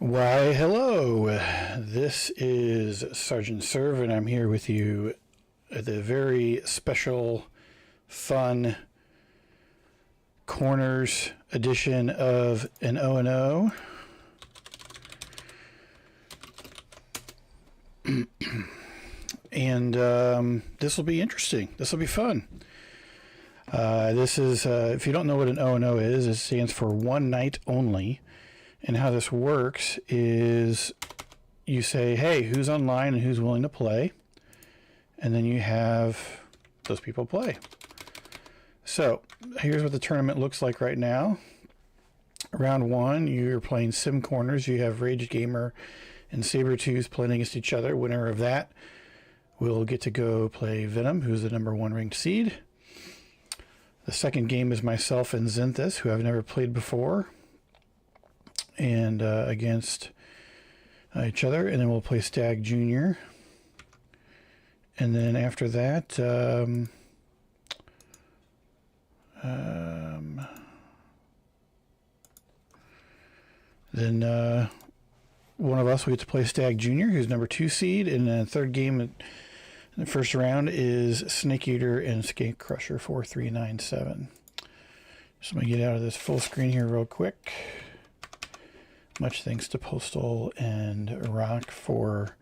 Why, hello. This is Sergeant Serv, and I'm here with you at the very special, fun Corners edition of an O&O. And this will be interesting. This will be fun. This is, if you don't know what an O&O is, it stands for one night only. And how this works is you say, hey, who's online and who's willing to play? And then you have those people play. So here's what the tournament looks like right now. Round one, you're playing Sim Corners. You have Rage Gamer and Sabertooth playing against each other. Winner of that will get to go play Venom, who's the #1 ranked seed. The second game is myself and Zenthis, who I've never played before, and against each other, and then we'll play Stag Junior. And then after that, then one of us will get to play Stag Junior, who's #2 seed, and then the third game in the first round is Snake Eater and Skink Crusher 4397. So I'm gonna get out of this full screen here real quick. Much thanks to Postal and Rock for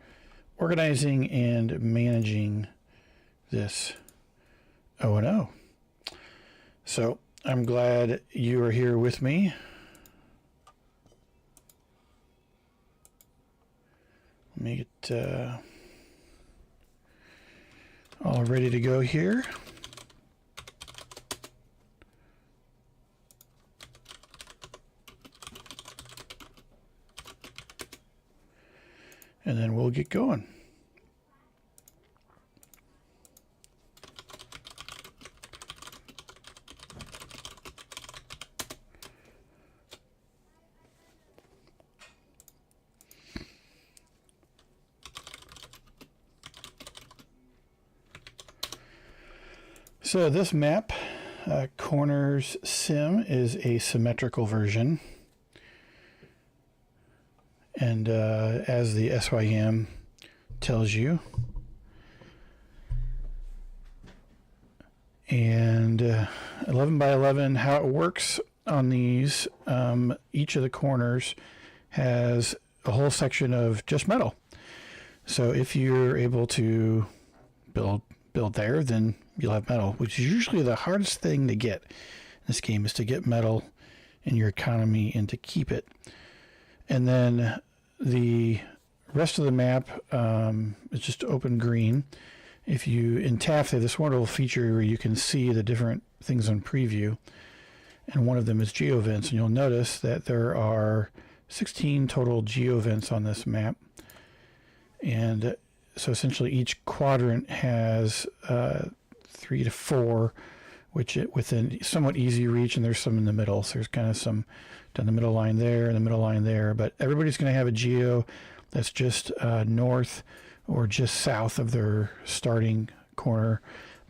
organizing and managing this O&O. So I'm glad you are here with me. Let me get all ready to go here. And then we'll get going. So this map, Corners Sim, is a symmetrical version. And as the SYM tells you, and 11 by 11, how it works on these, each of the corners has a whole section of just metal. So if you're able to build there, then you'll have metal, which is usually the hardest thing to get in this game, is to get metal in your economy and to keep it. And then the rest of the map is just open green. If you, in TAF, they have this wonderful feature where you can see the different things on preview, and one of them is geovents, and you'll notice that there are 16 total geovents on this map. And so essentially each quadrant has 3 to 4, which within somewhat easy reach, and there's some in the middle. So there's kind of some down the middle line there and the middle line there, but everybody's going to have a geo that's just north or just south of their starting corner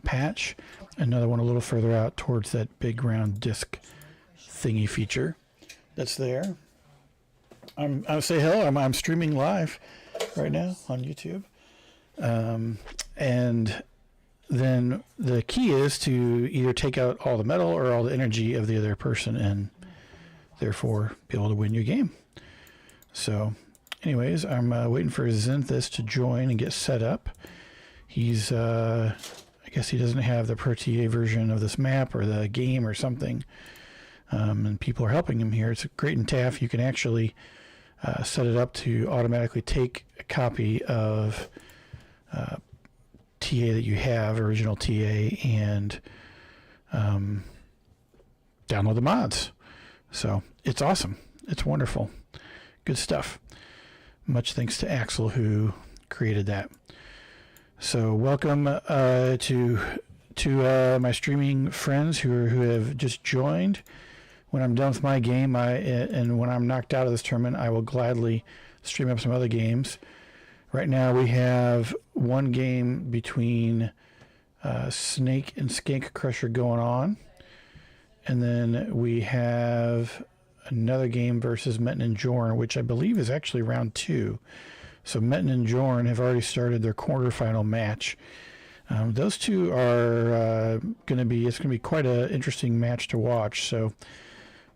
patch. Another one a little further out towards that big round disc thingy feature that's there. I'll say hello. I'm streaming live right now on YouTube, and then the key is to either take out all the metal or all the energy of the other person and therefore be able to win your game. So anyways, I'm waiting for Zenthis to join and get set up. He's I guess he doesn't have the ProTA version of this map or the game or something, and people are helping him here. It's great in TAF. You can actually set it up to automatically take a copy of TA that you have, original TA, and download the mods. So it's awesome. It's wonderful. Good stuff. Much thanks to Axel, who created that. So welcome to my streaming friends who have just joined. When I'm done with my game, and when I'm knocked out of this tournament, I will gladly stream up some other games. Right now we have one game between Snake and Skink Crusher going on. And then we have another game versus Metten and Jorn, which I believe is actually round 2. So Metten and Jorn have already started their quarterfinal match. Those two are going to be, it's going to be quite an interesting match to watch. So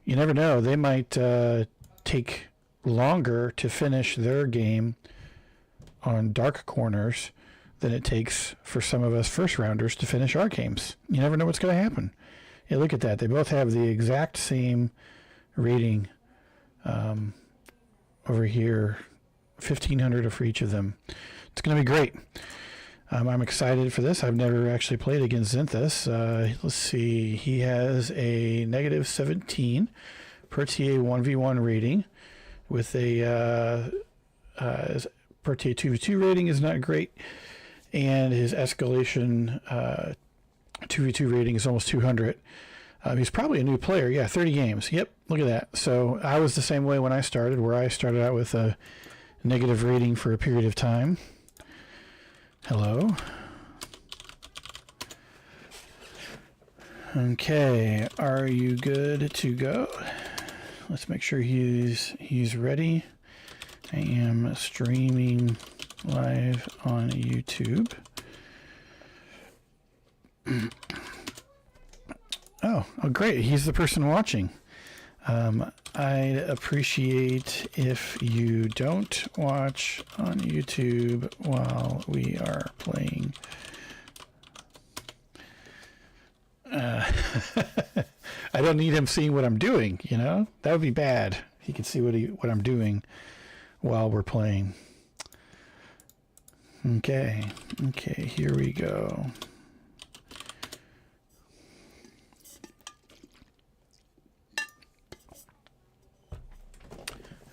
you never know. They might take longer to finish their game on dark corners than it takes for some of us first rounders to finish our games. You never know what's going to happen. Yeah, look at that. They both have the exact same rating over here, 1,500 for each of them. It's going to be great. I'm excited for this. I've never actually played against Zinthus. Let's see. He has a negative 17 ProTA 1v1 rating with a ProTA 2v2 rating is not great. And his escalation 2v2 rating is almost 200. He's probably a new player. Yeah, 30 games. Yep, look at that. So I was the same way when I started, where I started out with a negative rating for a period of time. Hello. Okay, are you good to go? Let's make sure he's ready. I am streaming live on YouTube. Oh, great. He's the person watching. I'd appreciate if you don't watch on YouTube while we are playing. I don't need him seeing what I'm doing, you know? That would be bad. He can see what I'm doing while we're playing. Okay, here we go.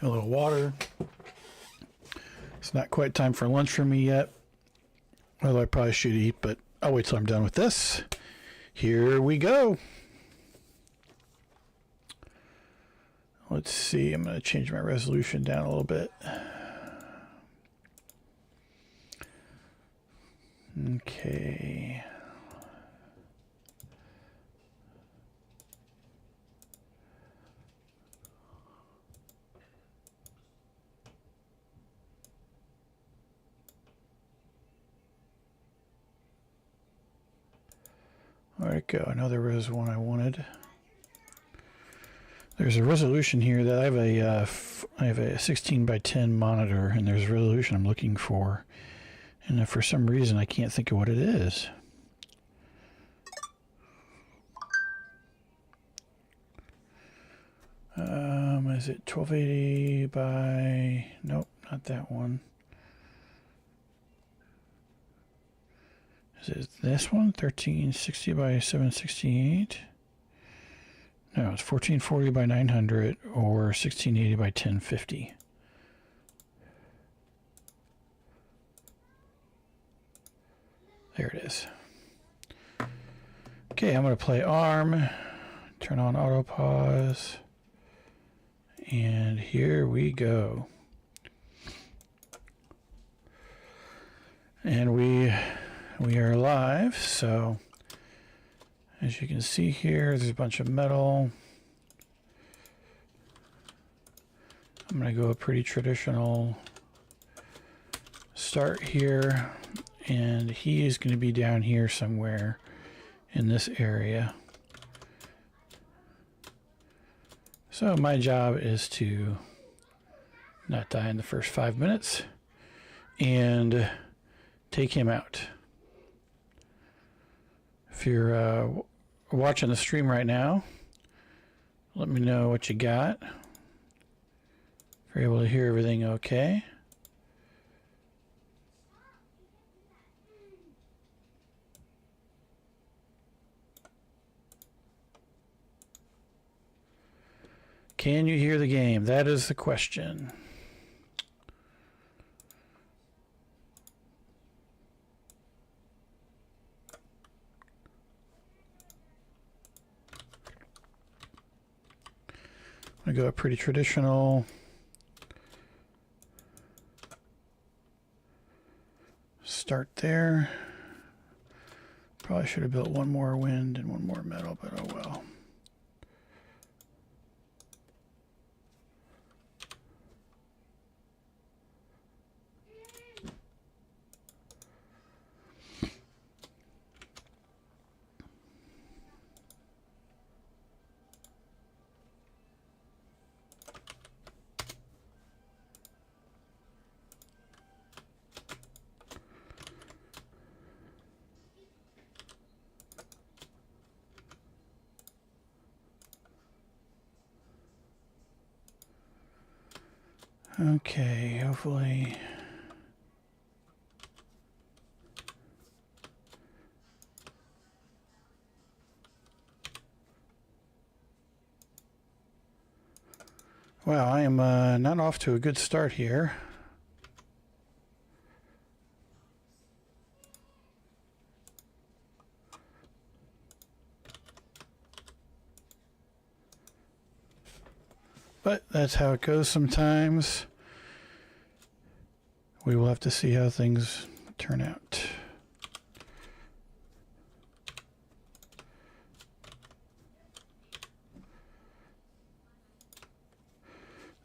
A little water. It's not quite time for lunch for me yet. Although I probably should eat, but I'll wait till I'm done with this. Here we go. Let's see. I'm going to change my resolution down a little bit. Okay. Where'd it go? I know there was one I wanted. There's a resolution here that I have a 16 by 10 monitor, and there's a resolution I'm looking for, and for some reason I can't think of what it is. Is it 1280 by? Nope, not that one. Is it this one? 1360 by 768? No, it's 1440 by 900 or 1680 by 1050. There it is. Okay, I'm going to play ARM, turn on auto pause, and here we go. And we are live, so as you can see here, there's a bunch of metal. I'm going to go a pretty traditional start here, and he is going to be down here somewhere in this area. So my job is to not die in the first 5 minutes and take him out. If you're watching the stream right now, let me know what you got. If you're able to hear everything okay. Can you hear the game? That is the question. I'm going to go a pretty traditional. Start there. Probably should have built one more wind and one more metal, but oh well. Okay, hopefully. Wow, I am not off to a good start here. But that's how it goes sometimes. We will have to see how things turn out.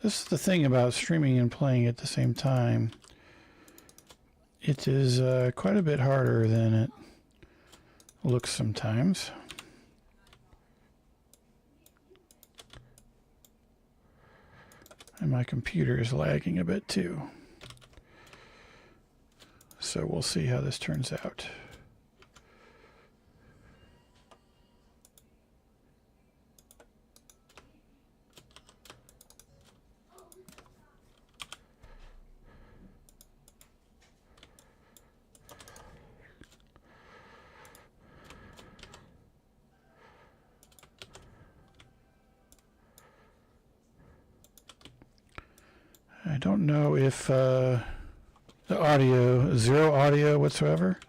This is the thing about streaming and playing at the same time. It is quite a bit harder than it looks sometimes. And my computer is lagging a bit too. So we'll see how this turns out. I don't know if the audio, zero audio whatsoever.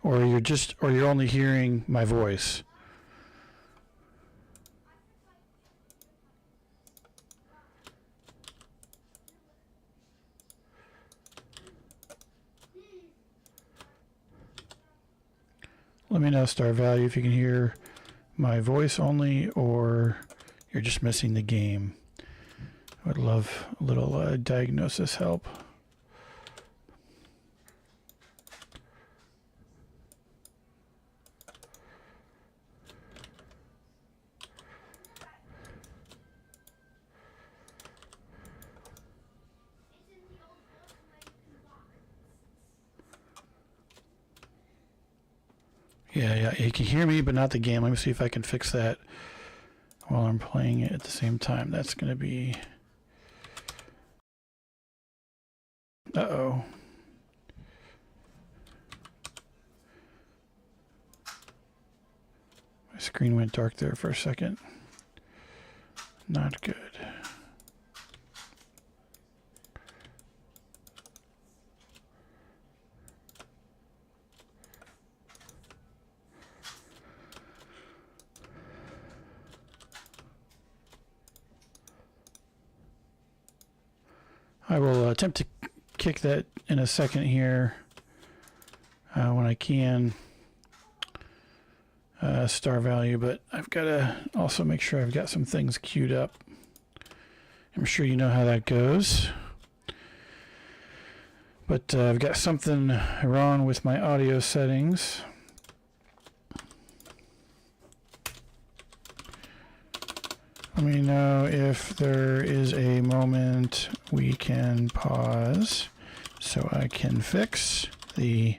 Or you're only hearing my voice. Let me know, Star Value, if you can hear my voice only or you're just missing the game. I would love a little diagnosis help. Yeah, you can hear me, but not the game. Let me see if I can fix that while I'm playing it at the same time. That's going to be... Uh-oh. My screen went dark there for a second. Not good. I will attempt to kick that in a second here when I can. Star Value, but I've got to also make sure I've got some things queued up. I'm sure you know how that goes. But I've got something wrong with my audio settings. Let me know if there is a moment we can pause so I can fix the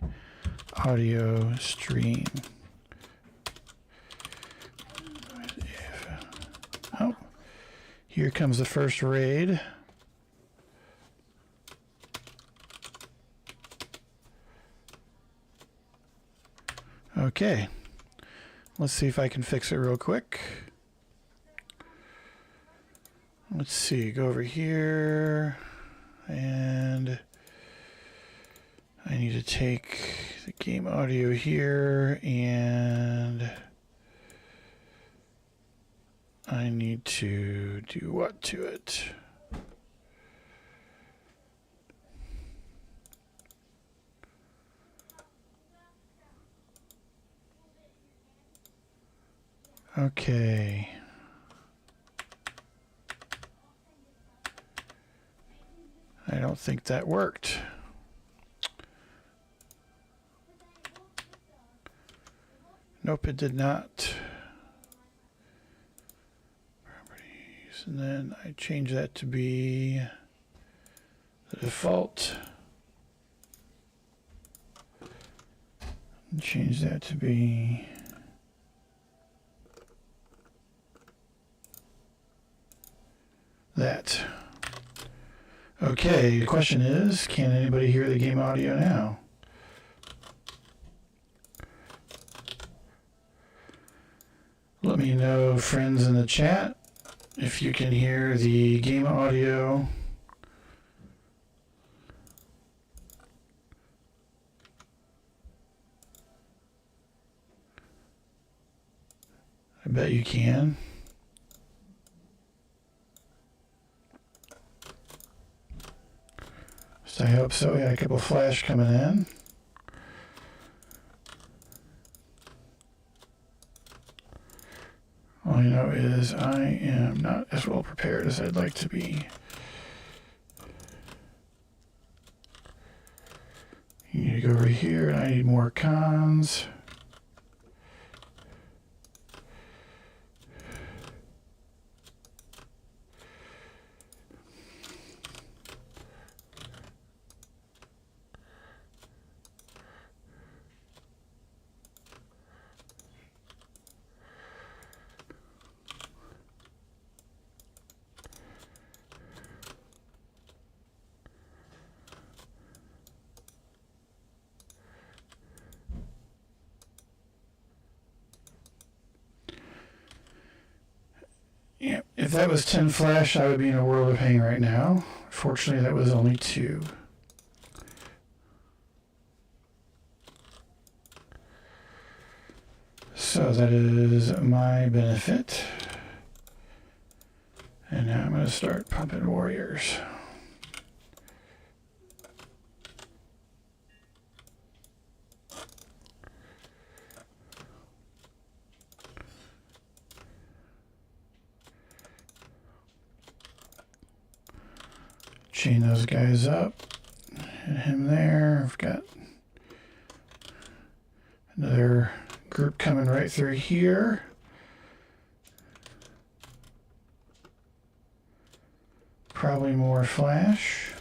audio stream. Oh, here comes the first raid. Okay, let's see if I can fix it real quick. Let's see, go over here, and I need to take the game audio here, and I need to do what to it? Okay. I don't think that worked. Nope, it did not. Properties, and then I change that to be the default. And change that to be that. Okay, the question is, can anybody hear the game audio now? Let me know, friends in the chat, if you can hear the game audio. I bet you can. So I hope so. We got a couple flash coming in. All I know is I am not as well prepared as I'd like to be. You need to go over here, and I need more cons. Yeah, if that was 10 flash, I would be in a world of pain right now. Fortunately, that was only 2. So that is my benefit. And now I'm going to start pumping warriors. Chain those guys up. Hit him there. I've got another group coming right through here. Probably more flash.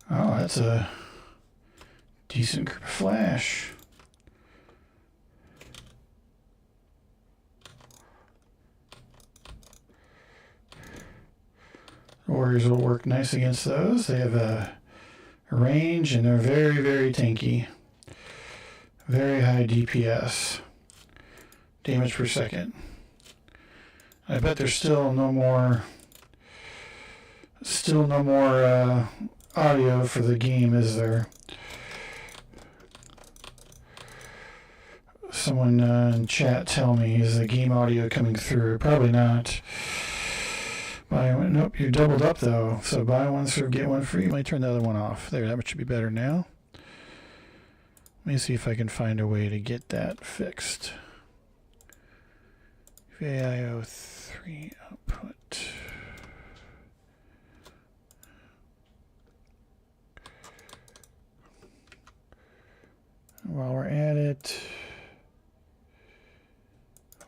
Oh, that's a decent group of flash. Warriors will work nice against those. They have a range and they're very, very tanky. Very high DPS. Damage per second. I bet there's still no more audio for the game, is there? Someone in chat tell me, is the game audio coming through? Probably not. Buy one. Nope, you're doubled up though. So buy one, serve, get one free. Let me turn the other one off. There, that should be better now. Let me see if I can find a way to get that fixed. VAIO 3 output. While we're at it,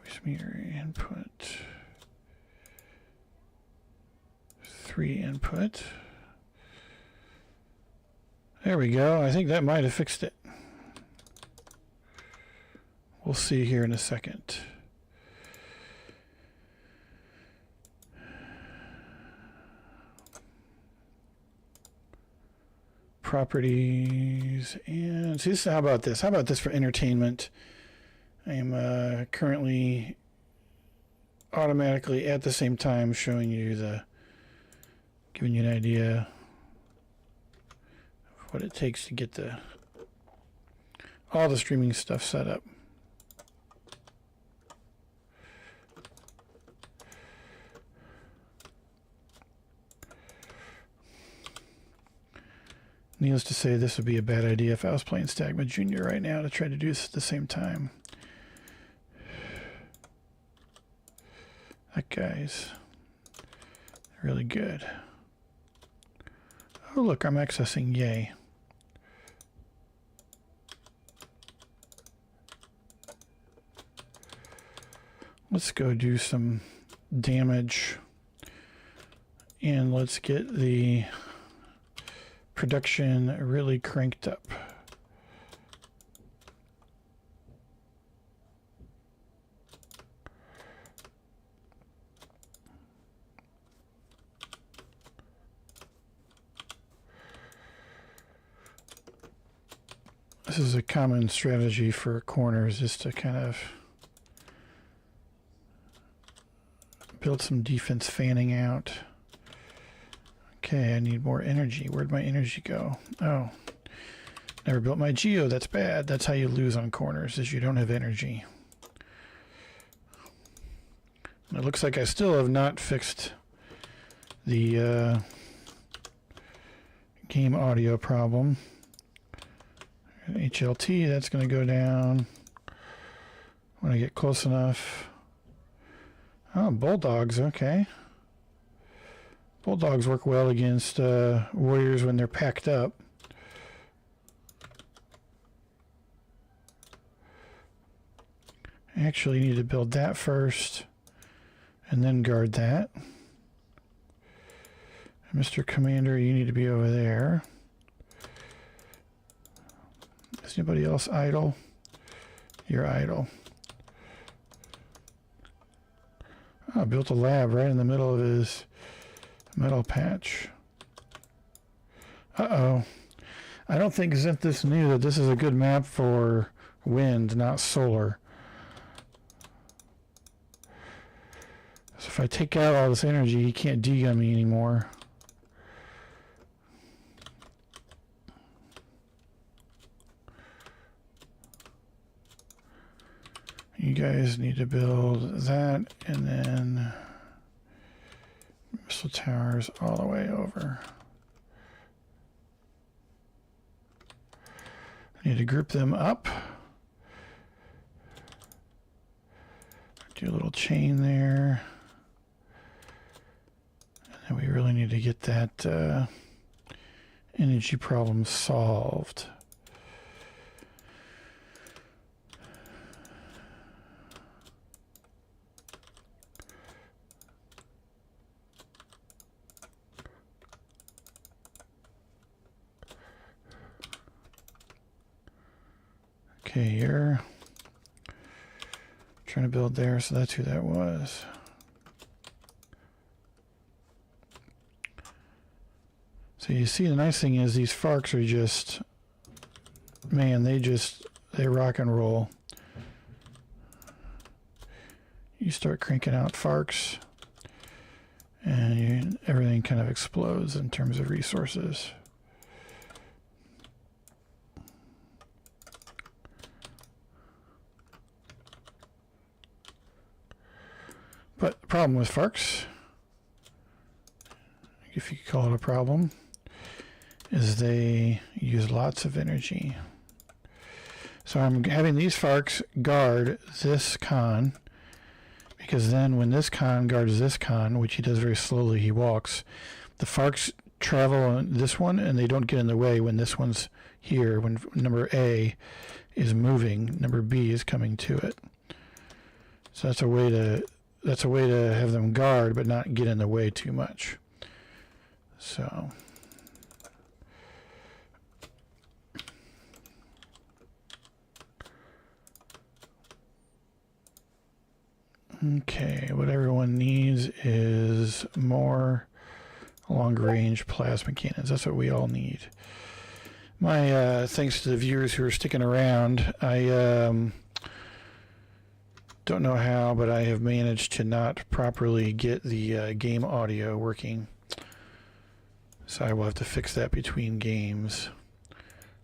voice meter input. 3 input. There we go. I think that might have fixed it. We'll see here in a second. Properties and see this. How about this? How about this for entertainment? I am currently automatically at the same time showing you giving you an idea of what it takes to get all the streaming stuff set up. Needless to say, this would be a bad idea if I was playing Stagma Jr. right now to try to do this at the same time. That guy's really good. Oh, look, I'm accessing Yay. Let's go do some damage and let's get the production really cranked up. This is a common strategy for corners, is to kind of build some defense fanning out. Okay, I need more energy. Where'd my energy go? Oh, never built my geo. That's bad. That's how you lose on corners, is you don't have energy. It looks like I still have not fixed the game audio problem. HLT, that's going to go down when I get close enough. Oh, bulldogs, okay. Bulldogs work well against warriors when they're packed up. I actually need to build that first and then guard that. Mr. Commander, you need to be over there. Is anybody else idle? You're idle. Oh, I built a lab right in the middle of his metal patch. Uh-oh. I don't think Xanthus knew that this is a good map for wind, not solar. So if I take out all this energy, he can't degun me anymore. You guys need to build that, and then missile towers all the way over. I need to group them up. Do a little chain there. And then we really need to get that energy problem solved. Okay, you're trying to build there, so that's who that was. So you see, the nice thing is these Farks are just, man, they rock and roll. You start cranking out Farks, and everything kind of explodes in terms of resources. But the problem with Farks, if you could call it a problem, is they use lots of energy. So I'm having these Farks guard this con, because then when this con guards this con, which he does very slowly, he walks, the Farks travel on this one and they don't get in the way when this one's here. When number A is moving, number B is coming to it. So that's a way to have them guard but not get in the way too much. So okay, what everyone needs is more long-range plasma cannons. That's what we all need. My thanks to the viewers who are sticking around. I don't know how, but I have managed to not properly get the game audio working. So I will have to fix that between games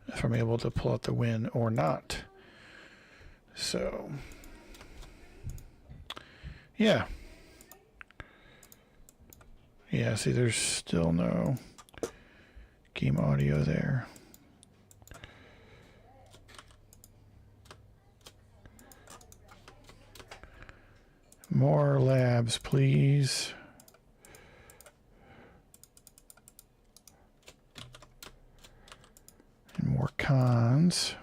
if I'm able to pull out the win or not. So yeah, see, there's still no game audio there. More labs, please. And more cons.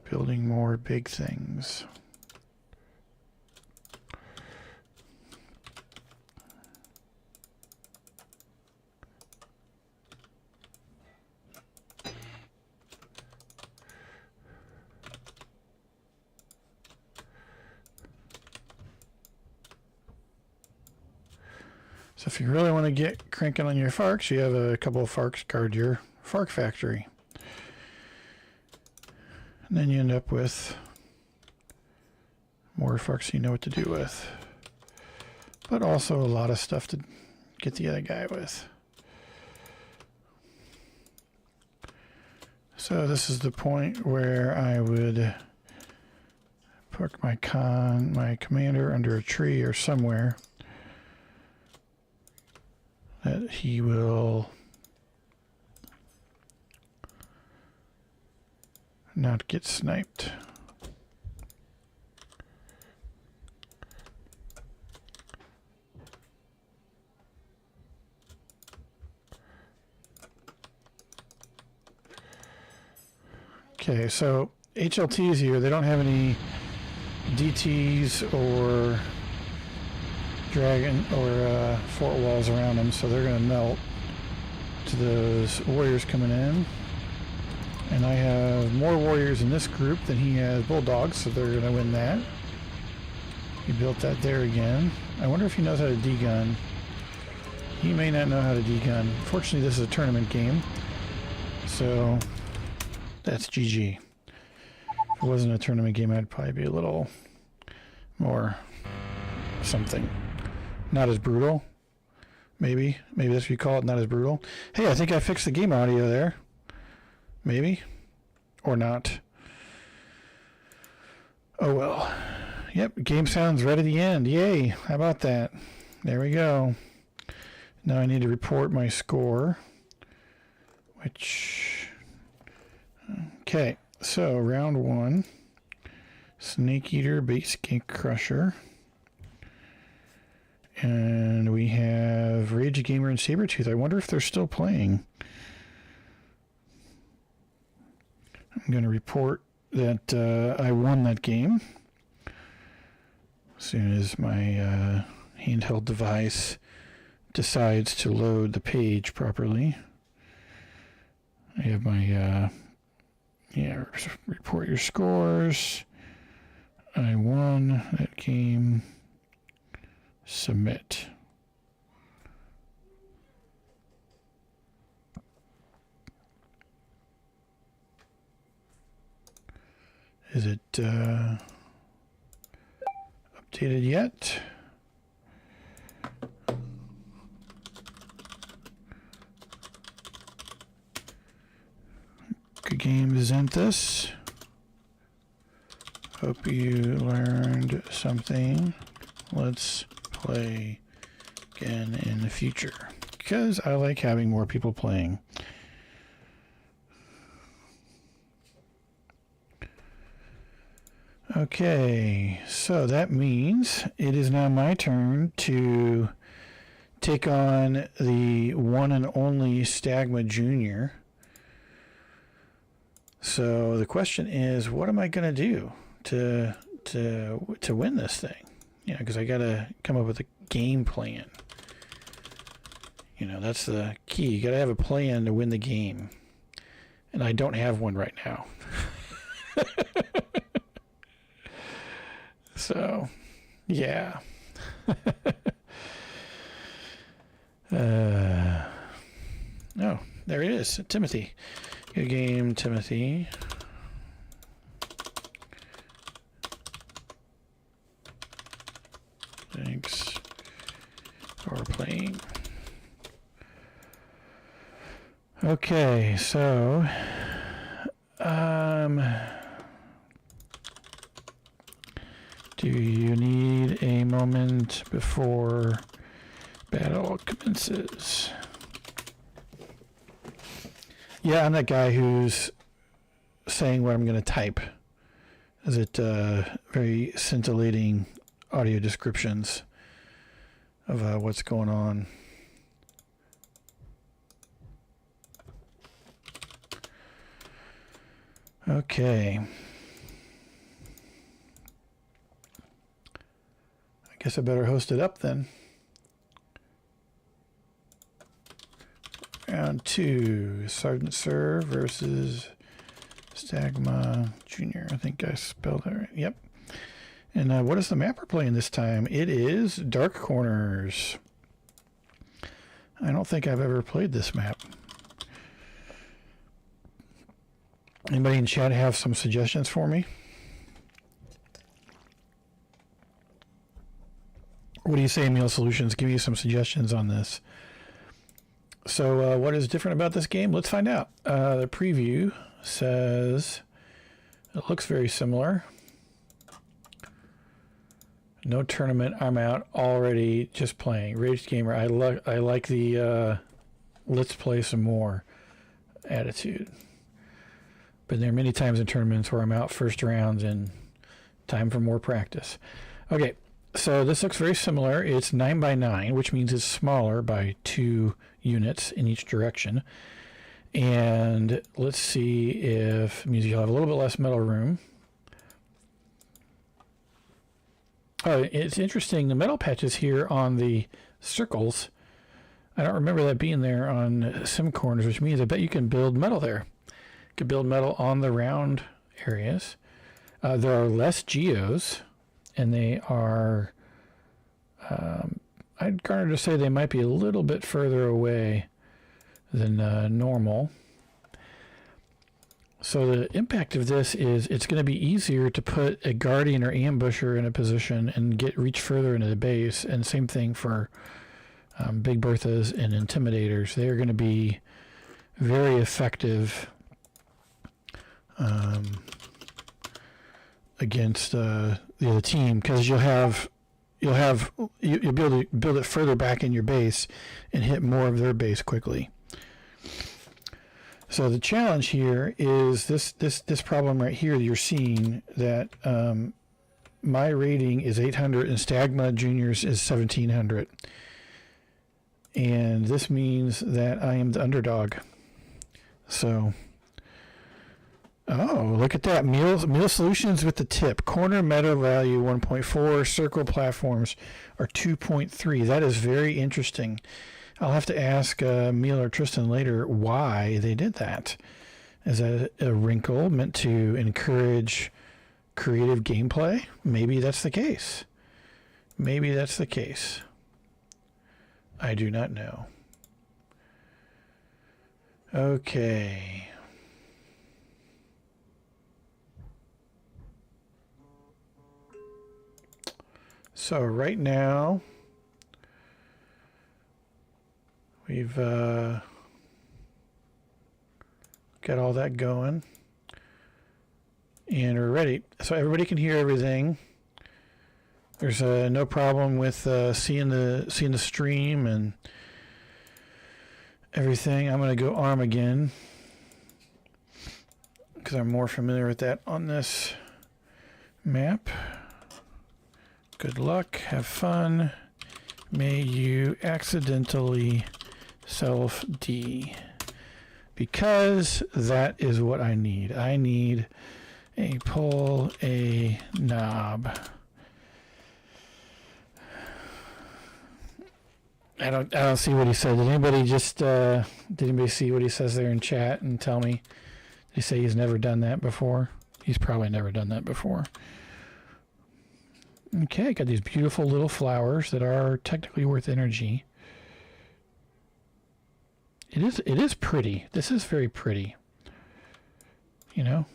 Building more big things. So if you really want to get cranking on your Farks, you have a couple of Farks guard your Fark factory. And then you end up with more Farks you know what to do with. But also a lot of stuff to get the other guy with. So this is the point where I would put my commander under a tree or somewhere that he will not get sniped. Okay, so HLTs here, they don't have any DTs or dragon or fort walls around them, so they're going to melt to those warriors coming in. And I have more warriors in this group than he has bulldogs, so they're going to win that. He built that there again. I wonder if he knows how to degun. He may not know how to degun. Fortunately, this is a tournament game, so that's GG. If it wasn't a tournament game, I'd probably be a little more something. Not as brutal. Maybe that's what you call it, not as brutal. Hey, I think I fixed the game audio there. Maybe. Or not. Oh well. Yep, game sounds right at the end. Yay. How about that? There we go. Now I need to report my score. Which... Okay, so round 1. Snake Eater, Base Gate Crusher. And we have Rage Gamer and Sabretooth. I wonder if they're still playing. I'm going to report that I won that game. As soon as my handheld device decides to load the page properly. I have my, report your scores. I won that game. Submit. Is it updated yet? Good game present this. Hope you learned something. Let's play again in the future because I like having more people playing. Okay, so that means it is now my turn to take on the one and only Stagma Jr. So the question is, what am I going to do to win this thing? Because I got to come up with a game plan. That's the key. You got to have a plan to win the game. And I don't have one right now. So, yeah. Oh, there it is. Timothy. Good game, Timothy. Thanks for playing. Okay, so do you need a moment before battle commences? Yeah, I'm that guy who's saying what I'm going to type. Is it very scintillating audio descriptions of what's going on? Okay. I guess I better host it up then. Round 2, Sergeant Sir versus Stagma Jr. I think I spelled that right. Yep. And what is the map we're playing this time? It is Dark Corners. I don't think I've ever played this map. Anybody in chat have some suggestions for me? What do you say, Meal Solutions? Give me some suggestions on this. So what is different about this game? Let's find out. The preview says it looks very similar. No tournament. I'm out already. Just playing. Raged Gamer. I like the let's play some more attitude. But there are many times in tournaments where I'm out first rounds and time for more practice. Okay, so this looks very similar. It's 9x9, which means it's smaller by 2 units in each direction. And let's see if it means you'll have a little bit less metal room. Oh, it's interesting. The metal patches here on the circles, I don't remember that being there on sim corners, which means I bet you can build metal there. You can build metal on the round areas. There are less geos, and they are, I'd garner to say they might be a little bit further away than normal. So the impact of this is it's going to be easier to put a guardian or ambusher in a position and reach further into the base. And same thing for Big Berthas and Intimidators. They are going to be very effective against the other team, because you'll be able to build it further back in your base and hit more of their base quickly. So the challenge here is this problem right here that you're seeing, that my rating is 800 and Stagma Juniors is 1700. And this means that I am the underdog. So, oh, look at that. Meal Solutions with the tip. Corner meta value 1.4, circle platforms are 2.3. That is very interesting. I'll have to ask Meal or Tristan later why they did that. Is that a wrinkle meant to encourage creative gameplay? Maybe that's the case. Maybe that's the case. I do not know. Okay. So right now, we've got all that going, and we're ready. So everybody can hear everything. There's no problem with seeing the stream and everything. I'm going to go arm again because I'm more familiar with that on this map. Good luck. Have fun. May you accidentally self-D. Because that is what I need. I need a pull a knob. I don't see what he said. Did anybody see what he says there in chat and tell me? Did he say he's never done that before? He's probably never done that before. Okay, got these beautiful little flowers that are technically worth energy. It is pretty. This is very pretty. You know?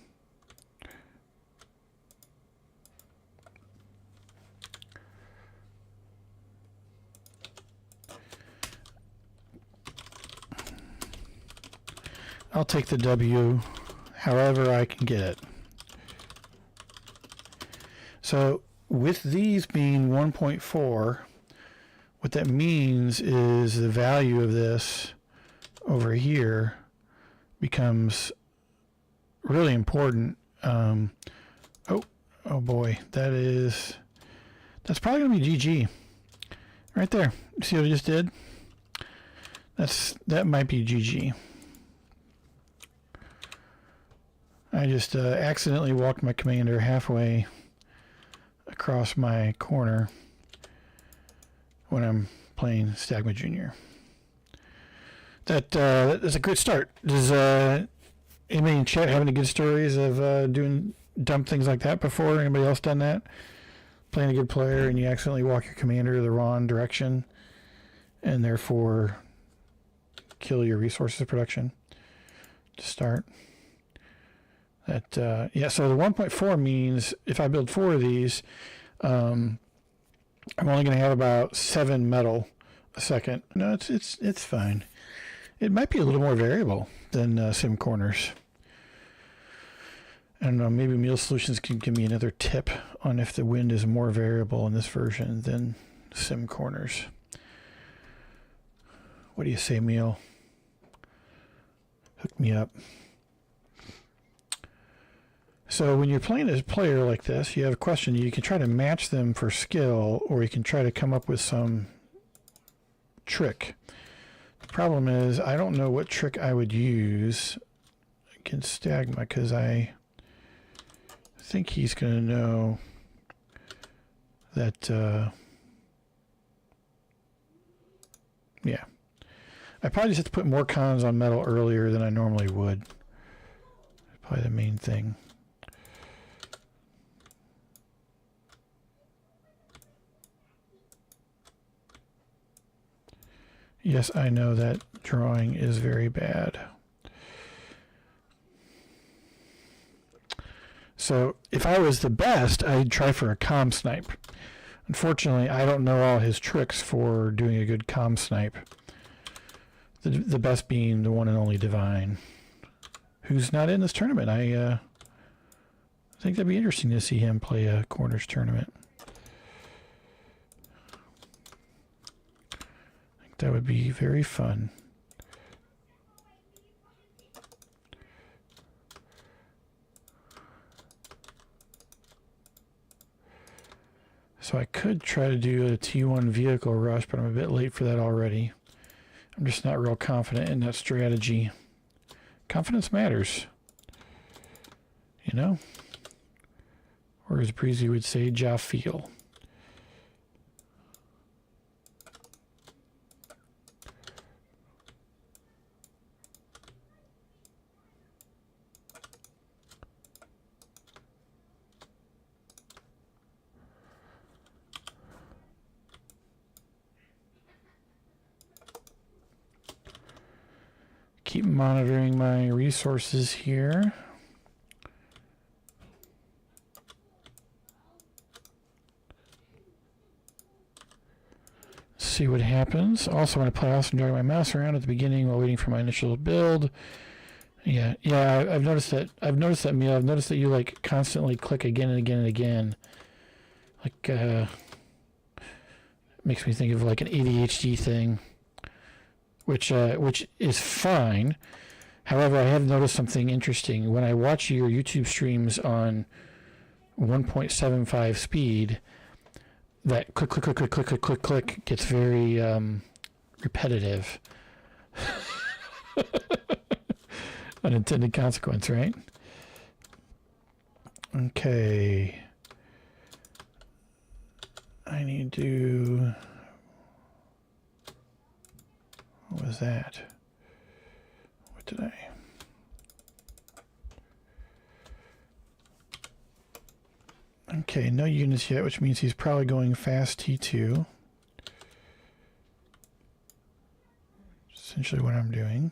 I'll take the W however I can get it. So with these being 1.4, what that means is the value of this over here becomes really important. Oh boy, that's probably gonna be GG right there. See what I just did? That might be GG. I just accidentally walked my commander halfway across my corner when I'm playing Stagma Jr. That's a great start. Does anybody in chat have any good stories of doing dumb things like that before? Anybody else done that? Playing a good player and you accidentally walk your commander the wrong direction and therefore kill your resources production to start. That yeah, so the 1.4 means if I build 4 of these, I'm only going to have about 7 metal a second. No, it's fine. It might be a little more variable than Sim Corners. I don't know, maybe Meal Solutions can give me another tip on if the wind is more variable in this version than Sim Corners. What do you say, Meal? Hook me up. So when you're playing as a player like this, you have a question. You can try to match them for skill, or you can try to come up with some trick. The problem is I don't know what trick I would use against Stagma, because I think he's going to know that, yeah. I probably just have to put more cons on metal earlier than I normally would. Probably the main thing. Yes, I know that drawing is very bad. So if I was the best, I'd try for a comm snipe. Unfortunately, I don't know all his tricks for doing a good comm snipe. The best being the one and only Divine, who's not in this tournament. I think that'd be interesting to see him play a Corners tournament. I think that would be very fun. So I could try to do a T1 vehicle rush, but I'm a bit late for that already. I'm just not real confident in that strategy. Confidence matters. You know? Or as Breezy would say, ja feel. Keep monitoring my resources here. See what happens. Also, when I play, I also enjoy my mouse around at the beginning while waiting for my initial build. Yeah, I've noticed that. I've noticed that, Mia. I've noticed that you like constantly click again and again and again. Like, makes me think of like an ADHD thing. Which is fine. However, I have noticed something interesting. When I watch your YouTube streams on 1.75 speed, that click, click, click, click, click, click, click, click gets very repetitive. Unintended consequence, right? Okay. I need to... What was that? What did I? Okay, no units yet, which means he's probably going fast T2. Essentially what I'm doing.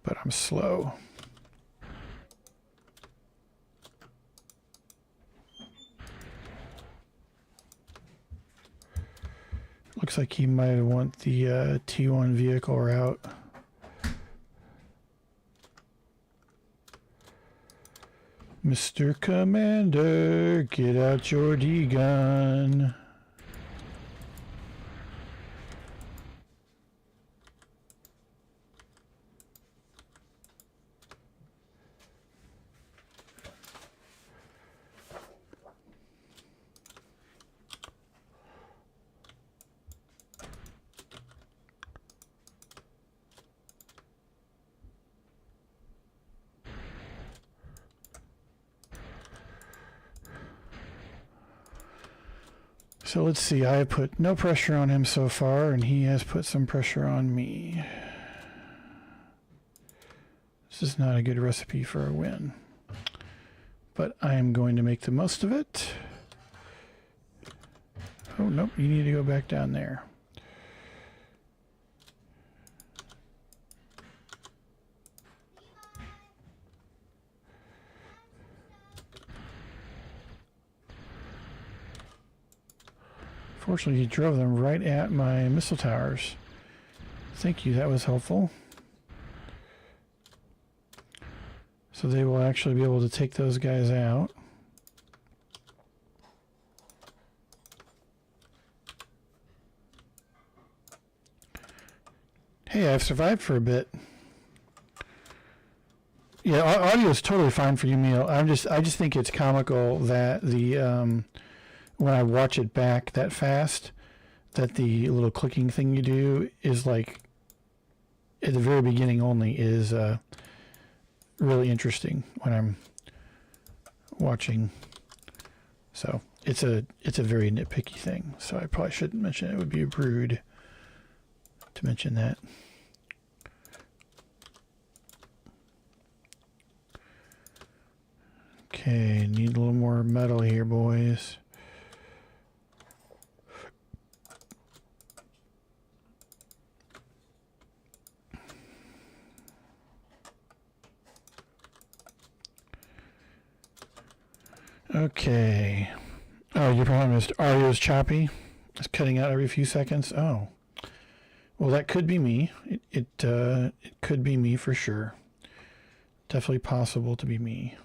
But I'm slow. Looks like he might want the T1 vehicle route. Mr. Commander, get out your D-gun. So let's see, I have put no pressure on him so far, and he has put some pressure on me. This is not a good recipe for a win, but I am going to make the most of it. Oh, nope, you need to go back down there. Fortunately, he drove them right at my missile towers. Thank you, that was helpful. So they will actually be able to take those guys out. Hey, I've survived for a bit. Yeah, audio is totally fine for you, Neil. I just think it's comical that the when I watch it back that fast, that the little clicking thing you do is like at the very beginning only is really interesting when I'm watching. So it's a very nitpicky thing. So I probably shouldn't mention it. It would be rude to mention that. Okay, need a little more metal here, boys. Okay. Oh, your problem is audio is choppy. It's cutting out every few seconds. Oh. Well, that could be me. It could be me for sure. Definitely possible to be me.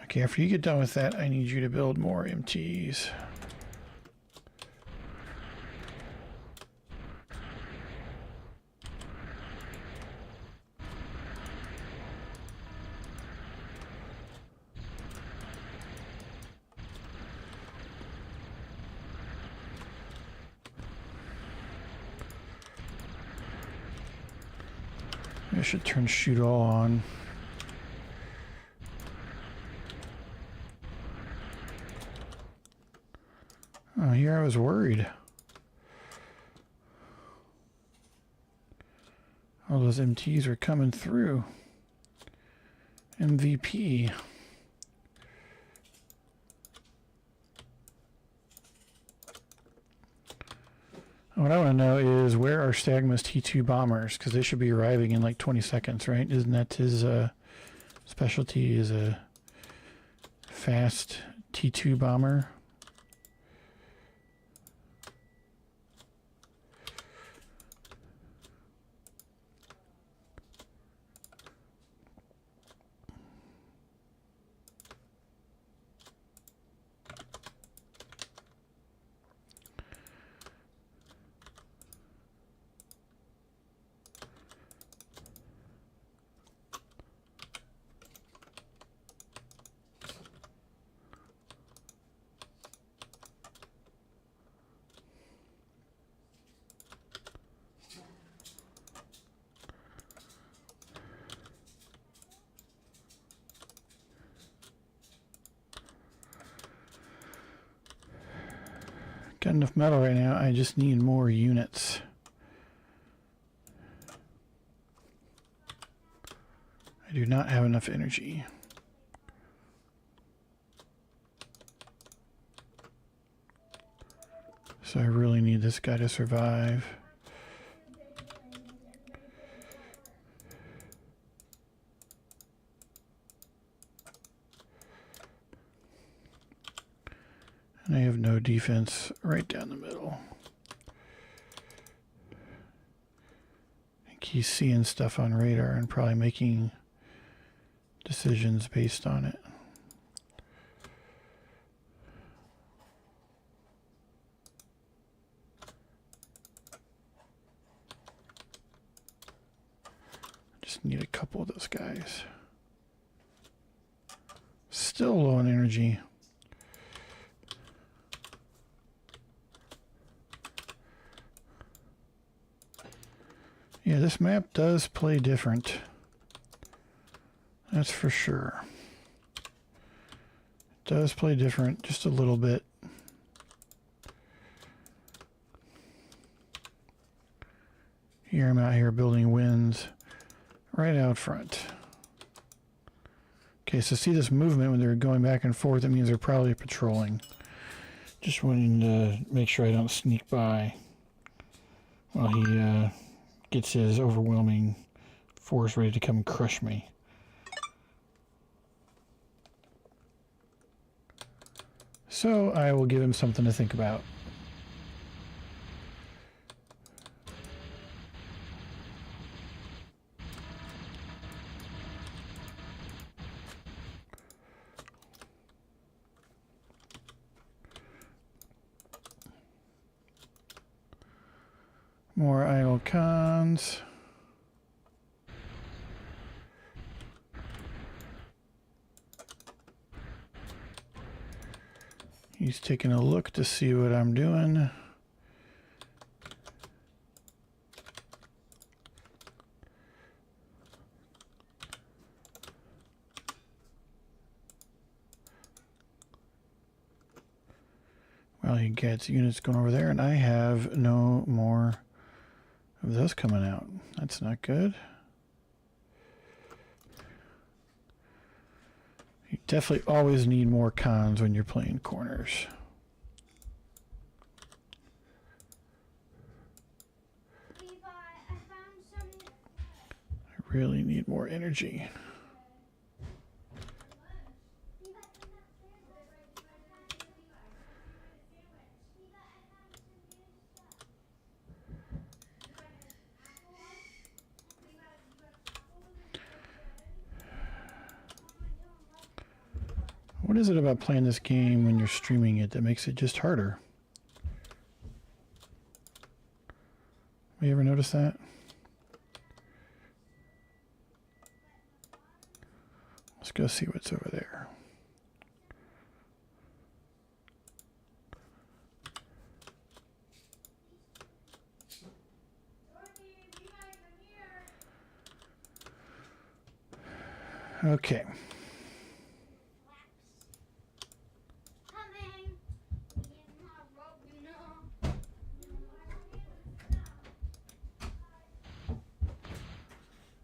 Okay, after you get done with that, I need you to build more MTs. I should turn shoot all on. Oh, here I was worried. All those MTs are coming through. MVP. What I want to know is where are Stagma's T2 bombers? Because they should be arriving in like 20 seconds, right? Isn't that his specialty, is a fast T2 bomber? Got enough metal right now, I just need more units. I do not have enough energy. So I really need this guy to survive. And I have no defense right down the middle. I think he's seeing stuff on radar and probably making decisions based on it. Just need a couple of those guys. Still low on energy. Yeah, this map does play different. That's for sure. It does play different just a little bit. Here I'm out here building wins right out front. Okay, so see this movement when they're going back and forth, it means they're probably patrolling. Just wanting to make sure I don't sneak by while he gets his overwhelming force ready to come and crush me. So I will give him something to think about. More idle cons. He's taking a look to see what I'm doing. Well, he gets units going over there, and I have no more of those coming out. That's not good. You definitely always need more cons when you're playing corners. I really need more energy. What is it about playing this game when you're streaming it that makes it just harder? Have you ever noticed that? Let's go see what's over there. Okay.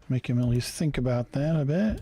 Make him at least think about that a bit.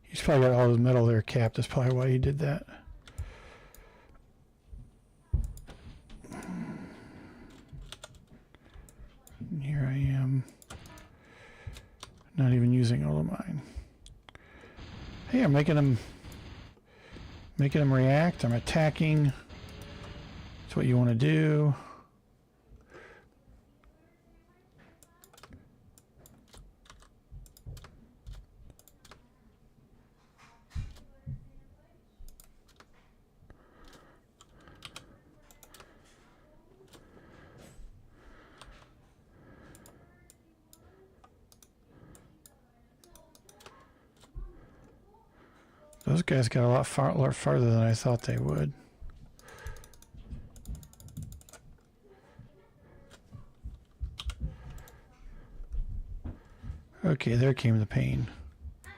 He's probably got all his metal there capped. That's probably why he did that. And here I am, not even using all of mine. Hey, I'm making them react. I'm attacking. That's what you want to do. Those guys got a lot farther than I thought they would. Okay, there came the pain. I'm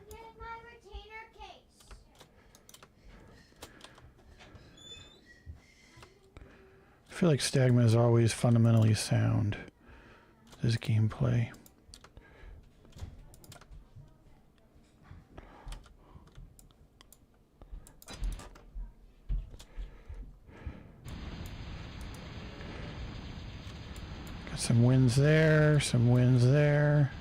getting my retainer case. I feel like Stagma is always fundamentally sound. This gameplay. Got some wins there, some wins there.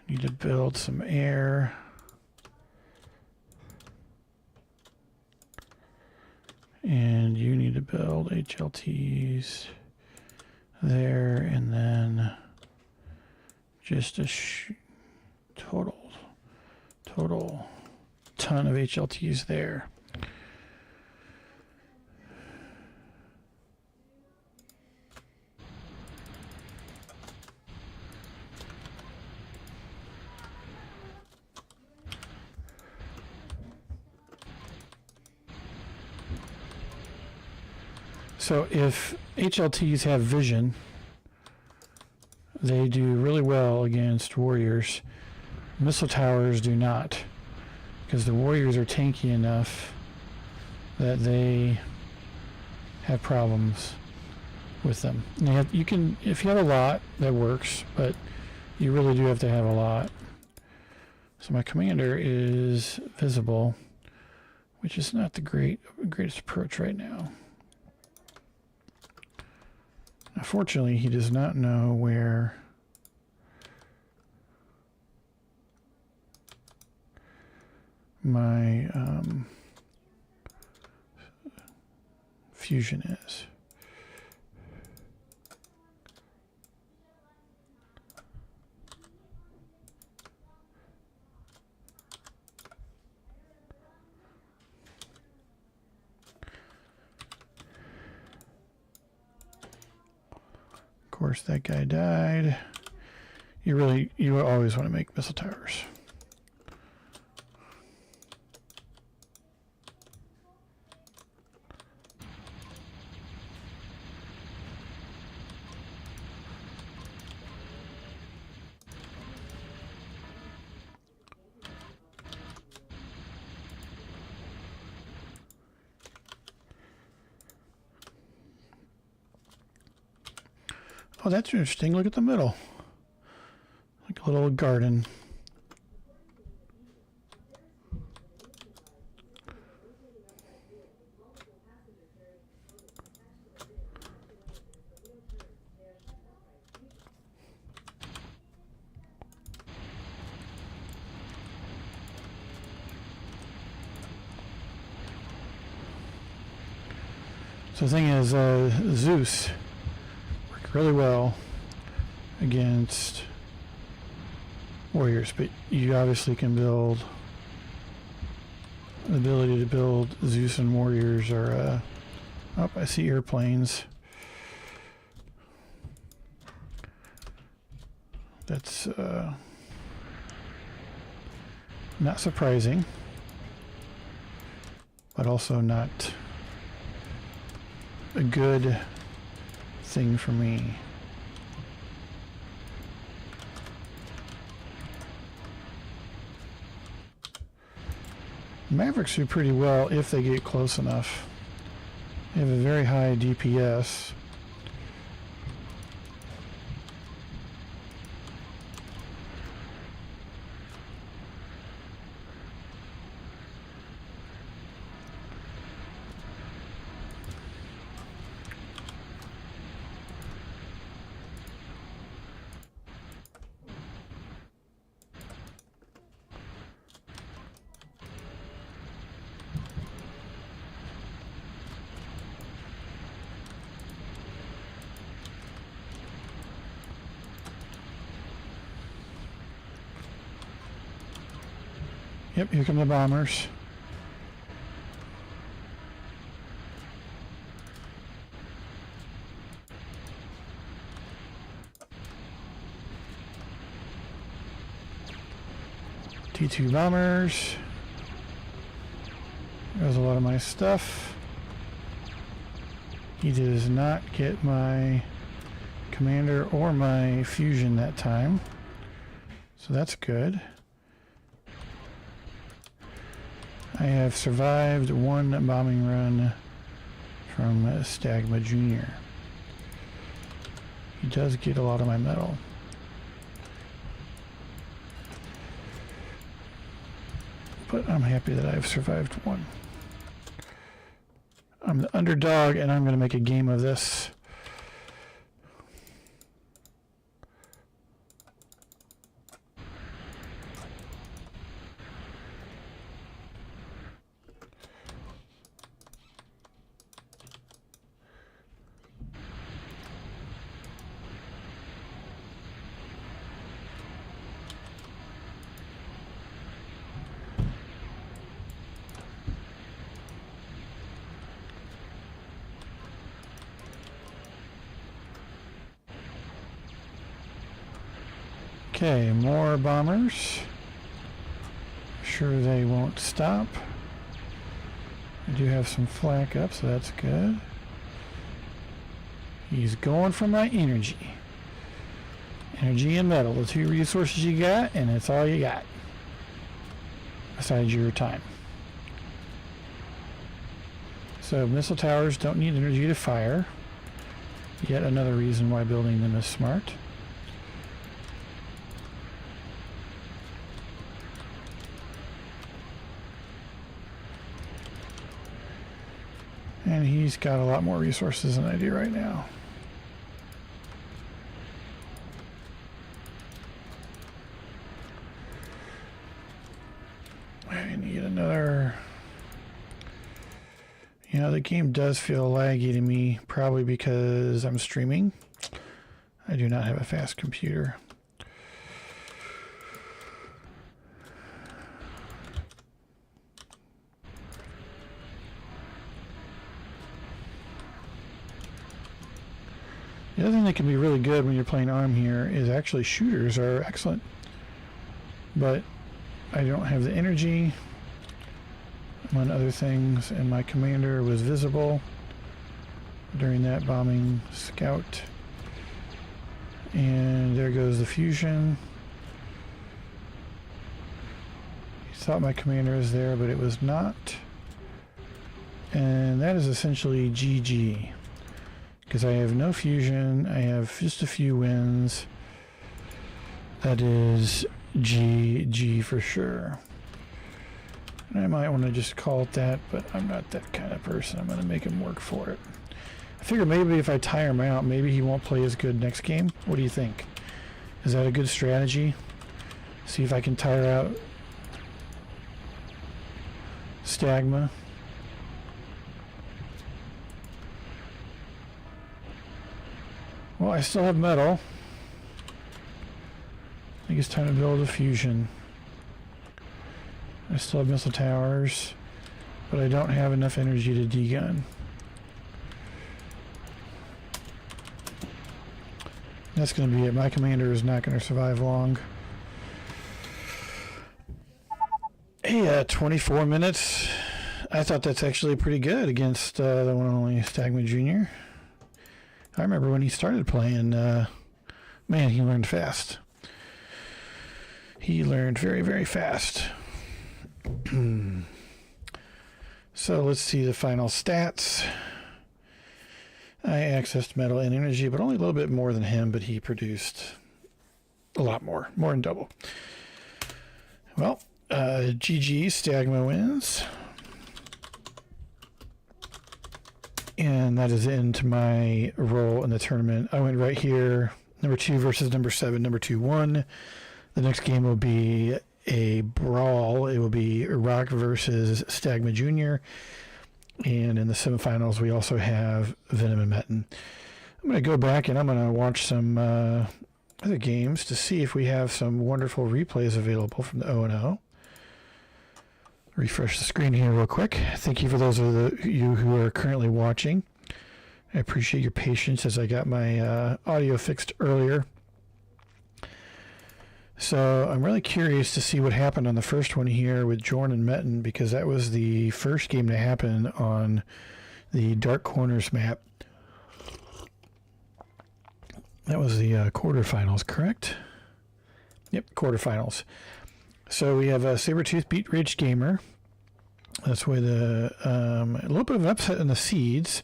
Need to build some air. And you need to build HLTs there, and then just a total ton of HLTs there. So if HLTs have vision, they do really well against warriors. Missile towers do not, because the warriors are tanky enough that they have problems with them. And you can, if you have a lot, that works, but you really do have to have a lot. So my commander is visible, which is not the greatest approach right now. Unfortunately, he does not know where my fusion is. Of course, that guy died. You always want to make missile towers. Oh, that's interesting. Look at the middle. Like a little garden. So the thing is, Zeus really well against warriors, but you obviously can build, the ability to build Zeus and warriors are oh, I see airplanes. That's not surprising, but also not a good thing for me. Mavericks do pretty well if they get close enough. They have a very high DPS. Yep, here come the bombers. T2 bombers. There's a lot of my stuff. He does not get my commander or my fusion that time, so that's good. I have survived one bombing run from Stagma Jr. He does get a lot of my metal. But I'm happy that I've survived one. I'm the underdog and I'm going to make a game of this. Okay, more bombers. Sure they won't stop. I do have some flak up, so that's good. He's going for my energy. Energy and metal, the two resources you got, and it's all you got. Besides your time. So missile towers don't need energy to fire. Yet another reason why building them is smart. And he's got a lot more resources than I do right now. I need another... You know, the game does feel laggy to me, probably because I'm streaming. I do not have a fast computer. The other thing that can be really good when you're playing ARM here is actually shooters are excellent. But I don't have the energy, among other things, and my commander was visible during that bombing scout. And there goes the fusion. He thought my commander was there, but it was not. And that is essentially GG. Because I have no fusion, I have just a few wins. That is GG for sure. I might want to just call it that, but I'm not that kind of person. I'm going to make him work for it. I figure maybe if I tire him out, maybe he won't play as good next game. What do you think? Is that a good strategy? See if I can tire out Stagma. Well, I still have metal. I think it's time to build a fusion. I still have missile towers, but I don't have enough energy to degun. That's going to be it. My commander is not going to survive long. Hey, 24 minutes. I thought that's actually pretty good against the one and only Stagman Jr. I remember when he started playing, man, he learned fast. He learned very, very fast. So let's see the final stats. I accessed metal and energy, but only a little bit more than him, but he produced a lot more than double. Well, GG, Stagma wins. And that is into my role in the tournament. I went right here, number 2 versus number 7, number 2 won. The next game will be a brawl. It will be Iraq versus Stagma Jr. And in the semifinals, we also have Venom and Metin. I'm going to go back and I'm going to watch some other games to see if we have some wonderful replays available from the O&O. Refresh the screen here real quick. Thank you for those of you who are currently watching. I appreciate your patience as I got my audio fixed earlier. So I'm really curious to see what happened on the first one here with Jorn and Metin, because that was the first game to happen on the Dark Corners map. That was the quarterfinals, correct? Yep, quarterfinals. So we have Sabretooth beat Rage Gamer. That's why a little bit of an upset in the seeds.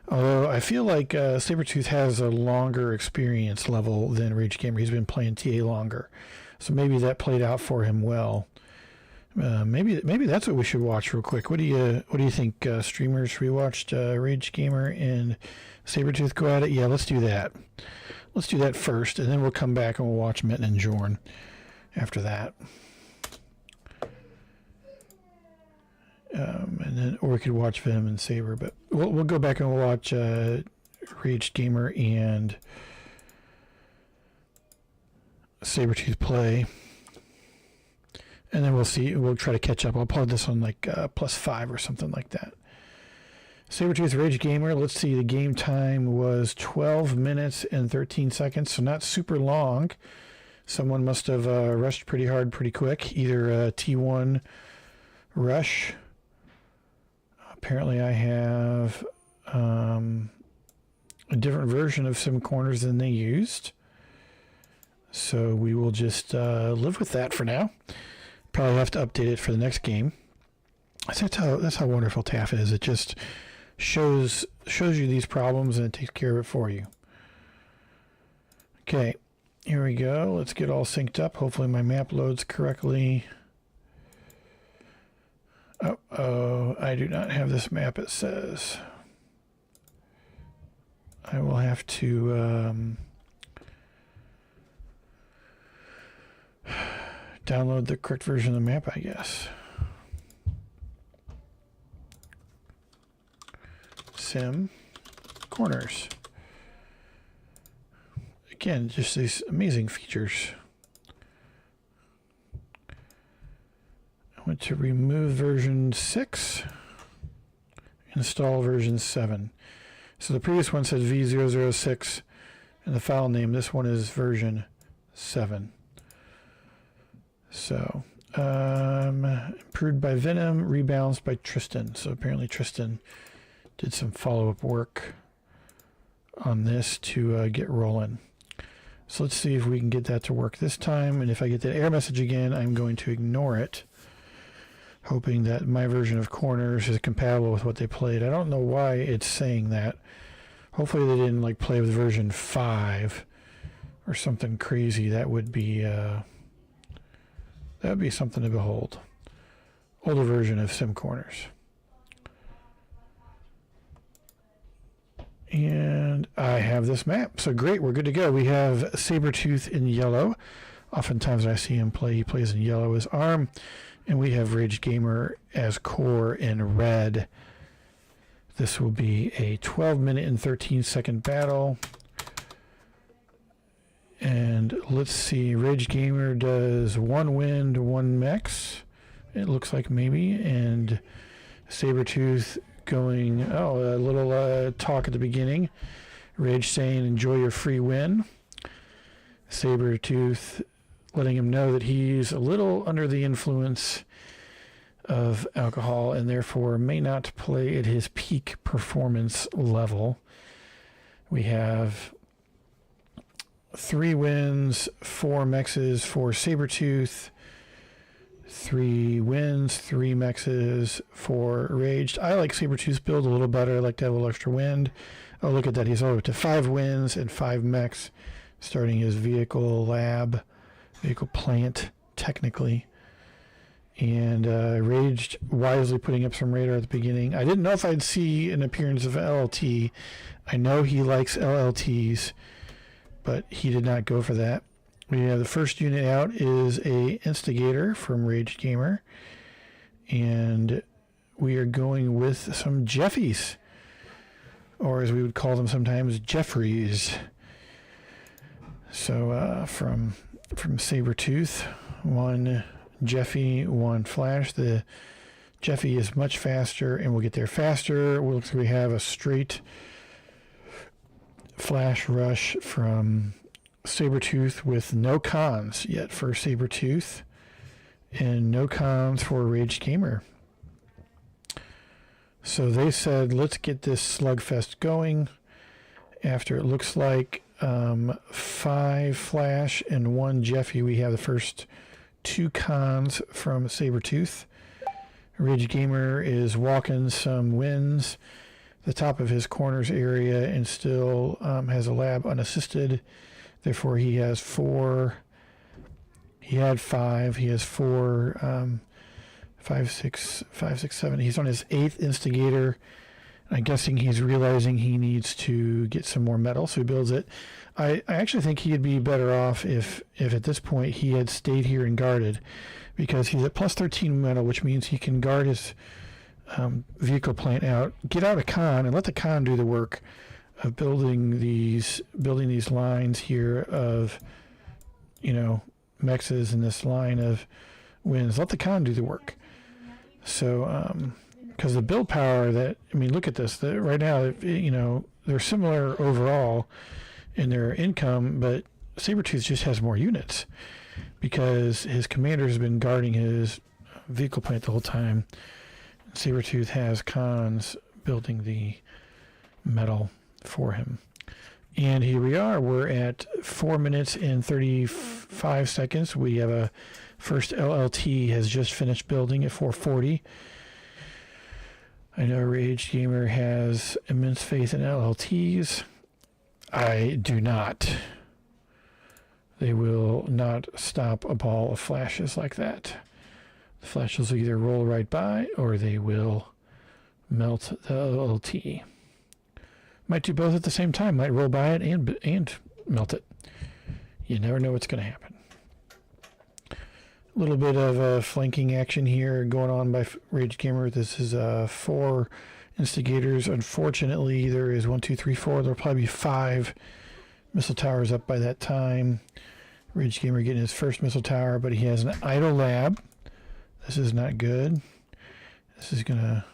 Although I feel like Sabretooth has a longer experience level than Rage Gamer. He's been playing TA longer. So maybe that played out for him well. Maybe that's what we should watch real quick. What do you think, streamers? We watched Rage Gamer and Sabretooth go at it. Yeah, let's do that. Let's do that first, and then we'll come back and we'll watch Metin and Jorn after that. And then, or we could watch Venom and Saber, but we'll go back and we'll watch Rage Gamer and Sabretooth play, and then we'll see. We'll try to catch up. I'll plug this on like +5 or something like that. Sabretooth Rage Gamer. Let's see. The game time was 12 minutes and 13 seconds, so not super long. Someone must have rushed pretty hard pretty quick, either a T1 rush. Apparently I have a different version of Sim Corners than they used. So we will just live with that for now. Probably have to update it for the next game. That's how wonderful TAF is. It just shows you these problems and it takes care of it for you. Okay, here we go. Let's get all synced up. Hopefully my map loads correctly. Oh, I do not have this map, it says. I will have to download the correct version of the map, I guess. Sim Corners. Again, just these amazing features. I went to remove version 6, install version 7. So the previous one said V006 and the file name. This one is version 7. So, improved by Venom, rebalanced by Tristan. So apparently Tristan did some follow-up work on this to get rolling. So let's see if we can get that to work this time. And if I get that error message again, I'm going to ignore it, hoping that my version of Corners is compatible with what they played. I don't know why it's saying that. Hopefully they didn't like play with version 5 or something crazy. That would be something to behold. Older version of Sim Corners. And I have this map. So great, we're good to go. We have Sabretooth in yellow. Oftentimes I see him play, he plays in yellow as arm. And we have Rage Gamer as core in red. This will be a 12-minute and 13-second battle. And let's see, Rage Gamer does 1 wind, 1 mex. It looks like maybe. And Sabretooth going, a little talk at the beginning. Rage saying, enjoy your free win. Sabretooth letting him know that he's a little under the influence of alcohol and therefore may not play at his peak performance level. We have 3 wins, 4 mexes for Sabretooth, 3 wins, 3 mexes for Raged. I like Sabretooth's build a little better. I like to have a little extra wind. Oh, look at that. He's all up to 5 wins and 5 mechs, starting his vehicle plant, technically. And Raged wisely putting up some radar at the beginning. I didn't know if I'd see an appearance of LLT. I know he likes LLTs, but he did not go for that. We have the first unit out is a Instigator from Rage Gamer. And we are going with some Jeffies, or as we would call them sometimes, Jeffries. So from Sabretooth, 1 Jeffy, 1 Flash. The Jeffy is much faster and will get there faster. We have a straight Flash rush from Sabretooth with no cons yet for Sabretooth and no cons for Rage Gamer. So they said, let's get this slugfest going. After it looks like 5 Flash and 1 Jeffy, we have the first 2 cons from Sabretooth. Rage Gamer is walking some wins the top of his corners area and still has a lab unassisted. Therefore, he has 4. He had 5. He has 4, 5, 6, 7. He's on his 8th Instigator. I'm guessing he's realizing he needs to get some more metal, so he builds it. I actually think he'd be better off if at this point he had stayed here and guarded, because he's at plus 13 metal, which means he can guard his vehicle plant out, get out a con, and let the con do the work of building these lines here of, mexes in this line of wins. Let the con do the work. So, because the build power look at this. Right now, they're similar overall in their income, but Sabretooth just has more units because his commander has been guarding his vehicle plant the whole time. Sabretooth has cons building the metal for him. And here we are. We're at 4 minutes and 35 seconds. We have a first LLT has just finished building at 440. I know Rage Gamer has immense faith in LLTs. I do not. They will not stop a ball of flashes like that. The flashes will either roll right by or they will melt the LLT. Might do both at the same time. Might roll by it and melt it. You never know what's going to happen. A little bit of flanking action here going on by Rage Gamer. This is 4 instigators. Unfortunately, there is 1, 2, 3, 4. There'll probably be 5 missile towers up by that time. Rage Gamer getting his first missile tower, but he has an idle lab. This is not good. This is gonna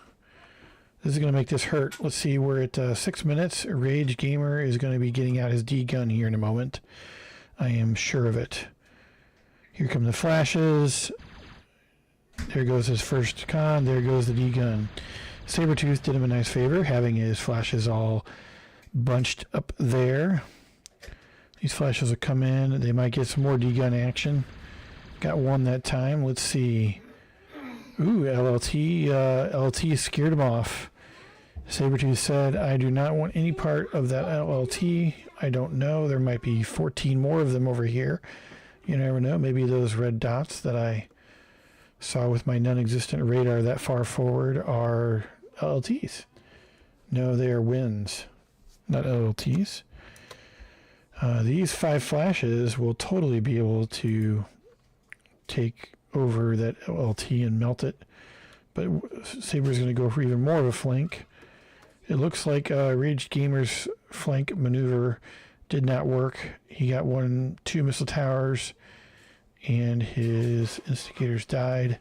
make this hurt. Let's see, we're at 6 minutes. Rage Gamer is going to be getting out his D gun here in a moment. I am sure of it. Here come the flashes. There goes his first con. There goes the D gun. Sabretooth did him a nice favor, having his flashes all bunched up there. These flashes will come in. They might get some more D gun action. Got one that time. Let's see. Ooh, LLT scared him off. Sabretooth said, I do not want any part of that LLT. I don't know. There might be 14 more of them over here. You never know. Maybe those red dots that I saw with my non-existent radar that far forward are LLTs. No, they are winds, not LLTs. These 5 flashes will totally be able to take over that LLT and melt it, but Saber's going to go for even more of a flank. It looks like Rage Gamer's flank maneuver did not work. He got 2 missile towers and his instigators died.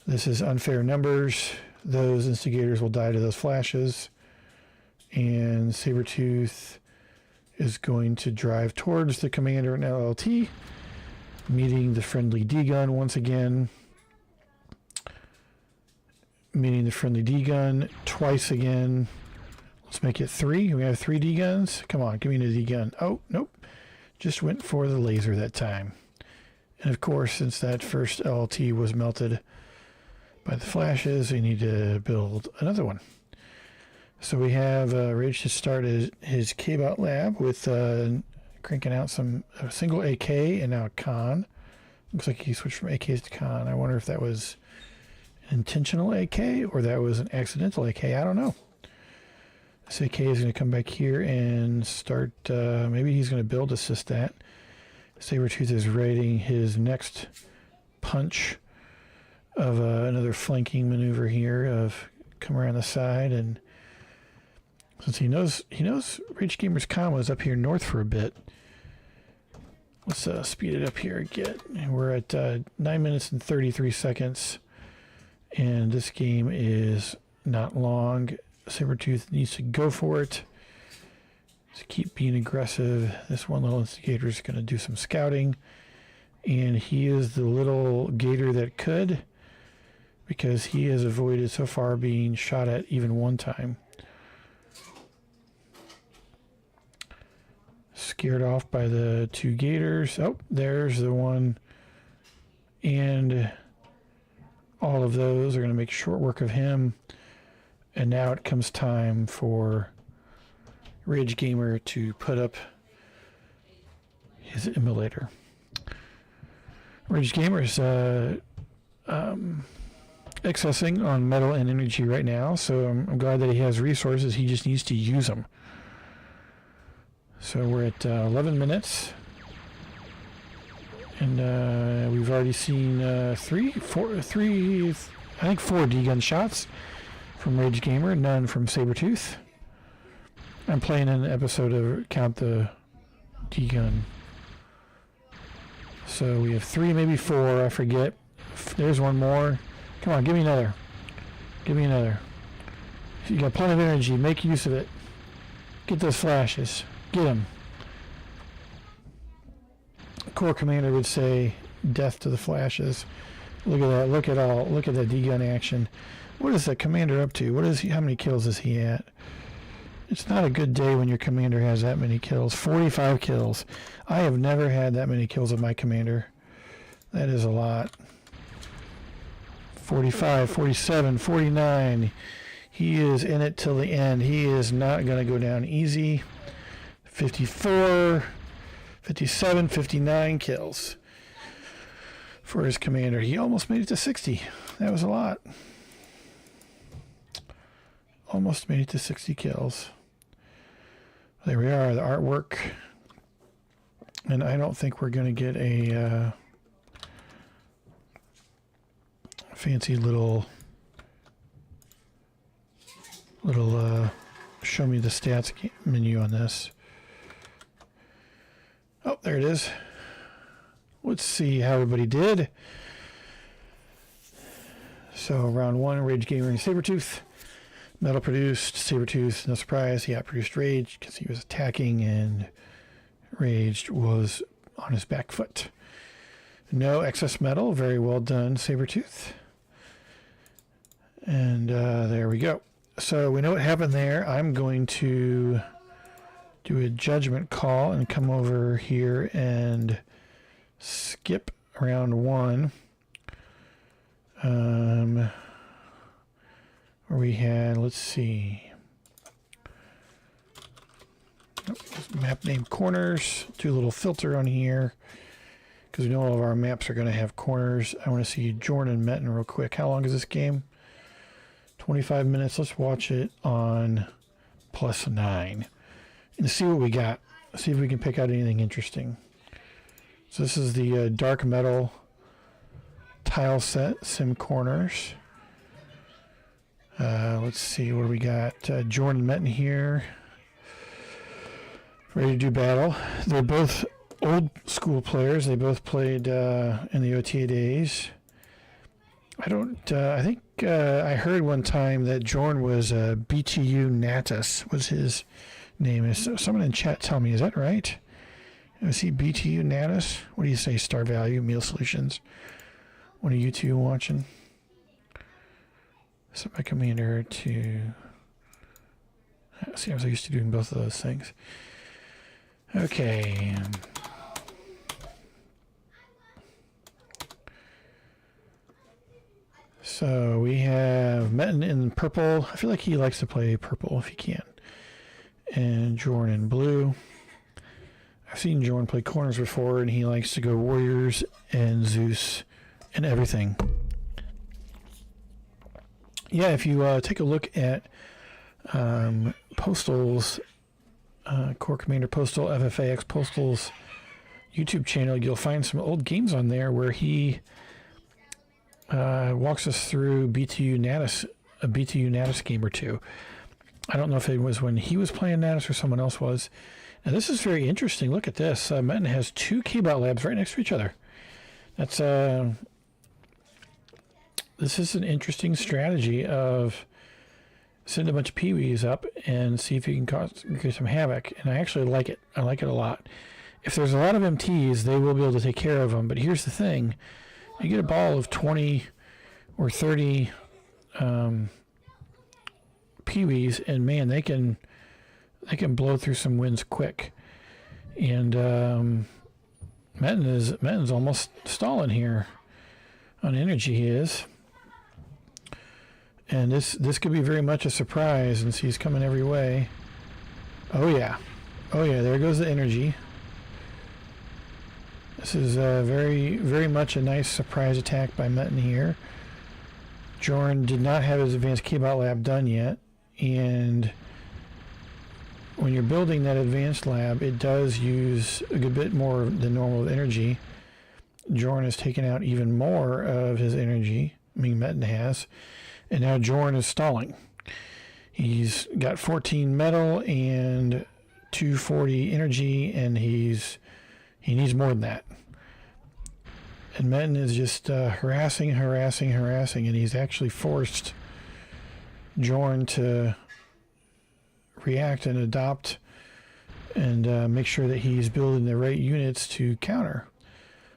This is unfair numbers. Those instigators will die to those flashes, and Sabretooth is going to drive towards the commander and LLT, meeting the friendly D-gun once again. Meeting the friendly D-gun twice again. Let's make it 3. We have 3 D-guns. Come on, give me the D-gun. Oh, nope. Just went for the laser that time. And of course, since that first LLT was melted by the flashes, we need to build another one. So we have Rage to start his K-Bot lab with cranking out a single AK and now a con. Looks like he switched from AKs to con. I wonder if that was an intentional AK or that was an accidental AK. I don't know. This AK is going to come back here and start, maybe he's going to build assist that. Sabretooth is writing his next punch of another flanking maneuver here of come around the side, and since he knows Rage Gamer's con was up here north for a bit. Let's speed it up here again. We're at 9 minutes and 33 seconds, and this game is not long. Sabretooth needs to go for it. To keep being aggressive. This one little instigator is going to do some scouting, and he is the little gator that could, because he has avoided so far being shot at even one time. Scared off by the 2 gators. Oh, there's the one. And all of those are going to make short work of him. And now it comes time for Rage Gamer to put up his immolator. Rage Gamer is accessing on metal and energy right now, so I'm glad that he has resources. He just needs to use them. So we're at 11 minutes, and we've already seen 4 D-gun shots from Rage Gamer, none from Sabretooth. I'm playing an episode of Count the D-gun. So we have 3, maybe 4, I forget. There's one more. Come on, give me another. Give me another. You got plenty of energy, make use of it. Get those flashes. Get them. Corps Commander would say, death to the flashes. Look at that. Look at that D-gun action. What is the commander up to? What is he? How many kills is he at? It's not a good day when your commander has that many kills. 45 kills. I have never had that many kills of my commander. That is a lot. 45, 47, 49. He is in it till the end. He is not going to go down easy. 54, 57, 59 kills for his commander. He almost made it to 60. That was a lot. Almost made it to 60 kills. There we are, the artwork. And I don't think we're going to get a fancy little show me the stats menu on this. Oh, there it is. Let's see how everybody did. So round 1, Rage Gamer and Sabretooth. Metal produced, Sabretooth, no surprise, he outproduced Rage because he was attacking, and Rage was on his back foot. No excess metal, very well done, Sabretooth. And there we go. So we know what happened there. I'm going to do a judgment call and come over here and skip round 1. Where we had, let's see, map name corners, do a little filter on here because we know all of our maps are going to have corners. I want to see Jordan and Metten real quick. How long is this game? 25 minutes. Let's watch it on +9 and see what we got. See if we can pick out anything interesting. So this is the dark metal tile set, sim corners. Let's see what do we got. Jordan Metten here, ready to do battle. They're both old school players. They both played in the OTA days. I think I heard one time that Jordan was BTU Natus was his name. Is someone in chat tell me, is that right? Is he BTU Natus? What do you say, Star Value, Meal Solutions? What are you two watching? Set my commander to... See, I was used to doing both of those things. Okay. So we have Metten in purple. I feel like he likes to play purple if he can. And Jordan in blue. I've seen Jordan play corners before, and he likes to go Warriors and Zeus and everything. Yeah, if you take a look at Postal's, Corps Commander Postal, FFAX Postal's YouTube channel, you'll find some old games on there where he walks us through BTU Natus, a BTU Natus game or two. I don't know if it was when he was playing Natus or someone else was. Now this is very interesting. Look at this. Metten has 2 K-Bot labs right next to each other. That's this is an interesting strategy of send a bunch of peewees up and see if you can create some havoc. And I actually like it. I like it a lot. If there's a lot of MTs, they will be able to take care of them. But here's the thing. You get a ball of 20 or 30 peewees, and man, they can blow through some winds quick. And Metten's almost stalling here on energy. He is. And this could be very much a surprise, and he's coming every way. Oh yeah. Oh yeah, there goes the energy. This is very, very much a nice surprise attack by Metten here. Jordan did not have his advanced K-Bot lab done yet, and when you're building that advanced lab, it does use a good bit more than normal energy. Jordan has taken out even more of his energy. I mean, Metten has. And now Jordan is stalling. He's got 14 metal and 240 energy, and he needs more than that. And Metten is just harassing, and he's actually forced Jordan to react and adopt and make sure that he's building the right units to counter.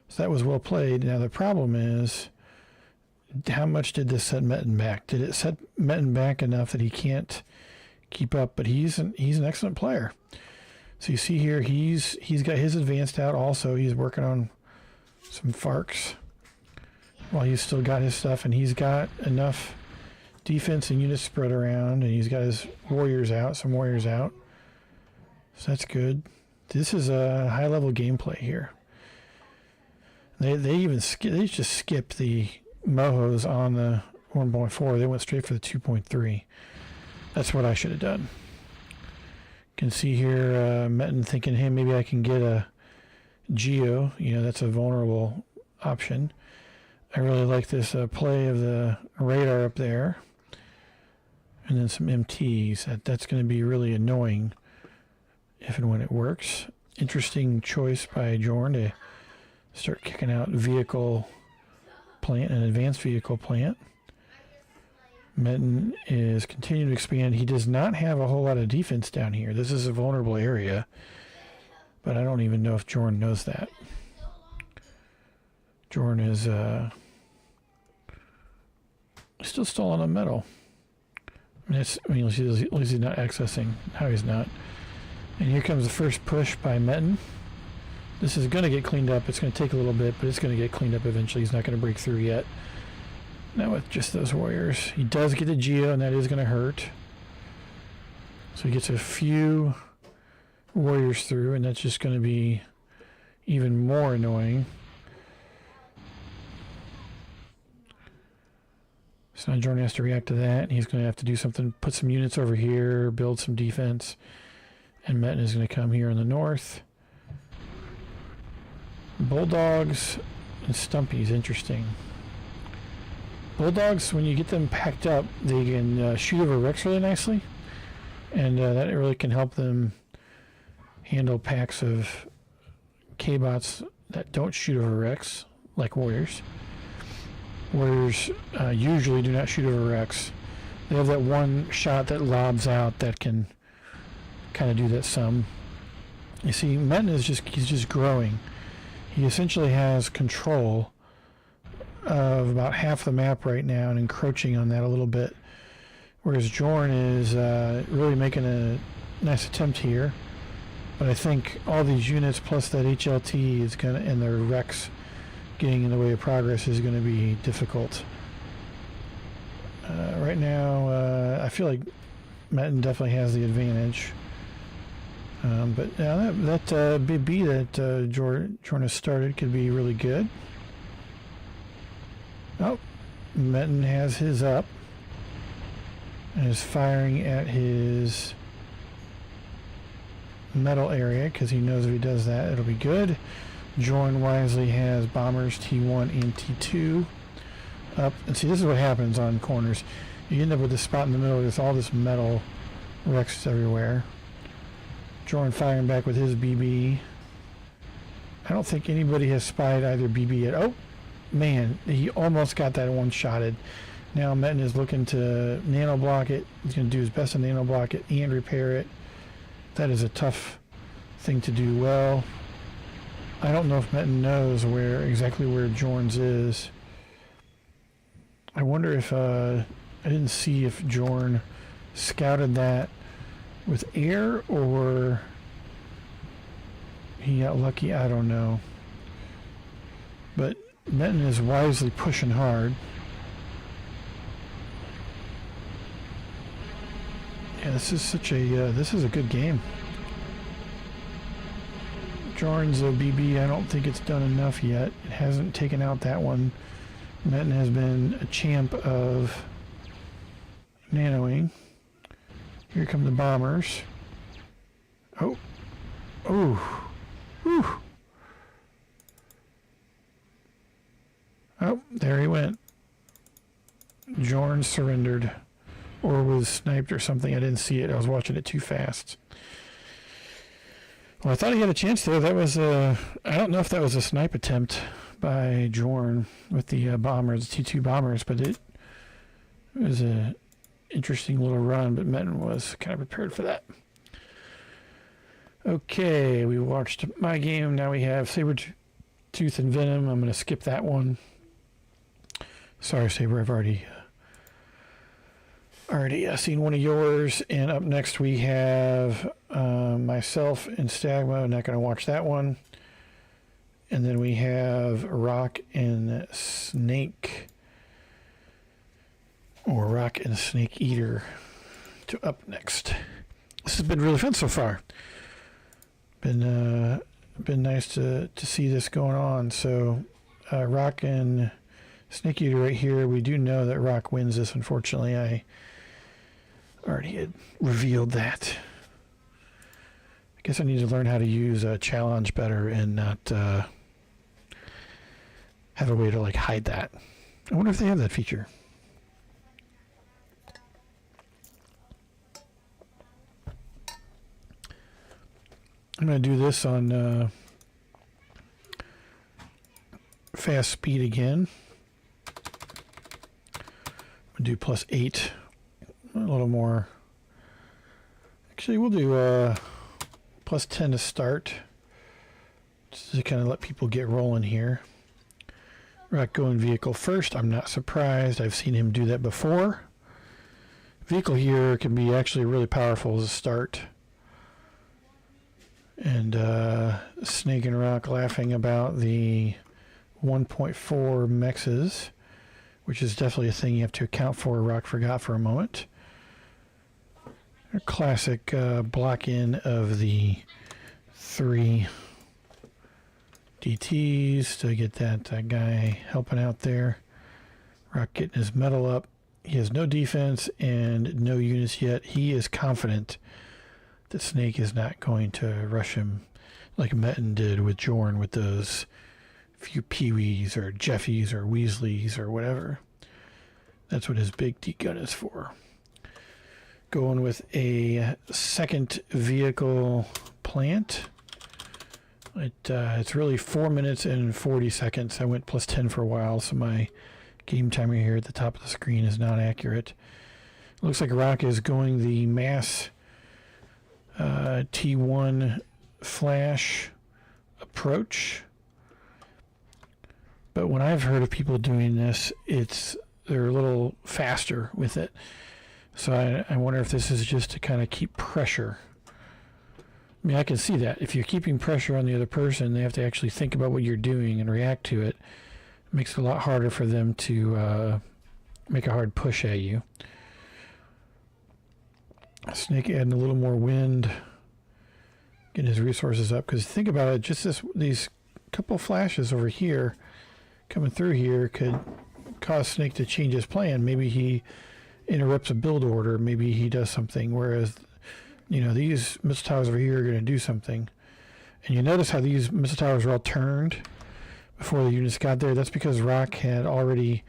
So that was well played. Now the problem is, how much did this set Metten back? Did it set Metten back enough that he can't keep up? But he's an excellent player. So you see here, he's got his advanced out also. He's working on some Farks while he's still got his stuff, and he's got enough defense and units spread around, and he's got his warriors out, some warriors out. So that's good. This is a high level gameplay here. They just skipped the Mohos on the 1.4. They went straight for the 2.3. That's what I should have done. You can see here Metten thinking, hey, maybe I can get a Geo. That's a vulnerable option. I really like this play of the radar up there. And then some MTs. That's going to be really annoying if and when it works. Interesting choice by Jorn to start kicking out vehicle plant, an advanced vehicle plant. Metten is continuing to expand. He does not have a whole lot of defense down here. This is a vulnerable area, but I don't even know if Jorn knows that. Jorn is still stalling on metal. At least he's not accessing. How he's not. And here comes the first push by Metten. This is going to get cleaned up. It's going to take a little bit, but it's going to get cleaned up eventually. He's not going to break through yet. Not with just those warriors. He does get a Geo, and that is going to hurt. So he gets a few warriors through, and that's just going to be even more annoying. So now Jordan has to react to that, and he's going to have to do something, put some units over here, build some defense. And Metten is going to come here in the north. Bulldogs and Stumpies, interesting. Bulldogs, when you get them packed up, they can shoot over wrecks really nicely. And that really can help them handle packs of K-bots that don't shoot over wrecks, like warriors. Warriors usually do not shoot over wrecks. They have that one shot that lobs out that can kind of do that some. You see, Metten is he's just growing. He essentially has control of about half the map right now and encroaching on that a little bit. Whereas Jorn is really making a nice attempt here. But I think all these units plus that HLT is gonna, and their Rex getting in the way of progress is going to be difficult. Right now, I feel like Metten definitely has the advantage. But now that BB that Jorn has started could be really good. Oh, Metten has his up and is firing at his metal area because he knows if he does that, it'll be good. Jorn wisely has bombers T1 and T2 up. And see, this is what happens on corners. You end up with this spot in the middle with all this metal wrecks everywhere. Jorn firing back with his BB. I don't think anybody has spied either BB yet. Oh, man, he almost got that one-shotted. Now Metten is looking to nano-block it. He's going to do his best to nano-block it and repair it. That is a tough thing to do well. I don't know if Metten knows exactly where Jorn's is. I wonder if I didn't see if Jorn scouted that with air or he got lucky. I don't know. But Metten is wisely pushing hard. Yeah, this is a good game. Jorn's BB, I don't think it's done enough yet. It hasn't taken out that one. Metten has been a champ of nanoing. Here come the bombers. Oh. Oh. Whew. Oh, there he went. Jorn surrendered. Or was sniped or something. I didn't see it. I was watching it too fast. Well, I thought he had a chance there. That was I don't know if that was a snipe attempt by Jorn with the bombers, T2 bombers, but it was a interesting little run, but Metten was kind of prepared for that. Okay, we watched my game. Now we have Saber-Tooth Tooth and Venom. I'm going to skip that one. Sorry, Saber. I've already seen one of yours. And up next we have myself and Stagmo. I'm not going to watch that one. And then we have Rock and Snake, or Rock and Snake Eater, to up next. This has been really fun so far. Been nice to see this going on. So Rock and Snake Eater right here. We do know that Rock wins this. Unfortunately, I already had revealed that. I guess I need to learn how to use a challenge better and not have a way to like hide that. I wonder if they have that feature. I'm going to do this on fast speed again. I'll do +8. A little more. Actually, we'll do +10 to start. Just to kind of let people get rolling here. Rock going vehicle first. I'm not surprised. I've seen him do that before. Vehicle here can be actually really powerful as a start. And Snake and Rock laughing about the 1.4 mexes, which is definitely a thing you have to account for. Rock forgot for a moment. A classic block in of the 3 DTs to get that guy helping out there. Rock getting his metal up. He has no defense and no units yet. He is confident that Snake is not going to rush him like Metten did with Jorn with those few Pee-wees or Jeffies or Weasleys or whatever. That's what his big D-gun is for. Going with a second vehicle plant. It's really 4 minutes and 40 seconds. I went +10 for a while, so my game timer here at the top of the screen is not accurate. It looks like Rock is going the mass T1 flash approach. But when I've heard of people doing this, they're a little faster with it. So I wonder if this is just to kind of keep pressure. I mean, I can see that. If you're keeping pressure on the other person, they have to actually think about what you're doing and react to it. It makes it a lot harder for them to make a hard push at you. Snake adding a little more wind, getting his resources up. Because think about it, just these couple flashes over here coming through here could cause Snake to change his plan. Maybe he interrupts a build order. Maybe he does something. Whereas, you know, these missile towers over here are going to do something. And you notice how these missile towers were all turned before the units got there. That's because Rock had already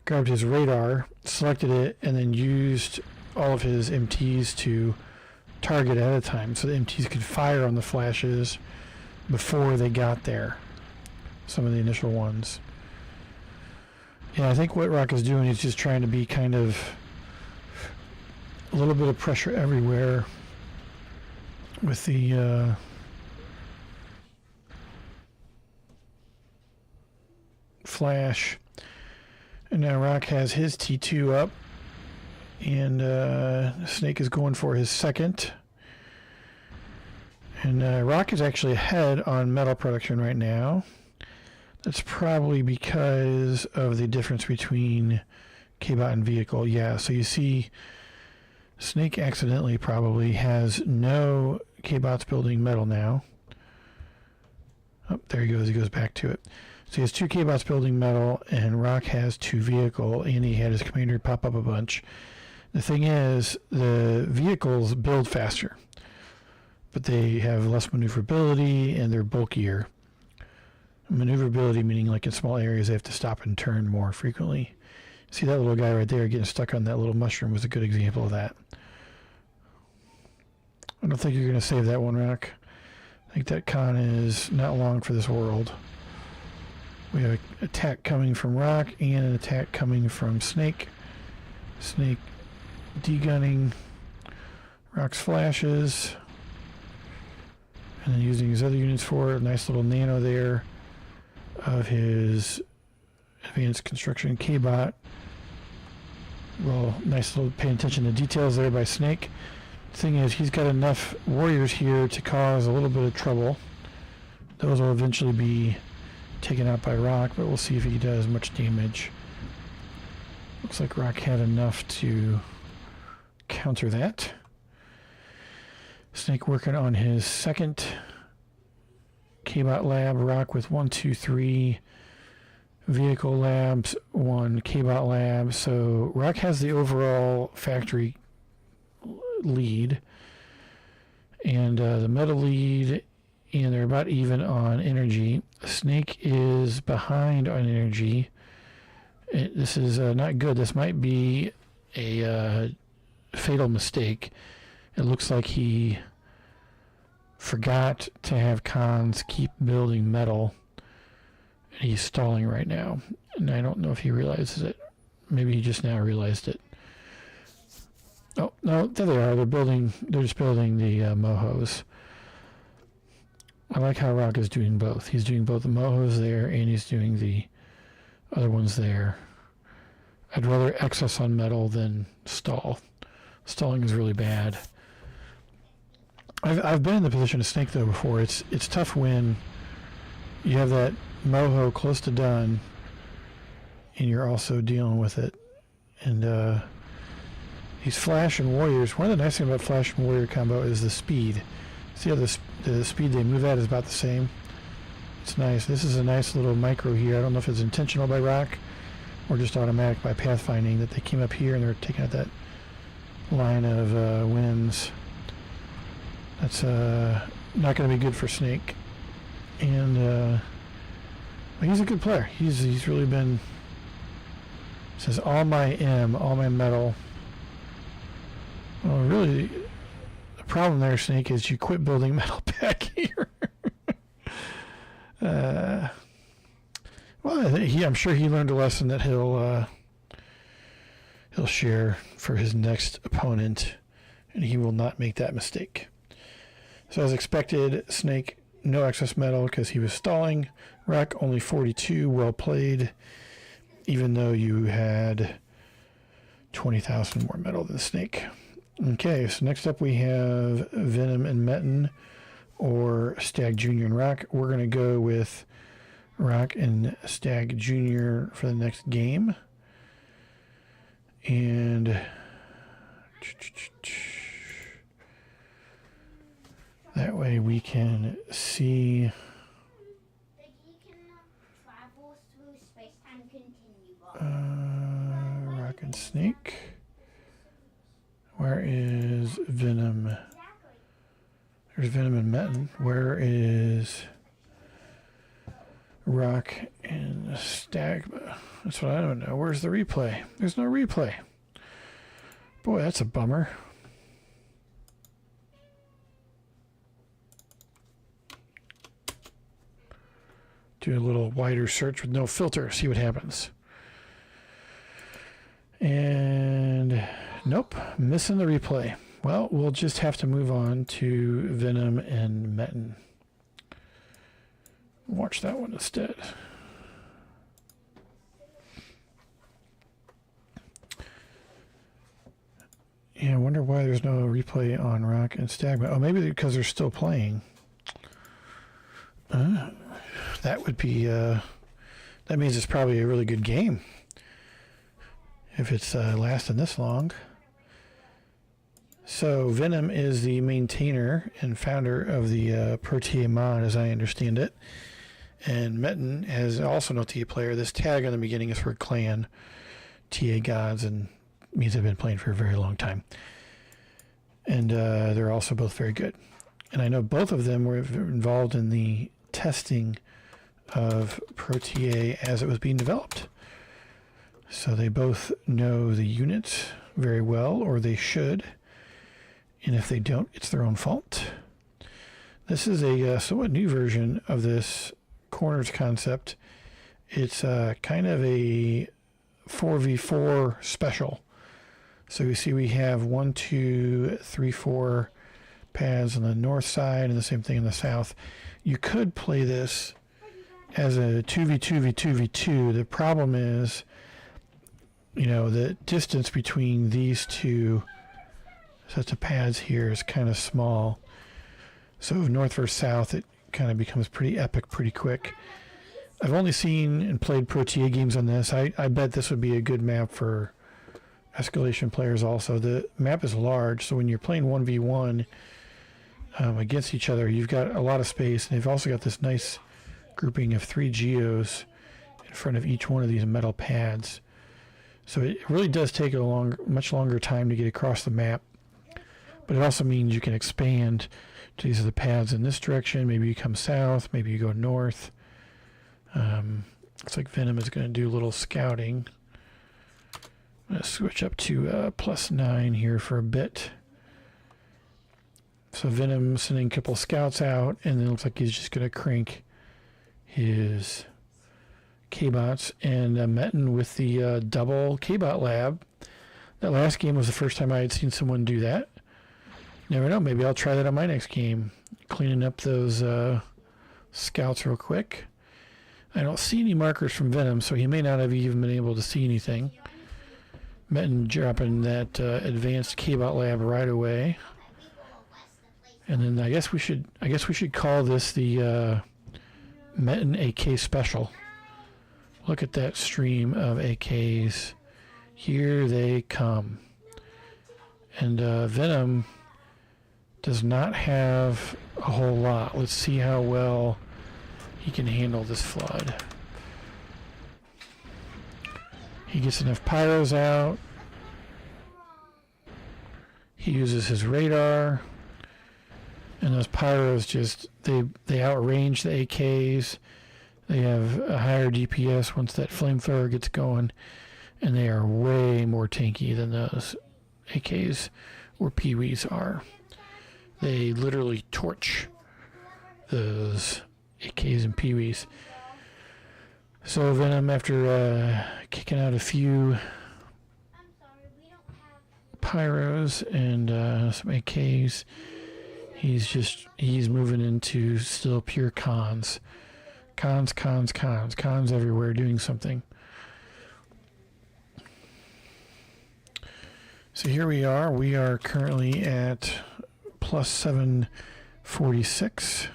grabbed his radar, selected it, and then used all of his MTs to target at a time, so the MTs could fire on the flashes before they got there. Some of the initial ones. Yeah, I think what Rock is doing is just trying to be kind of a little bit of pressure everywhere with the flash. And now Rock has his T2 up, and Snake is going for his second. And Rock is actually ahead on metal production right now. That's probably because of the difference between K-Bot and vehicle. Yeah, so you see Snake accidentally probably has no K-Bots building metal now. Oh, there he goes. He goes back to it. So he has 2 K-Bots building metal, and Rock has 2 vehicle, and he had his commander pop up a bunch. The thing is, the vehicles build faster, but they have less maneuverability, and they're bulkier. Maneuverability meaning like in small areas they have to stop and turn more frequently. See that little guy right there getting stuck on that little mushroom was a good example of that. I don't think you're going to save that one, Rock. I think that con is not long for this world. We have an attack coming from Rock and an attack coming from Snake. Snake degunning Rock's flashes. And then using his other units for it. Nice little nano there. of his advanced construction K-bot. Well, nice little paying attention to details there by Snake. Thing is, he's got enough warriors here to cause a little bit of trouble. Those will eventually be taken out by Rock, but we'll see if he does much damage. Looks like Rock had enough to counter that. Snake working on his second K-bot lab. Rock with 1, 2, 3 vehicle labs, 1 K-bot lab. So Rock has the overall factory lead, and the metal lead, and they're about even on energy. Snake is behind on energy. This is not good. This might be a fatal mistake. It looks like he forgot to have cons keep building metal, and he's stalling right now. And I don't know if he realizes it. Maybe he just now realized it. Oh, no, there they are. They're just building the mohos. I like how Rock is doing both. He's doing both the mohos there, and he's doing the other ones there. I'd rather excess on metal than stall. Stalling is really bad. I've been in the position of Snake though before. It's tough when you have that moho close to done, and you're also dealing with it. And these Flash and Warriors. One of the nice things about Flash and Warrior combo is the speed. See how the speed they move at is about the same. It's nice. This is a nice little micro here. I don't know if it's intentional by Rock or just automatic by pathfinding that they came up here and they're taking out that line of winds. That's not going to be good for Snake. And he's a good player. He's really been, says all my metal. Well, really, the problem there, Snake, is you quit building metal back here. Well, I'm sure he learned a lesson that he'll share for his next opponent, and he will not make that mistake. So as expected, Snake, no excess metal because he was stalling. Rock, only 42, well played, even though you had 20,000 more metal than Snake. Okay, so next up we have Venom and Metin, or Stag Jr. and Rock. We're going to go with Rock and Stag Jr. for the next game. And that way we can see Rock and Snake. Where is Venom? There's Venom and Metin. Where is Rock and Stag? That's what I don't know. Where's the replay? There's no replay. Boy, that's a bummer. Do a little wider search with no filter. See what happens. And nope, missing the replay. Well, we'll just have to move on to Venom and Metin. Watch that one instead. Yeah, I wonder why there's no replay on Rock and Stag. Oh, maybe because they're still playing. That would be, that means it's probably a really good game if it's lasting this long. So Venom is the maintainer and founder of the ProTA mod, as I understand it. And Metin is also no TA player. This tag on the beginning is for clan TA gods and means they've been playing for a very long time. And they're also both very good. And I know both of them were involved in the testing of ProTA as it was being developed. So they both know the units very well, or they should. And if they don't, it's their own fault. This is a somewhat new version of this corners concept. It's kind of a 4v4 special. So you see we have 1, 2, 3, 4 paths on the north side and the same thing in the south. You could play this as a 2v2v2v2. The problem is, the distance between these two sets of pads here is kind of small. So north versus south, it kind of becomes pretty epic pretty quick. I've only seen and played ProTA games on this. I bet this would be a good map for escalation players also. The map is large, so when you're playing 1v1 against each other, you've got a lot of space, and they've also got this nice grouping of 3 geos in front of each one of these metal pads. So it really does take a much longer time to get across the map, but it also means you can expand to these other pads in this direction. Maybe you come south, maybe you go north. Looks like Venom is going to do a little scouting. I'm going to switch up to +9 here for a bit. So Venom sending a couple scouts out, and then it looks like he's just going to crank his K-bots, and Metin with the double K-bot lab. That last game was the first time I had seen someone do that. Never know, maybe I'll try that on my next game. Cleaning up those scouts real quick. I don't see any markers from Venom, so he may not have even been able to see anything. Metin dropping that advanced K-bot lab right away. And then I guess we should call this the Metin AK special. Look at that stream of AKs. Here they come. And Venom does not have a whole lot. Let's see how well he can handle this flood. He gets enough pyros out. He uses his radar. And those pyros just, they outrange the AKs. They have a higher DPS once that flamethrower gets going. And they are way more tanky than those AKs or Pee-wees are. They literally torch those AKs and Pee-wees. So Venom, after kicking out a few pyros and some AKs, he's moving into still pure cons. Cons everywhere, doing something. So here we are. We are currently at +746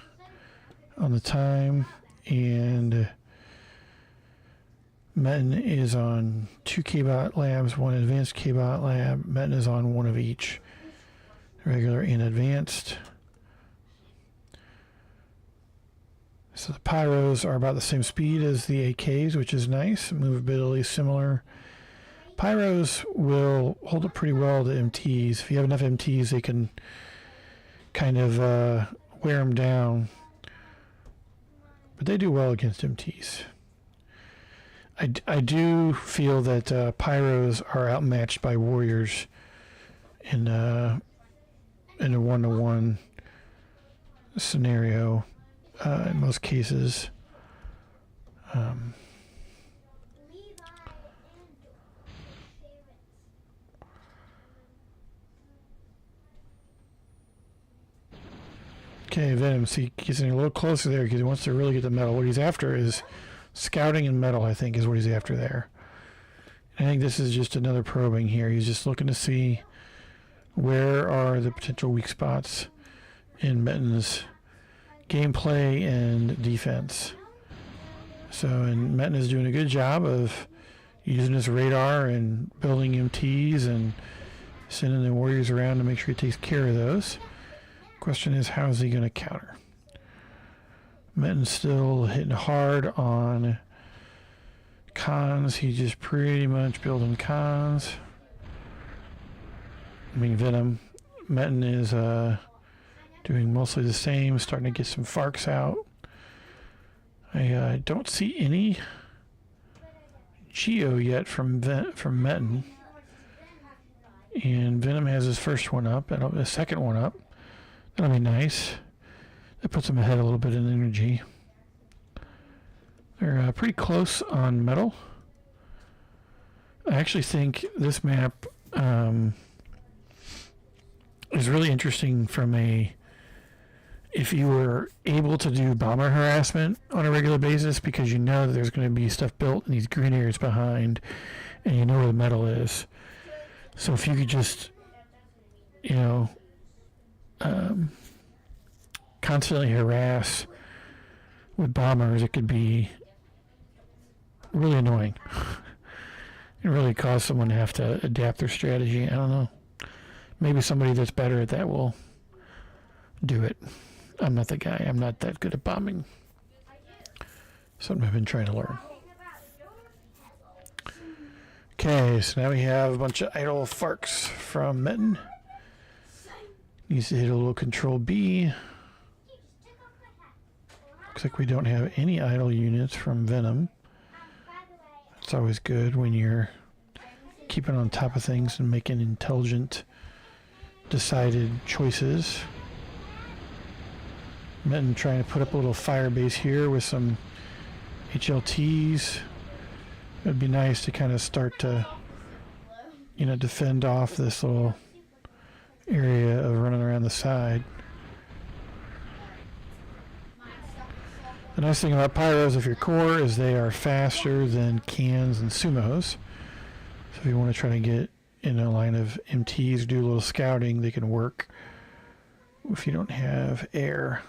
on the time, and Metin is on 2 K-bot labs, 1 advanced K-bot lab. Metin is on 1 of each, regular and advanced. So the pyros are about the same speed as the AKs, which is nice. Movability similar. Pyros will hold up pretty well to MTs. If you have enough MTs, they can kind of wear them down. But they do well against MTs. I do feel that pyros are outmatched by warriors in a 1-to-1 scenario in most cases. Okay, Venom, see, he's getting a little closer there because he wants to really get the metal. What he's after is scouting and metal, I think, is what he's after there. I think this is just another probing here. He's just looking to see where are the potential weak spots in Metin's gameplay and defense. So, and Metin is doing a good job of using his radar and building MTs and sending the warriors around to make sure he takes care of those. Question is, how is he going to counter? Metin's still hitting hard on cons. He's just pretty much building cons. I mean, Venom. Metin is doing mostly the same, starting to get some Farks out. I don't see any Geo yet from Metin. And Venom has his first one up, and the second one up. That'll be nice. That puts him ahead a little bit in energy. They're pretty close on metal. I actually think this map is really interesting from a if you were able to do bomber harassment on a regular basis, because you know that there's going to be stuff built in these green areas behind, and you know where the metal is. So if you could just, you know, constantly harass with bombers, it could be really annoying. It really cause someone to have to adapt their strategy. I don't know. Maybe somebody that's better at that will do it. I'm not the guy. I'm not that good at bombing. Something I've been trying to learn. Okay, so now we have a bunch of idle Farks from Metten. Needs to hit a little Control B. Looks like we don't have any idle units from Venom. It's always good when you're keeping on top of things and making intelligent, decided choices. Metten trying to put up a little fire base here with some HLTs. It'd be nice to kind of start to, you know, defend off this little area of running around the side. The nice thing about pyros, if you're core, is they are faster than cans and sumos. So if you want to try to get in a line of MTs, do a little scouting, they can work if you don't have air.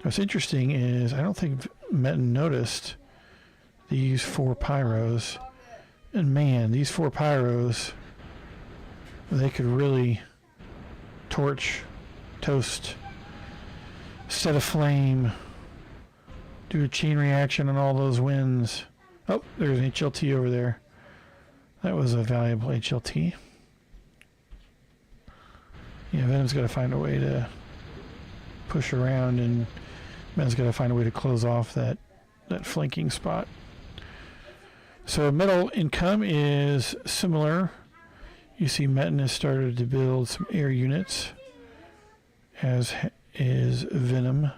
What's interesting is I don't think Metten noticed these 4 pyros, and man, these 4 pyros, they could really torch, toast, set aflame, do a chain reaction on all those winds. Oh, there's an HLT over there. That was a valuable HLT. Yeah, Venom's got to find a way to push around, and Metten's got to find a way to close off that flanking spot. So metal income is similar. You see Metten has started to build some air units, as is Venom.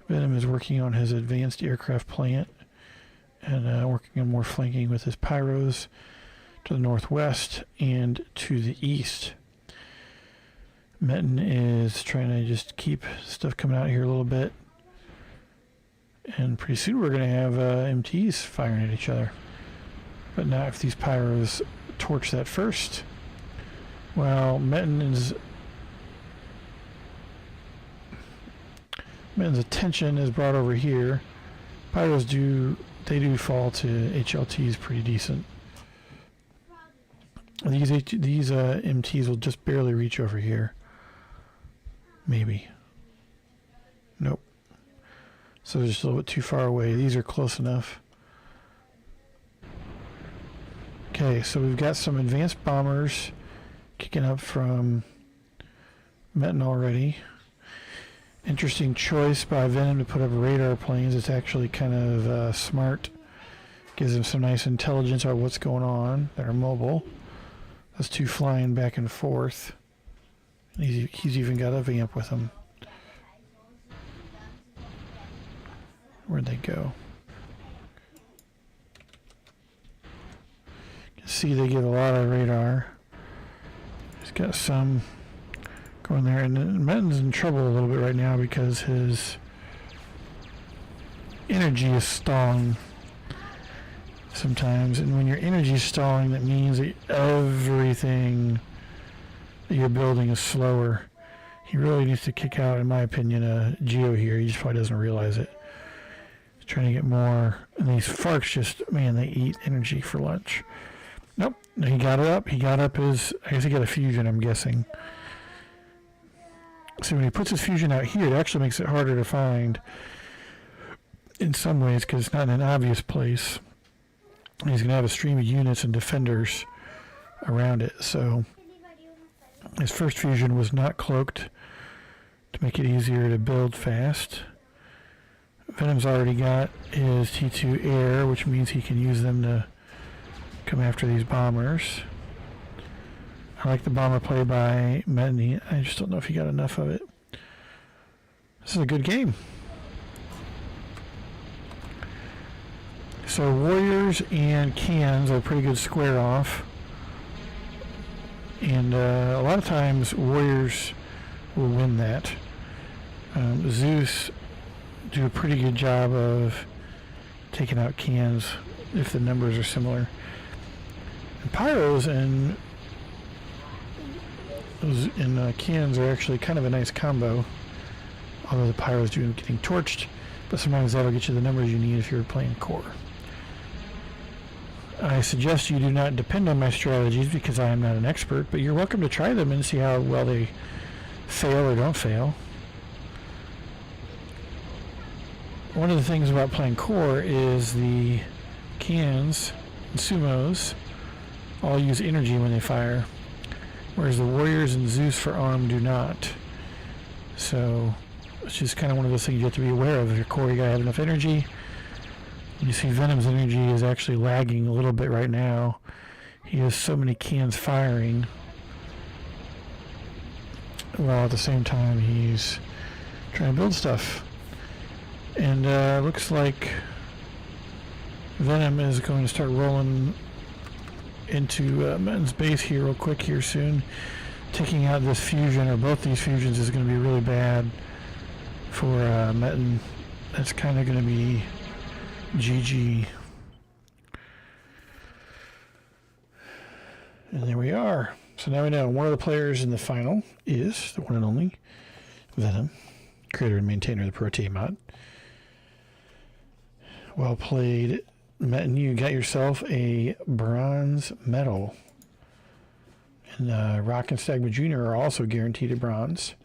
Venom is working on his advanced aircraft plant and working on more flanking with his pyros to the northwest and to the east. Metten is trying to just keep stuff coming out here a little bit. And pretty soon we're going to have MTs firing at each other. But not if these pyros torch that first. Well, Metten's attention is brought over here. Pyros do fall to HLTs pretty decent. These MTs will just barely reach over here. Maybe. Nope. So they're just a little bit too far away. These are close enough. Okay, so we've got some advanced bombers kicking up from Metten already. Interesting choice by Venom to put up radar planes. It's actually kind of smart. Gives them some nice intelligence on what's going on. They're mobile. Those 2 flying back and forth. He's even got a vamp with him. Where'd they go? You can see they get a lot of radar. He's got some going there, and Metten's in trouble a little bit right now because his energy is stalling sometimes, and when your energy is stalling, that means that everything that you're building is slower. He really needs to kick out, in my opinion, a Geo here. He just probably doesn't realize it. He's trying to get more, and these Farks just, man, they eat energy for lunch. Nope, he got it up. He got up his, I guess he got a fusion, I'm guessing. So when he puts his fusion out here, it actually makes it harder to find in some ways because it's not in an obvious place. And he's going to have a stream of units and defenders around it. So his first fusion was not cloaked to make it easier to build fast. Venom's already got his T2 air, which means he can use them to come after these bombers. I like the bomber play by Metten. I just don't know if he got enough of it. This is a good game. So warriors and cans are a pretty good square off. And a lot of times warriors will win that. Zeus do a pretty good job of taking out cans if the numbers are similar. And pyros and cans are actually kind of a nice combo, although the pyros do end up getting torched, but sometimes that'll get you the numbers you need if you're playing core. I suggest you do not depend on my strategies because I am not an expert, but you're welcome to try them and see how well they fail or don't fail. One of the things about playing core is the cans and sumos all use energy when they fire, whereas the warriors and Zeus for arm do not. So it's just kind of one of those things you have to be aware of. If you're core, you gotta have enough energy. You see Venom's energy is actually lagging a little bit right now. He has so many cans firing, while at the same time he's trying to build stuff. And looks like Venom is going to start rolling into Metten's base here real quick here soon. Taking out this fusion, or both these fusions, is going to be really bad for Metten. That's kind of going to be GG. And there we are. So now we know one of the players in the final is the one and only Venom, creator and maintainer of the ProTA mod. Well played, Metten. You got yourself a bronze medal. And Rock and Stagma Jr. are also guaranteed a bronze.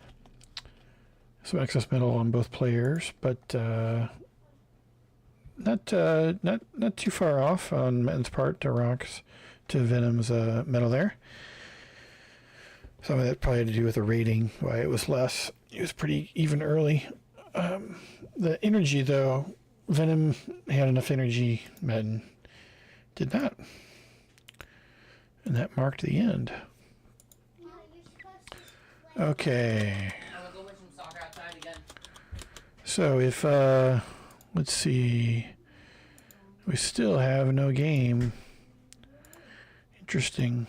So excess medal on both players, but not too far off on Metten's part to Rock's to Venom's medal there. Some of that probably had to do with the rating, why it was less. It was pretty even early. The energy, though, Venom had enough energy, Metten did not. And that marked the end. Okay. So if, let's see, we still have no game. Interesting.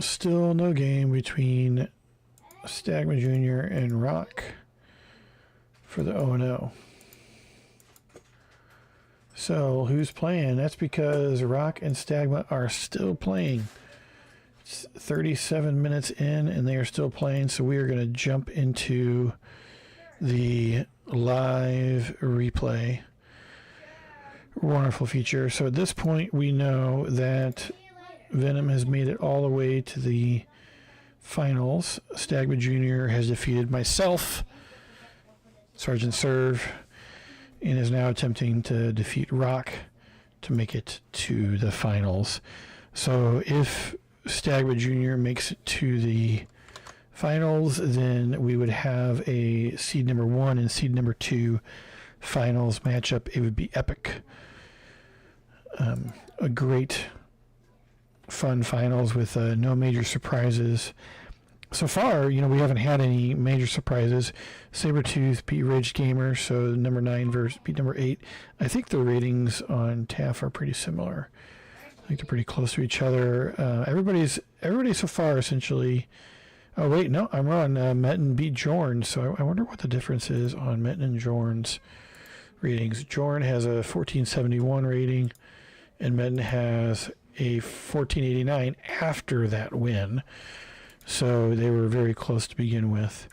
Still no game between Stagma Jr. and Rock for the O&O. So who's playing? That's because Rock and Stagma are still playing. It's 37 minutes in and they are still playing, so we are going to jump into the live replay. Wonderful feature. So at this point we know that Venom has made it all the way to the finals. Stagma Jr. has defeated myself, Sergeant Serve, and is now attempting to defeat Rock to make it to the finals. So if Stagma Jr. makes it to the finals, then we would have a seed number 1 and seed number 2 finals matchup. It would be epic. A great fun finals with no major surprises. So far, you know, we haven't had any major surprises. Sabretooth beat Rage Gamer, so number 9 versus beat number 8. I think the ratings on TAF are pretty similar. I think they're pretty close to each other. Everybody so far essentially. Oh wait, no, I'm wrong. Metten beat Jorn, so I wonder what the difference is on Metten and Jorn's ratings. Jorn has a 1471 rating, and Metten has a 1489 after that win. So they were very close to begin with,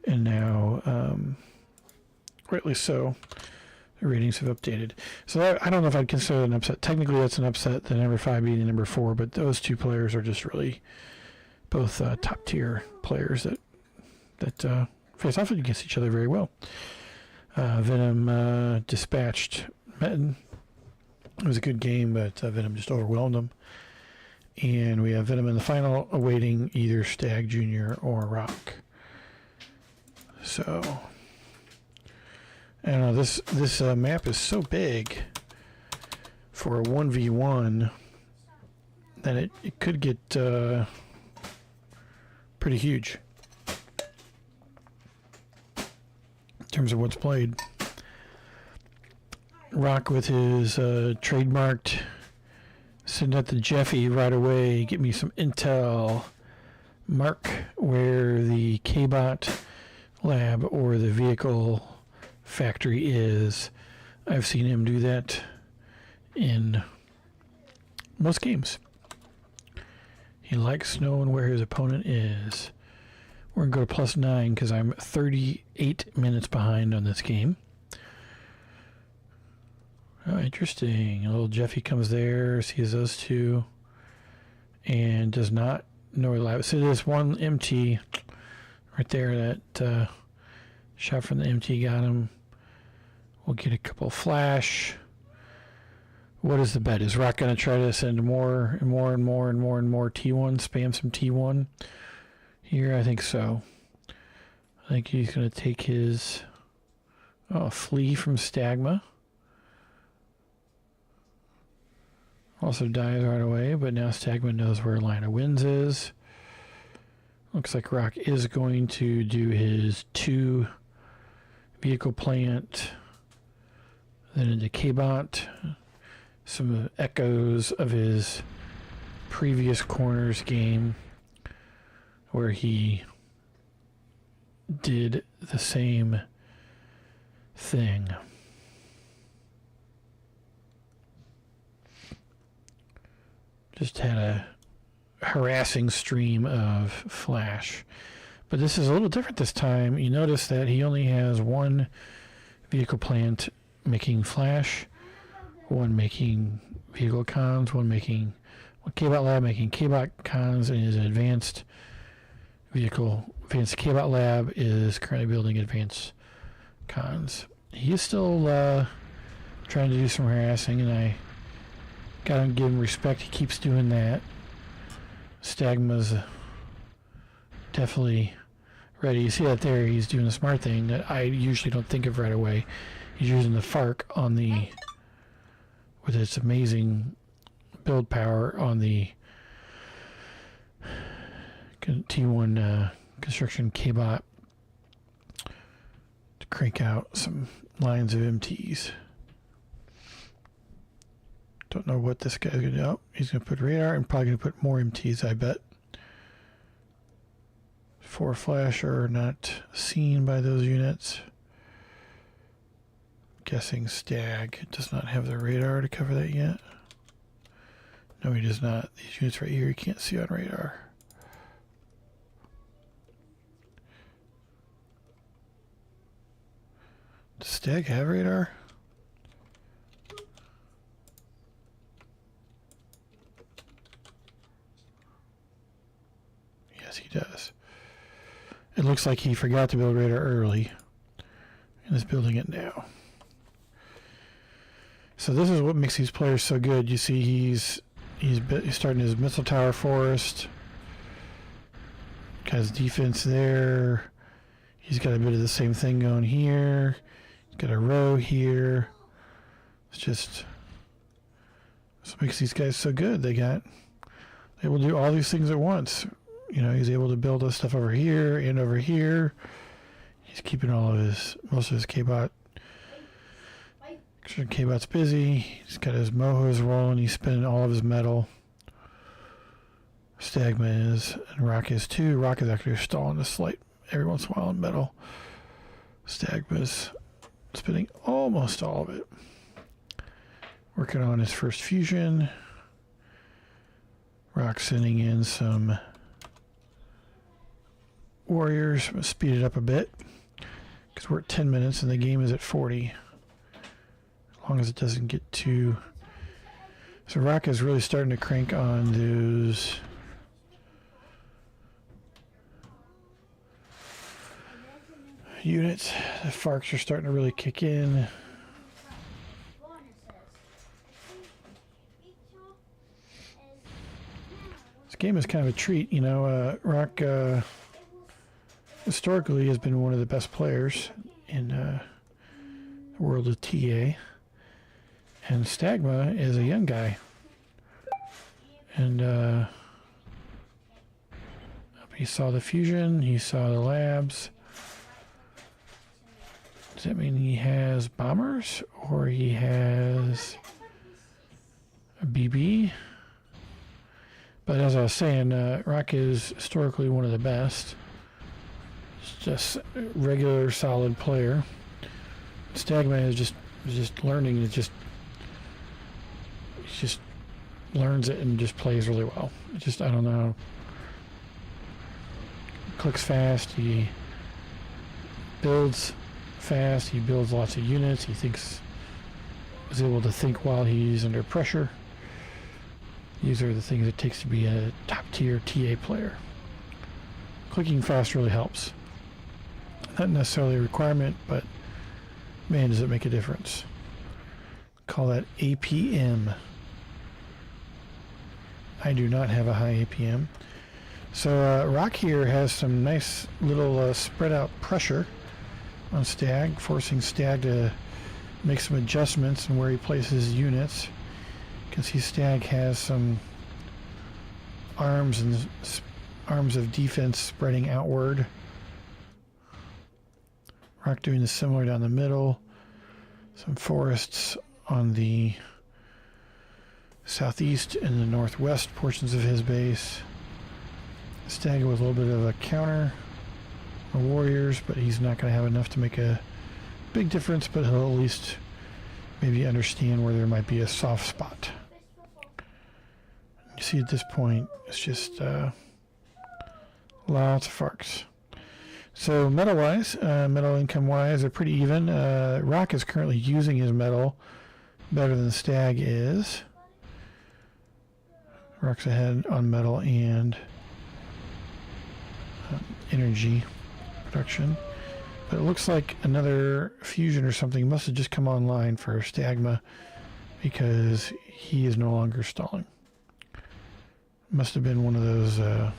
and now, rightly so, the ratings have updated. So I don't know if I'd consider that an upset. Technically, that's an upset, the number 5 beating number 4, but those two players are just really both top tier players that face off against each other very well. Venom dispatched Metten. It was a good game, but Venom just overwhelmed him. And we have Venom in the final, awaiting either Stag Jr. or Rock. So, I don't know, this map is so big for a 1v1 that it could get pretty huge in terms of what's played. Rock with his trademarked send out the Jeffy right away. Get me some intel. Mark where the KBot lab or the vehicle factory is. I've seen him do that in most games. He likes knowing where his opponent is. We're going to go to +9 because I'm 38 minutes behind on this game. Oh, interesting. A little Jeffy comes there, sees those two, and does not know where the lab is. So there's one MT right there. That shot from the MT got him. We'll get a couple flash. What is the bet? Is Rock going to try to send more and more and more and more and more T1? Spam some T1 here? I think so. I think he's going to take his flee from Stagma. Also dies right away, but now Stagman knows where Line of Winds is. Looks like Rock is going to do his 2 vehicle plant, then into K-Bot. Some echoes of his previous corners game where he did the same thing. Just had a harassing stream of flash. But this is a little different this time. You notice that he only has 1 vehicle plant making flash, 1 making vehicle cons, 1 KBot lab making KBot cons, and his advanced KBot lab is currently building advanced cons. He is still trying to do some harassing, and I gotta give him respect. He keeps doing that. Stagma's definitely ready. You see that there? He's doing a smart thing that I usually don't think of right away. He's using the FARC on with its amazing build power on the T1 construction KBot to crank out some lines of MTs. Don't know what this guy's going to do. Oh, he's going to put radar and probably going to put more MTs, I bet. 4 flash are not seen by those units. Guessing Stag does not have the radar to cover that yet. No, he does not. These units right here you can't see on radar. Does Stag have radar? Yes, he does. It looks like he forgot to build radar early and is building it now. So this is what makes these players so good. You see he's starting his missile tower forest. Got his defense there. He's got a bit of the same thing going here. He's got a row here. It's just what makes these guys so good. They will do all these things at once. You know, he's able to build us stuff over here and over here. He's keeping most of his KBot. KBot's busy. He's got his mohos rolling. He's spending all of his metal. Stagman is, and Rock is too. Rock is actually stalling the slight every once in a while in metal. Stagman's spending almost all of it. Working on his first fusion. Rock sending in some warriors. I'm going to speed it up a bit because we're at 10 minutes and the game is at 40. As long as it doesn't get too... So Rock is really starting to crank on those units. The FARCs are starting to really kick in. This game is kind of a treat, you know. Rock historically has been one of the best players in the world of TA. And Stagma is a young guy. And he saw the fusion, he saw the labs. Does that mean he has bombers or he has a BB? But as I was saying, Rock is historically one of the best. It's just a regular, solid player. Stagman is just learning. He just learns it and just plays really well. I don't know. Clicks fast. He builds fast. He builds lots of units. He is able to think while he's under pressure. These are the things it takes to be a top-tier TA player. Clicking fast really helps. Not necessarily a requirement, but man, does it make a difference. Call that APM. I do not have a high APM. So Rock here has some nice little spread out pressure on Stag, forcing Stag to make some adjustments in where he places units. You can see Stag has some arms of defense spreading outward. Rock doing the similar down the middle. Some forests on the southeast and the northwest portions of his base. Stag with a little bit of a counter on warriors, but he's not going to have enough to make a big difference, but he'll at least maybe understand where there might be a soft spot. You see at this point, it's just lots of Farks. So metal-wise, metal income-wise, they're pretty even. Rock is currently using his metal better than Stag is. Rock's ahead on metal and energy production. But it looks like another fusion or something must have just come online for Stagma because he is no longer stalling. Must have been one of those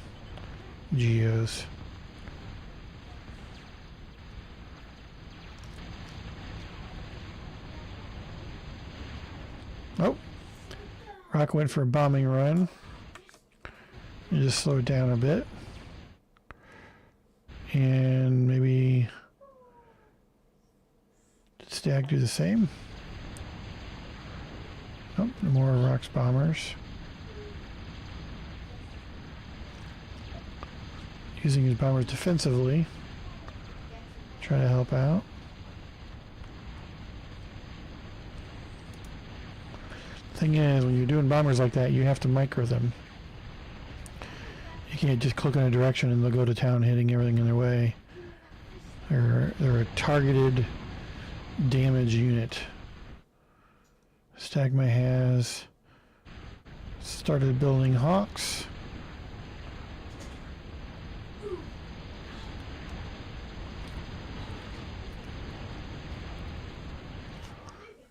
geos. Oh, Rock went for a bombing run. You just slow it down a bit. And maybe did Stag do the same? Nope, more Rock's bombers. Using his bombers defensively. Try to help out. Thing is, when you're doing bombers like that, you have to micro them. You can't just click on a direction and they'll go to town hitting everything in their way. They're a targeted damage unit. Stagma has started building Hawks.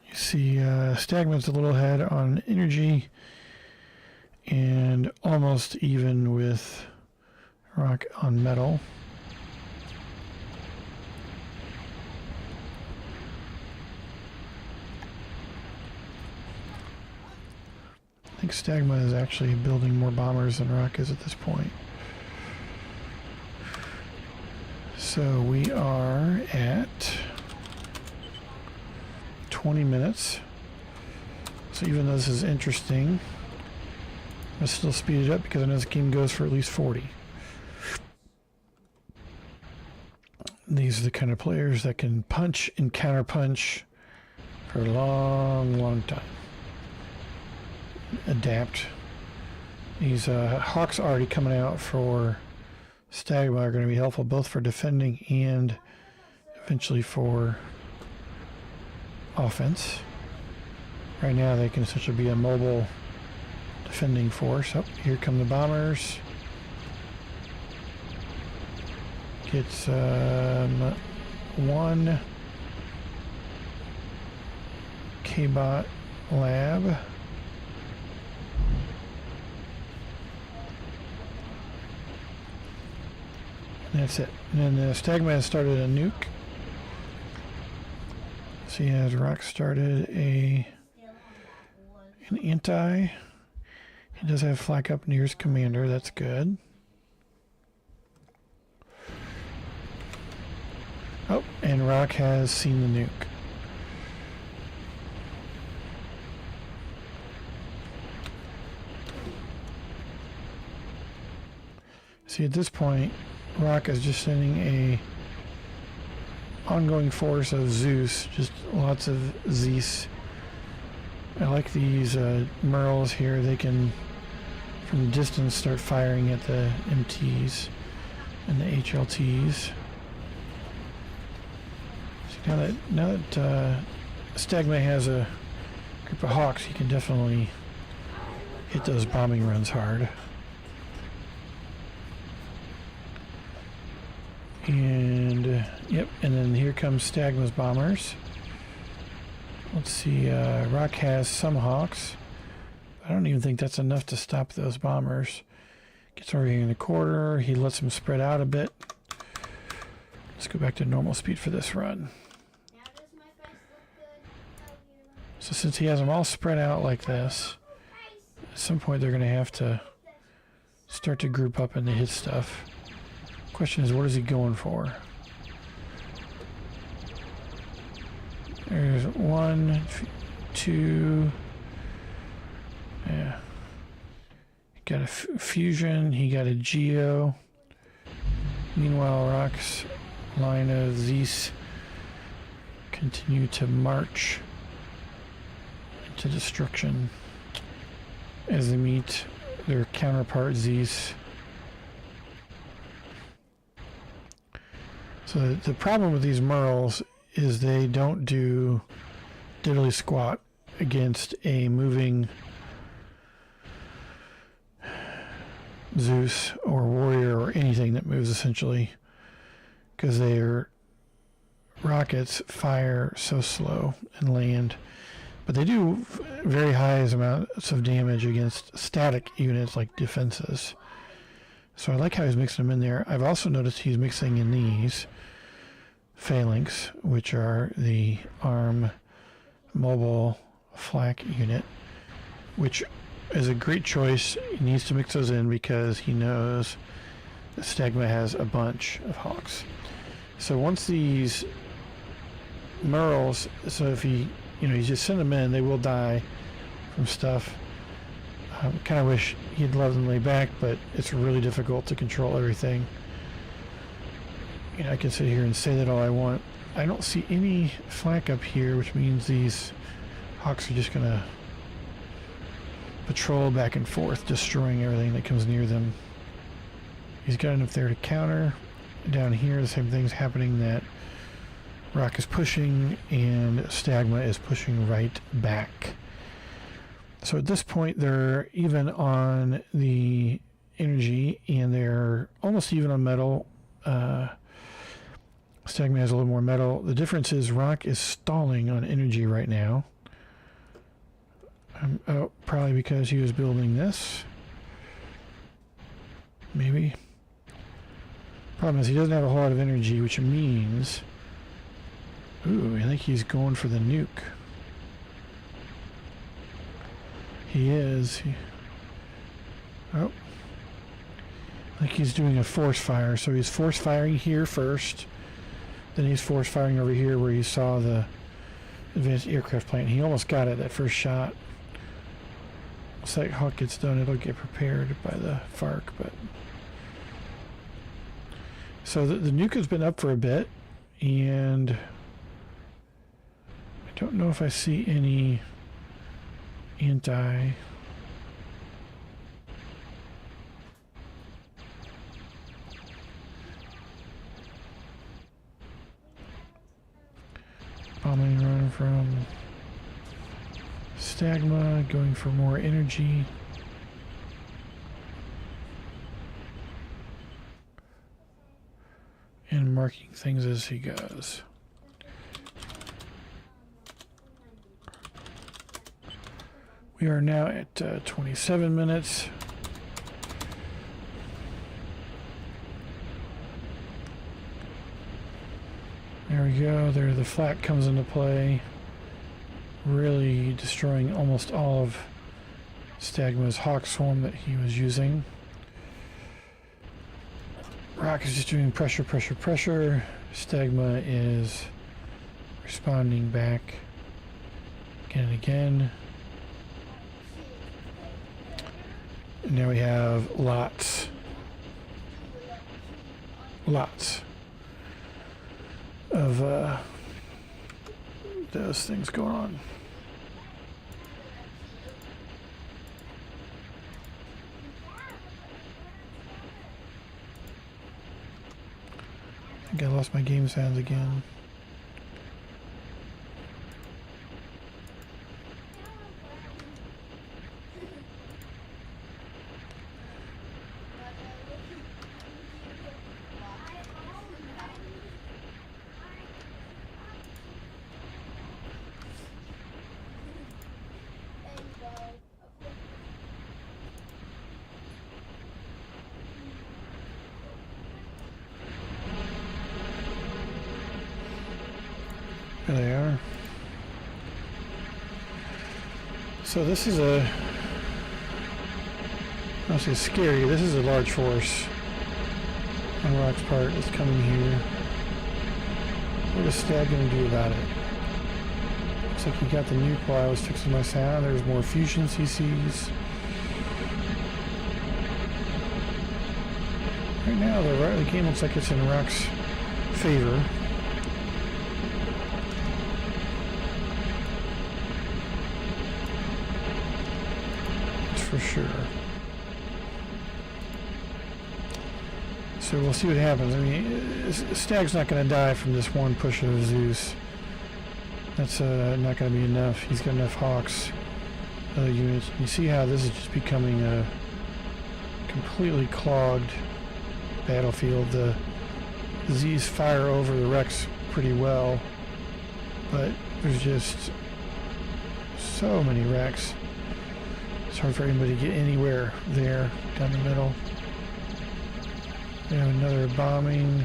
You see Stagman's a little ahead on energy and almost even with Rock on metal. I think Stagma is actually building more bombers than Rock is at this point. So we are at 20 minutes. So even though this is interesting, I'll still speed it up because I know this game goes for at least 40. These are the kind of players that can punch and counter punch for a long, long time. Adapt. These Hawks already coming out for Stagma are going to be helpful both for defending and eventually for offense. Right now they can essentially be a mobile defending force. Oh, here come the bombers. Gets one K-Bot lab. And that's it. And then Stagma has started a nuke. So he has Rock started an anti. He does have flak up near his commander. That's good. Oh, and Rock has seen the nuke. See, at this point, Rock is just sending a ongoing force of Zeus, just lots of Zeus. I like these Merles here. They can, from distance, start firing at the MTs and the HLTs. See, now that Stagma has a group of Hawks, he can definitely hit those bombing runs hard. And yep, and then here comes Stagma's bombers. Let's see, Rock has some Hawks. I don't even think that's enough to stop those bombers. Gets over here in the corner. He lets them spread out a bit. Let's go back to normal speed for this run. Now does my face look good? Oh, you look So since he has them all spread out like this, nice. at some point they're going to have to start to group up and to hit stuff. Question is, what is he going for? There's 1, 2. Yeah. He got a fusion. He got a geo. Meanwhile, Rock's line of Zeus continue to march to destruction as they meet their counterpart Zeus. So the problem with these Merles is they don't do diddly squat against a moving Zeus or warrior or anything that moves, essentially, because their rockets fire so slow and land. But they do very high amounts of damage against static units like defenses. So I like how he's mixing them in there. I've also noticed he's mixing in these phalanx, which are the ARM mobile flak unit, which is a great choice. He needs to mix those in because he knows that Stagma has a bunch of Hawks. So once these Merles, so if he, you just send them in, they will die from stuff. I kind of wish he'd let them lay back, but it's really difficult to control everything. I can sit here and say that all I want. I don't see any flak up here, which means these Hawks are just going to patrol back and forth, destroying everything that comes near them. He's got enough there to counter. Down here, the same thing's happening, that Rock is pushing and Stagma is pushing right back. So at this point, they're even on the energy and they're almost even on metal. Stagma has a little more metal. The difference is Rock is stalling on energy right now. Probably because he was building this. Maybe. Problem is he doesn't have a whole lot of energy, which means... Ooh, I think he's going for the nuke. He is. Oh. I think he's doing a force fire. So he's force firing here first. Then he's force firing over here where you saw the advanced aircraft plane. He almost got it that first shot. Once that Hawk gets done, it'll get prepared by the FARC. But so the nuke has been up for a bit, and I don't know if I see any anti. Bombing run from Stagma, going for more energy. And marking things as he goes. We are now at 27 minutes. There we go. There, the flak comes into play, really destroying almost all of Stagma's Hawk Swarm that he was using. Rock is just doing pressure, pressure, pressure. Stegma is responding back again and again. And now we have lots of those things going on. I think I lost my game sounds again. There they are. So this is I don't say scary, this is a large force on Rock's part that's coming here. What is Stag going to do about it? Looks like he got the nuke while I was fixing my sound. There's more fusion CCs. Right now the game looks like it's in Rock's favor. For sure. So we'll see what happens. I mean, Stag's not going to die from this one push of Zeus. That's not going to be enough. He's got enough Hawks, other units. You see how this is just becoming a completely clogged battlefield. The Z's fire over the wrecks pretty well, but there's just so many wrecks. It's hard for anybody to get anywhere there, down the middle. We have another bombing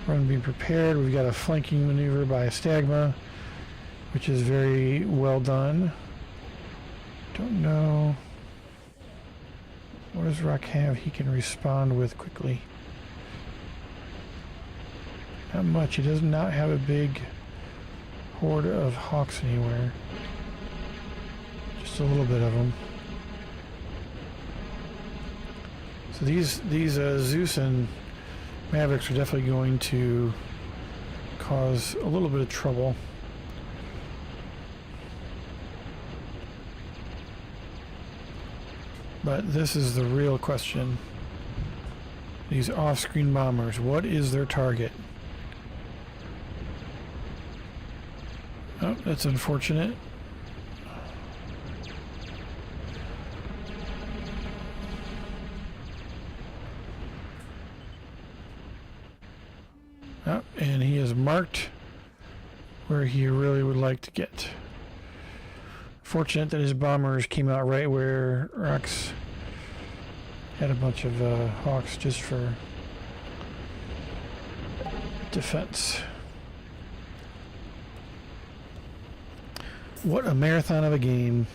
run being prepared. We've got a flanking maneuver by Stagma, which is very well done. Don't know. What does Rock have he can respond with quickly? Not much. He does not have a big horde of Hawks anywhere. Just a little bit of them. So these Zeus and Mavericks are definitely going to cause a little bit of trouble. But this is the real question. These off-screen bombers, what is their target? Oh, that's unfortunate. Oh, and he is marked where he really would like to get. Fortunate that his bombers came out right where Rox had a bunch of Hawks just for defense. What a marathon of a game.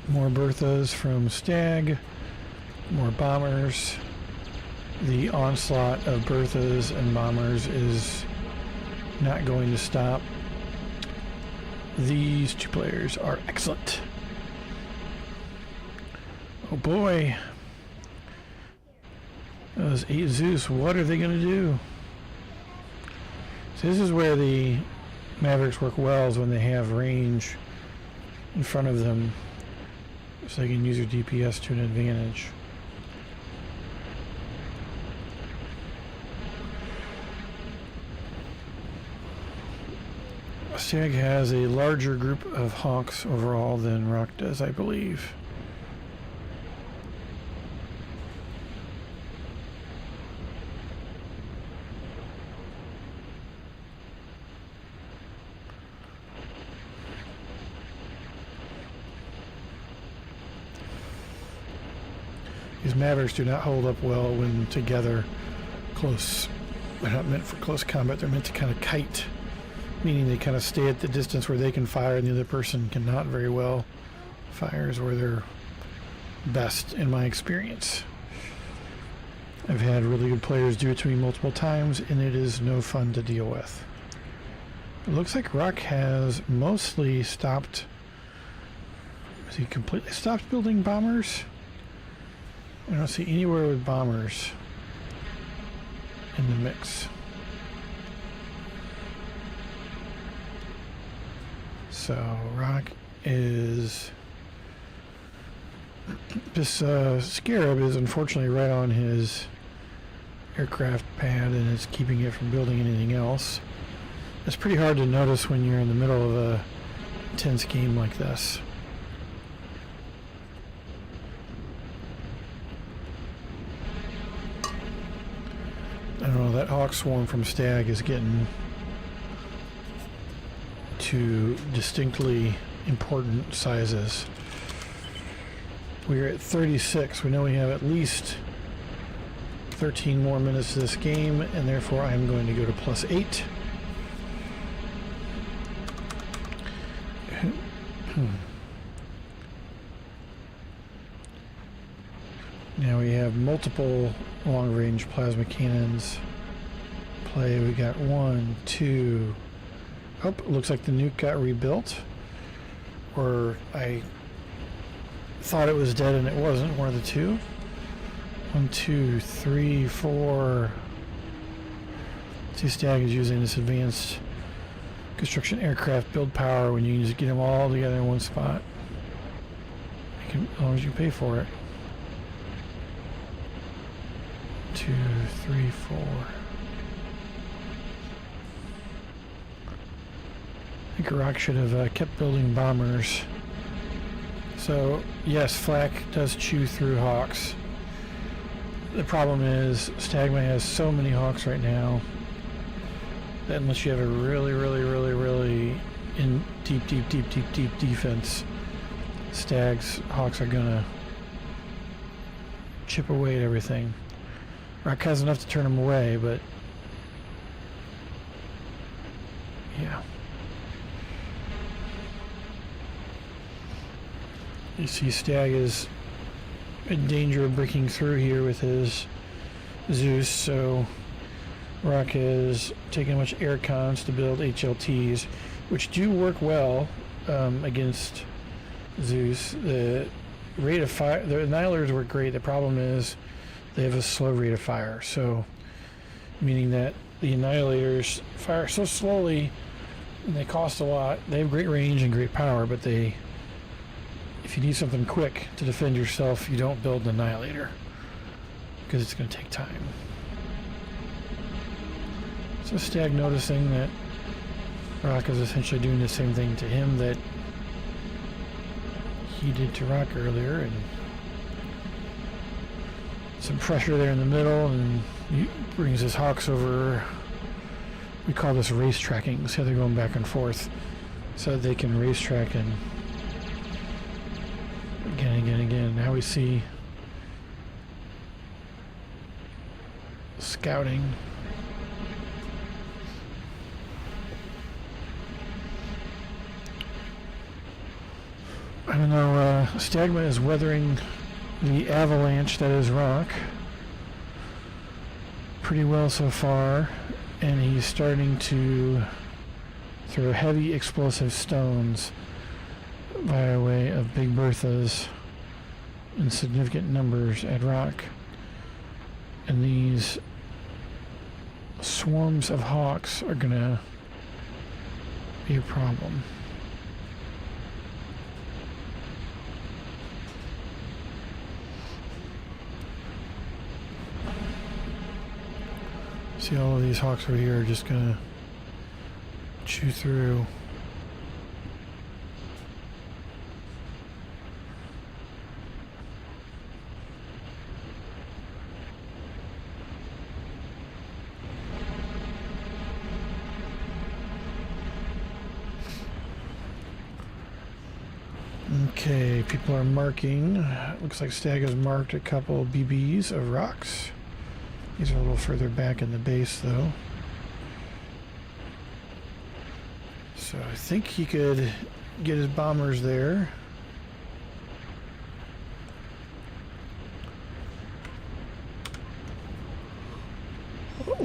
More Berthas from Stag. More bombers. The onslaught of Berthas and bombers is not going to stop. These two players are excellent. Oh boy. Those 8 Zeus, what are they going to do? So this is where the Mavericks work well, is when they have range in front of them, so they can use their DPS to an advantage. Stag has a larger group of Hawks overall than Rock does, I believe. These Mavericks do not hold up well when together close. They're not meant for close combat, they're meant to kind of kite. Meaning they kind of stay at the distance where they can fire and the other person cannot very well Fires where they're best in my experience. I've had really good players do it to me multiple times, and it is no fun to deal with. It looks like Rock has mostly stopped. Has he completely stopped building bombers? I don't see anywhere with bombers in the mix. So Rock is... This Scarab is unfortunately right on his aircraft pad, and it's keeping it from building anything else. It's pretty hard to notice when you're in the middle of a intense game like this. I don't know, that Hawk Swarm from Stag is getting to distinctly important sizes. We're at 36. We know we have at least 13 more minutes of this game, and therefore I'm going to go to +8. Now we have multiple long-range plasma cannons play. We got 1, 2. Oh, it looks like the nuke got rebuilt. Or I thought it was dead and it wasn't. One of the two. 1, 2, 3, 4. See, Stag is using this advanced construction aircraft build power when you can just get them all together in one spot. As long as you pay for it. 2, 3, 4. I think Rock should have kept building bombers. So, yes, Flak does chew through Hawks. The problem is, Stagma has so many Hawks right now that unless you have a really in deep defense, Stag's Hawks are gonna chip away at everything. Rock has enough to turn them away, but yeah. You see Stag is in danger of breaking through here with his Zeus, so Rock is taking much air cons to build HLTs, which do work well against Zeus. The rate of fire, the Annihilators work great. The problem is they have a slow rate of fire, so meaning that the Annihilators fire so slowly and they cost a lot. They have great range and great power, but if you need something quick to defend yourself, you don't build an Annihilator because it's going to take time. So Stag noticing that Rock is essentially doing the same thing to him that he did to Rock earlier, and some pressure there in the middle, and he brings his Hawks over. We call this race tracking, so they're going back and forth so that they can race track and again. Now we see scouting. I don't know, Stagma is weathering the avalanche that is Rock pretty well so far, and he's starting to throw heavy explosive stones by way of Big Berthas in significant numbers at Rock. And these swarms of Hawks are gonna be a problem. See, all of these Hawks over here are just gonna chew through. Okay, people are marking. Looks like Stag has marked a couple BBs of Rocks. These are a little further back in the base, though. So I think he could get his bombers there.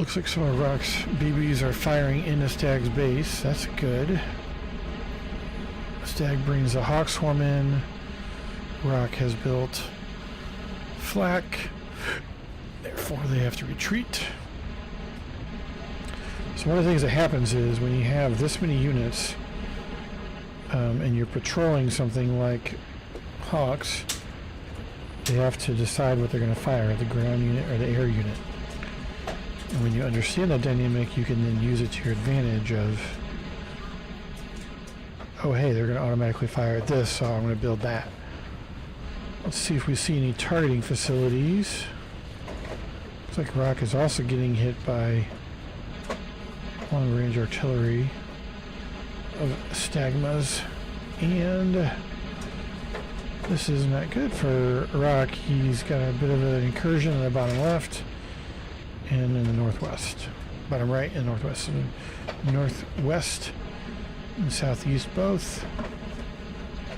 Looks like some of Rock's BBs are firing into Stag's base. That's good. Stag brings the Hawk Swarm in. Rock has built flak. Therefore, they have to retreat. So one of the things that happens is when you have this many units and you're patrolling something like Hawks, they have to decide what they're going to fire, the ground unit or the air unit. And when you understand that dynamic, you can then use it to your advantage of, oh hey, they're going to automatically fire at this, so I'm going to build that. Let's see if we see any targeting facilities. Looks like Rock is also getting hit by long-range artillery of Stagmas, and this is not good for Rock. He's got a bit of an incursion in the bottom left and in the northwest. Bottom right and northwest. Northwest and southeast both.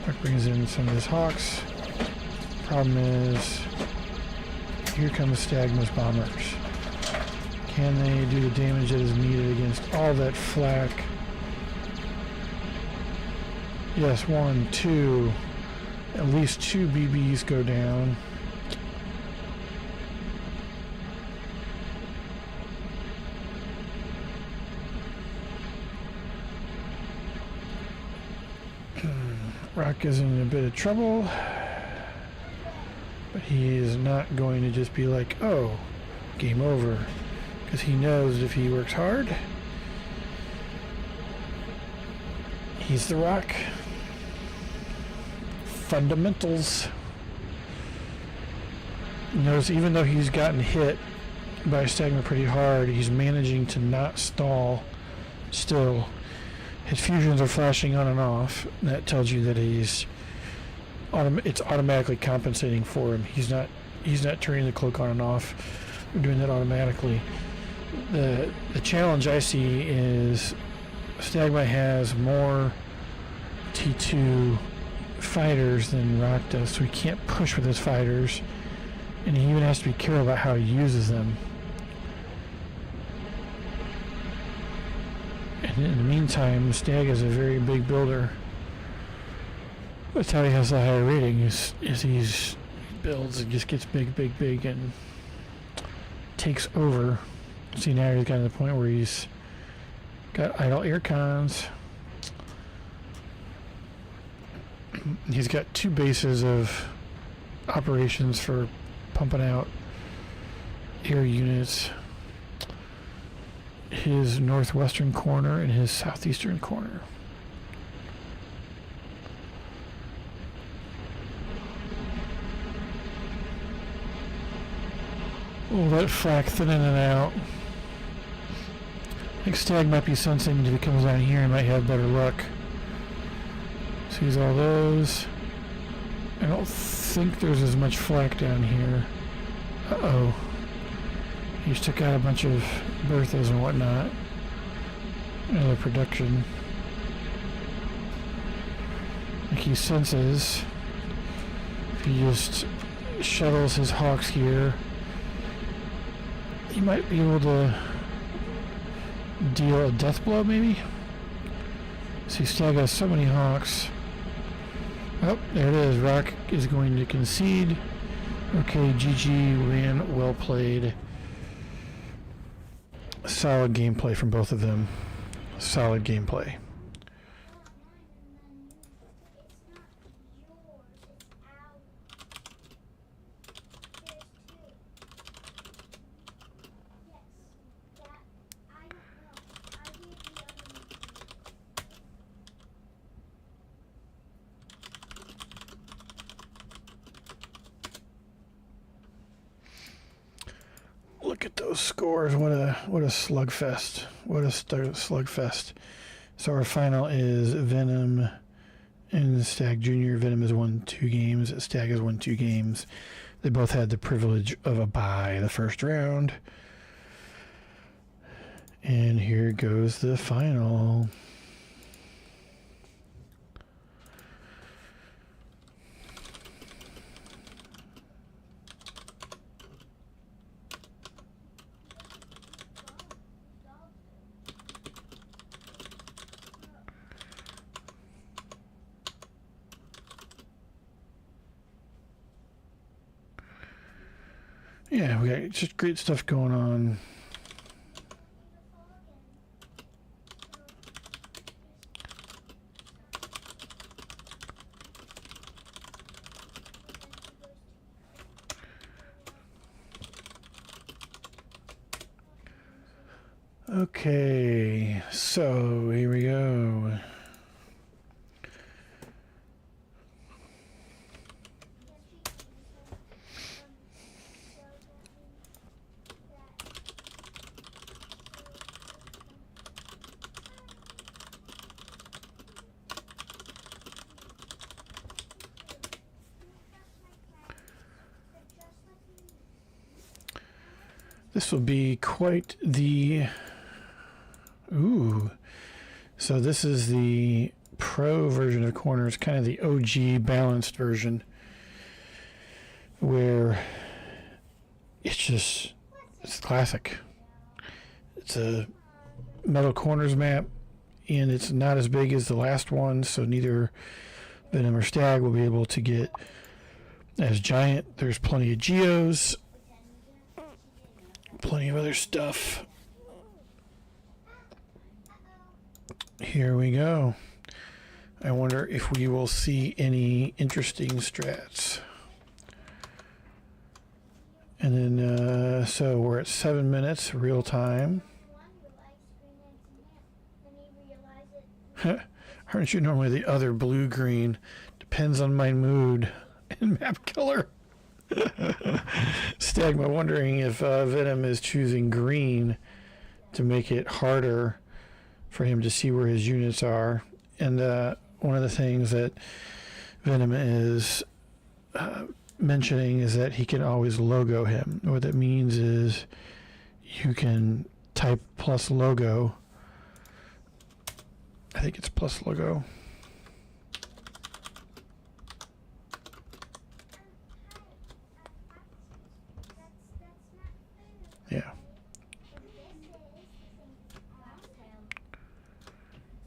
Rock brings in some of his Hawks. Problem is, here comes Stagma's bombers. Can they do the damage that is needed against all that flak? Yes, 1, 2. At least 2 BBs go down. Rock is in a bit of trouble. But he is not going to just be like, oh, game over. Because he knows that if he works hard, he's the Rock. Fundamentals. Notice even though he's gotten hit by Stagma pretty hard, he's managing to not stall still. His fusions are flashing on and off. That tells you that it's automatically compensating for him. He's not turning the cloak on and off. We're doing that automatically. The challenge I see is Stagma has more T2 fighters than Rock does, so he can't push with his fighters, and he even has to be careful about how he uses them. And in the meantime, Stag is a very big builder. That's how he has the higher rating, is he builds and just gets big, big, big, and takes over. See, now he's gotten to the point where he's got idle air cons. He's got 2 bases of operations for pumping out air units. His northwestern corner and his southeastern corner. Oh, that flak thinning it out. I think Stag might be sensing if he comes down here, he might have better luck. Sees all those. I don't think there's as much flak down here. Uh-oh. He just took out a bunch of Berthas and whatnot. Another production. Like he senses. If he just shuttles his Hawks here, he might be able to deal a death blow, maybe? See, Stag has so many Hawks. Oh, there it is. Rock is going to concede. Okay, GG, ran, well played. Solid gameplay from both of them. Solid gameplay. Look at those scores. What a slugfest. What a slugfest. So our final is Venom and Stag Jr. Venom has won 2 games. Stag has won 2 games. They both had the privilege of a bye the first round. And here goes the final. Yeah, we got just great stuff going on. Okay, so here we go. This will be quite the... Ooh. So this is the Pro version of corners, kind of the OG balanced version, where it's classic. It's a metal corners map, and it's not as big as the last one, so neither Venom or Stag will be able to get as giant. There's plenty of geos, plenty of other stuff. Here we go. I wonder if we will see any interesting strats. And then, so we're at 7 minutes, real time. Aren't you normally the other blue-green? Depends on my mood and map color. Stagma wondering if Venom is choosing green to make it harder for him to see where his units are. And one of the things that Venom is mentioning is that he can always logo him. What that means is you can type plus logo. I think it's plus logo. Yeah.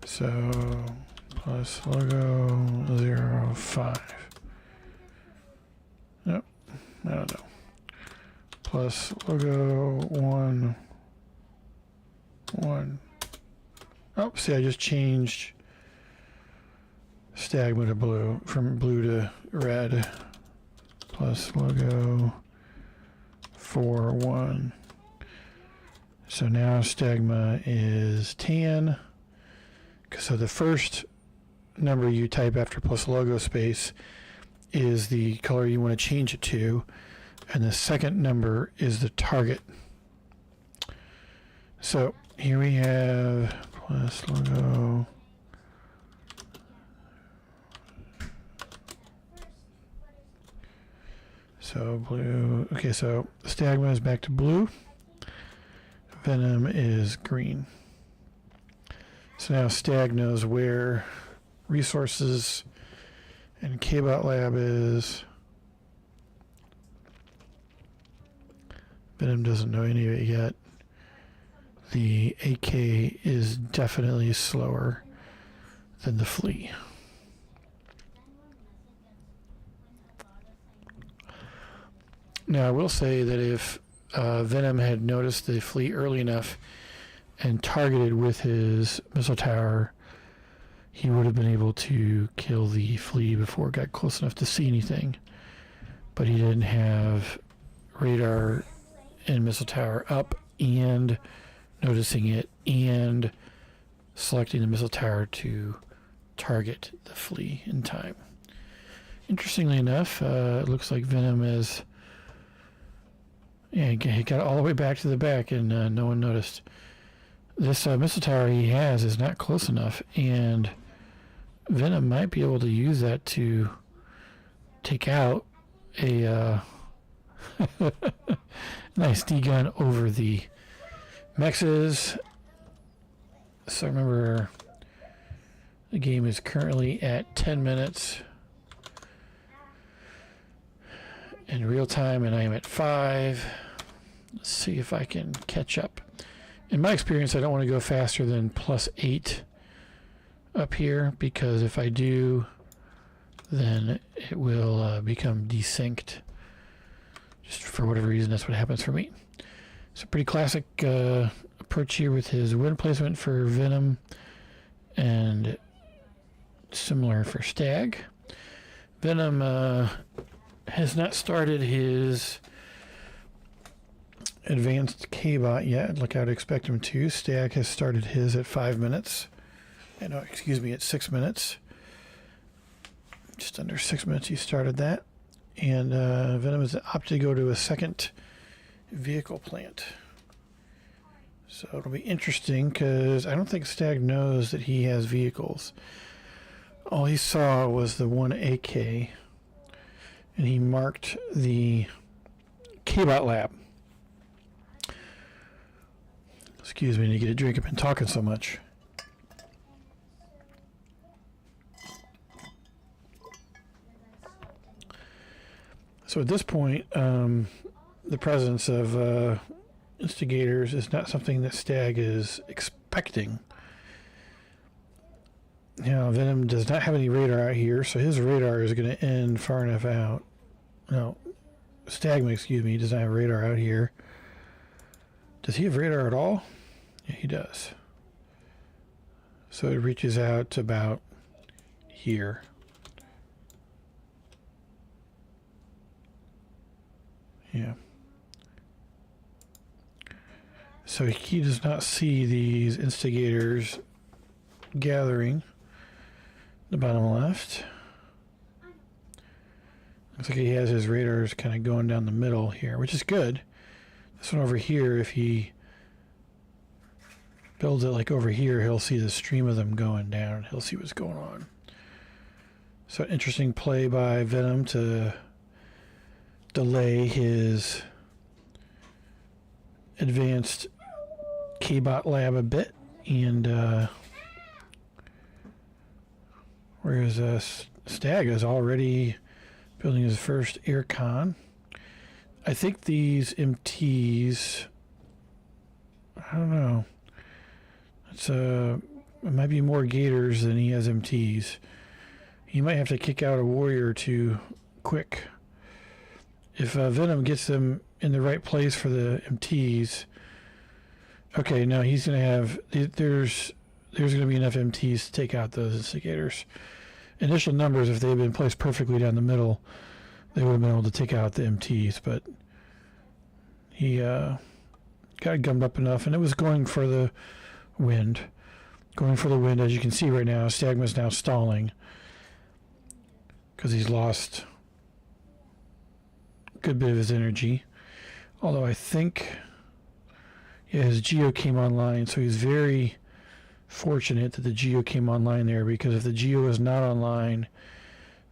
So plus logo 05. Nope, I don't know. Plus logo 1. Oh, see, I just changed Stagma to blue, from blue to red. Plus logo 4-1. So now Stagma is tan. So the first number you type after plus logo space is the color you want to change it to, and the second number is the target. So here we have plus logo. So blue. Okay, so Stagma is back to blue. Venom is green. So now Stag knows where resources and K-Bot Lab is. Venom doesn't know any of it yet. The AK is definitely slower than the Flea. Now I will say that if Venom had noticed the Flea early enough and targeted with his missile tower, he would have been able to kill the Flea before it got close enough to see anything. But he didn't have radar and missile tower up and noticing it and selecting the missile tower to target the Flea in time. Interestingly enough, it looks like Venom is... Yeah, he got all the way back to the back and no one noticed. This missile tower he has is not close enough, and Venom might be able to use that to take out a nice D-gun over the mexes. So remember, the game is currently at 10 minutes in real time, and I am at 5. Let's see if I can catch up. In my experience, I don't want to go faster than +8 up here, because if I do, then it will become desynced Just for whatever reason, that's what happens for me. It's a pretty classic approach here with his wind placement for Venom, and similar for Stag. Venom has not started his advanced K-bot yet, like I'd expect him to. Stag has started his at 5 minutes. No, excuse me, at 6 minutes. Just under 6 minutes he started that. And Venom has opted to go to a second vehicle plant. So it'll be interesting because I don't think Stag knows that he has vehicles. All he saw was the one AK, and he marked the K-bot lab. Excuse me, I need to get a drink. I've been talking so much. So at this point, the presence of instigators is not something that Stag is expecting. Now, Venom does not have any radar out here, so his radar is going to end far enough out. No, Stagman, excuse me, does not have radar out here. Does he have radar at all? Yeah, he does. So it reaches out to about here. Yeah. So he does not see these instigators gathering. The bottom left. Looks like he has his radars kind of going down the middle here, which is good. This one over here, if he builds it like over here, he'll see the stream of them going down. He'll see what's going on. So interesting play by Venom to delay his advanced K-bot lab a bit, and whereas Stag is already building his first aircon. I think these MTs, I don't know. It might be more Gators than he has MTs. He might have to kick out a warrior or two quick. If Venom gets them in the right place for the MTs, okay, no, he's going to have, there's going to be enough MTs to take out those instigators. Initial numbers, if they had been placed perfectly down the middle, they would have been able to take out the MTs, but he got gummed up enough, and it was going for the wind. Going for the wind, as you can see right now. Stagman's now stalling because he's lost a good bit of his energy. Although I think, yeah, his Geo came online, so he's very fortunate that the Geo came online there, because if the Geo is not online,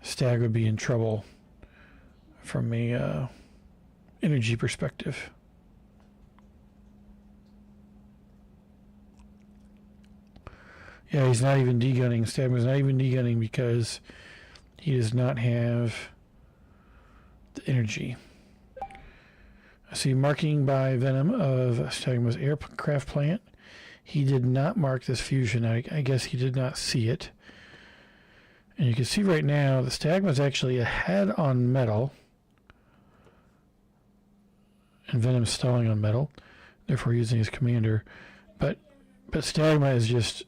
Stag would be in trouble from a energy perspective. Yeah, he's not even degunning. Stagman's not even degunning because he does not have the energy. I see marking by Venom of Stagman's aircraft plant. He did not mark this fusion. I guess he did not see it. And you can see right now the Stagman's actually ahead on metal. And Venom's stalling on metal, therefore using his commander. But Stagma is just,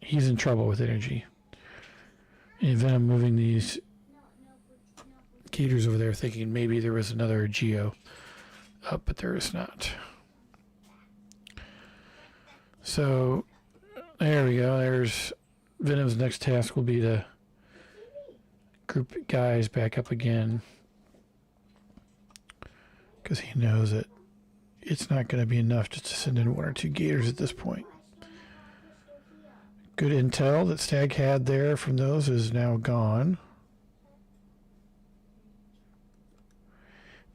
he's in trouble with energy. And Venom moving these Gators over there, thinking maybe there was another Geo up, but there is not. So there we go. There's Venom's next task will be to group guys back up again, because he knows that it's not going to be enough just to send in one or two Gators at this point. Good intel that Stag had there from those is now gone.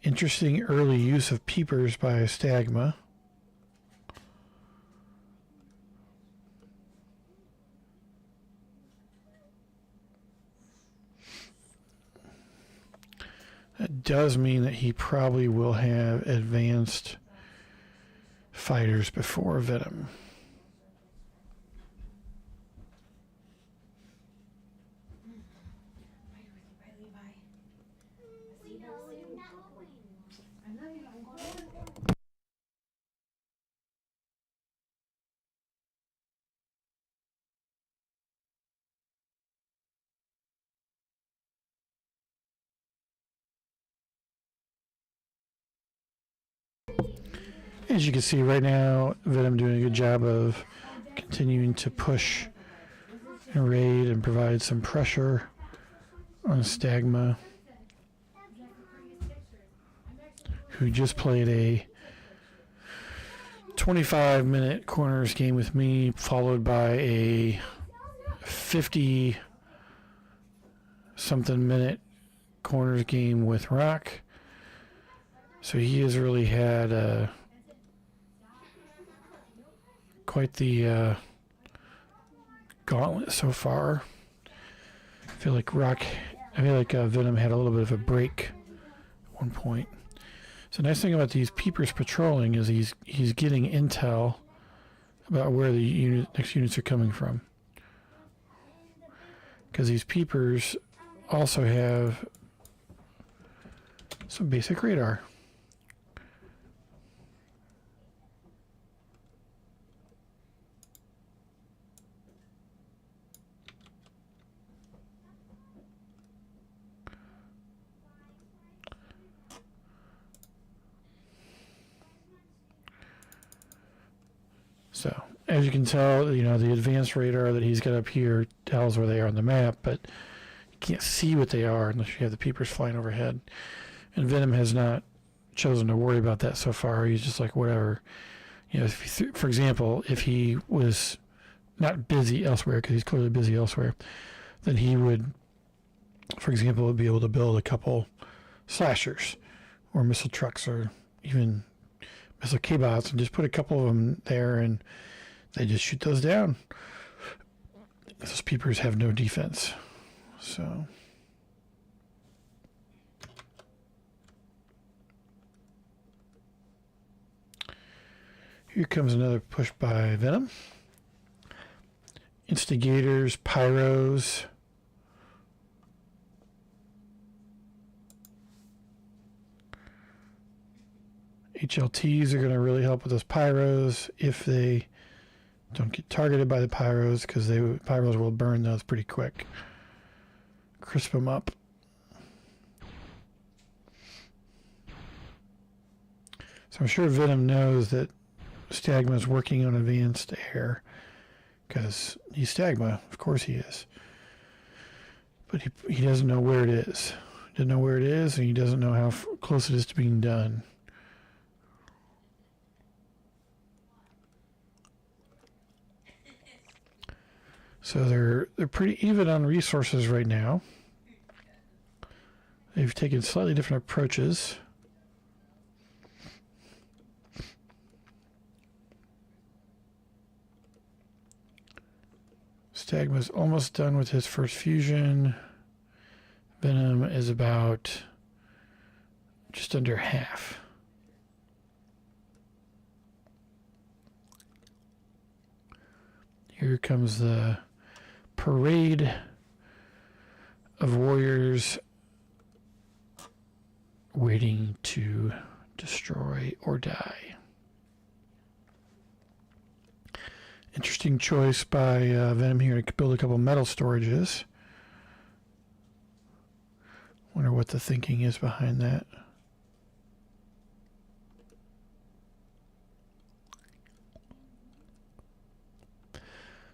Interesting early use of peepers by Stagma. That does mean that he probably will have advanced fighters before Venom. As you can see right now, Venom doing a good job of continuing to push and raid and provide some pressure on Stagma, who just played a 25-minute corners game with me, followed by a 50-something minute corners game with Rock. So he has really had quite the gauntlet so far. I feel like Venom had a little bit of a break at one point. So the nice thing about these peepers patrolling is he's getting intel about where the next units are coming from. Because these peepers also have some basic radar. So, as you can tell, the advanced radar that he's got up here tells where they are on the map, but you can't see what they are unless you have the peepers flying overhead. And Venom has not chosen to worry about that so far. He's just like, whatever. For example, if he was not busy elsewhere, because he's clearly busy elsewhere, then he would, for example, be able to build a couple slashers or missile trucks or even missile K-bots and just put a couple of them there and they just shoot those down. Those peepers have no defense. So here comes another push by Venom. Instigators, pyros. HLTs are going to really help with those pyros if they don't get targeted by the pyros, because pyros will burn those pretty quick. Crisp them up. So I'm sure Venom knows that Stagma is working on advanced air, because he's Stagma, of course he is. But he doesn't know where it is. He doesn't know where it is, and he doesn't know how close it is to being done. So they're pretty even on resources right now. They've taken slightly different approaches. Stagma's almost done with his first fusion. Venom is about just under half. Here comes the parade of warriors waiting to destroy or die. Interesting choice by Venom here to build a couple metal storages. Wonder what the thinking is behind that.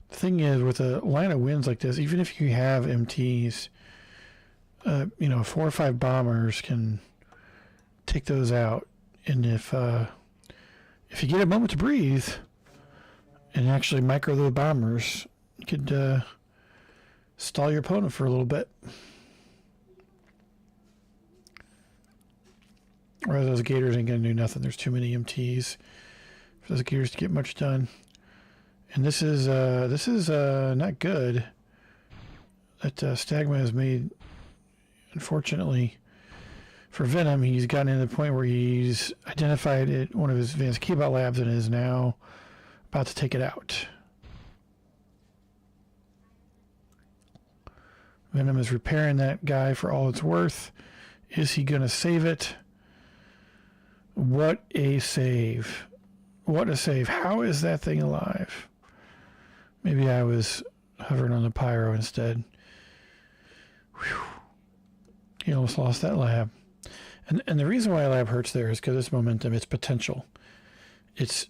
The thing is, with a line of winds like this, even if you have MTs, 4 or 5 bombers can take those out. And if you get a moment to breathe and actually micro those bombers, you could stall your opponent for a little bit. Whereas those gators ain't going to do nothing. There's too many MTs for those gators to get much done. And this is not good that Stagma has made. Unfortunately for Venom, he's gotten to the point where he's identified it, one of his advanced K-bot labs, and is now about to take it out. Venom is repairing that guy for all it's worth. Is he going to save it? What a save. What a save. How is that thing alive? Maybe I was hovering on the pyro instead. Whew. He almost lost that lab. And the reason why a lab hurts there is because it's momentum, it's potential. it's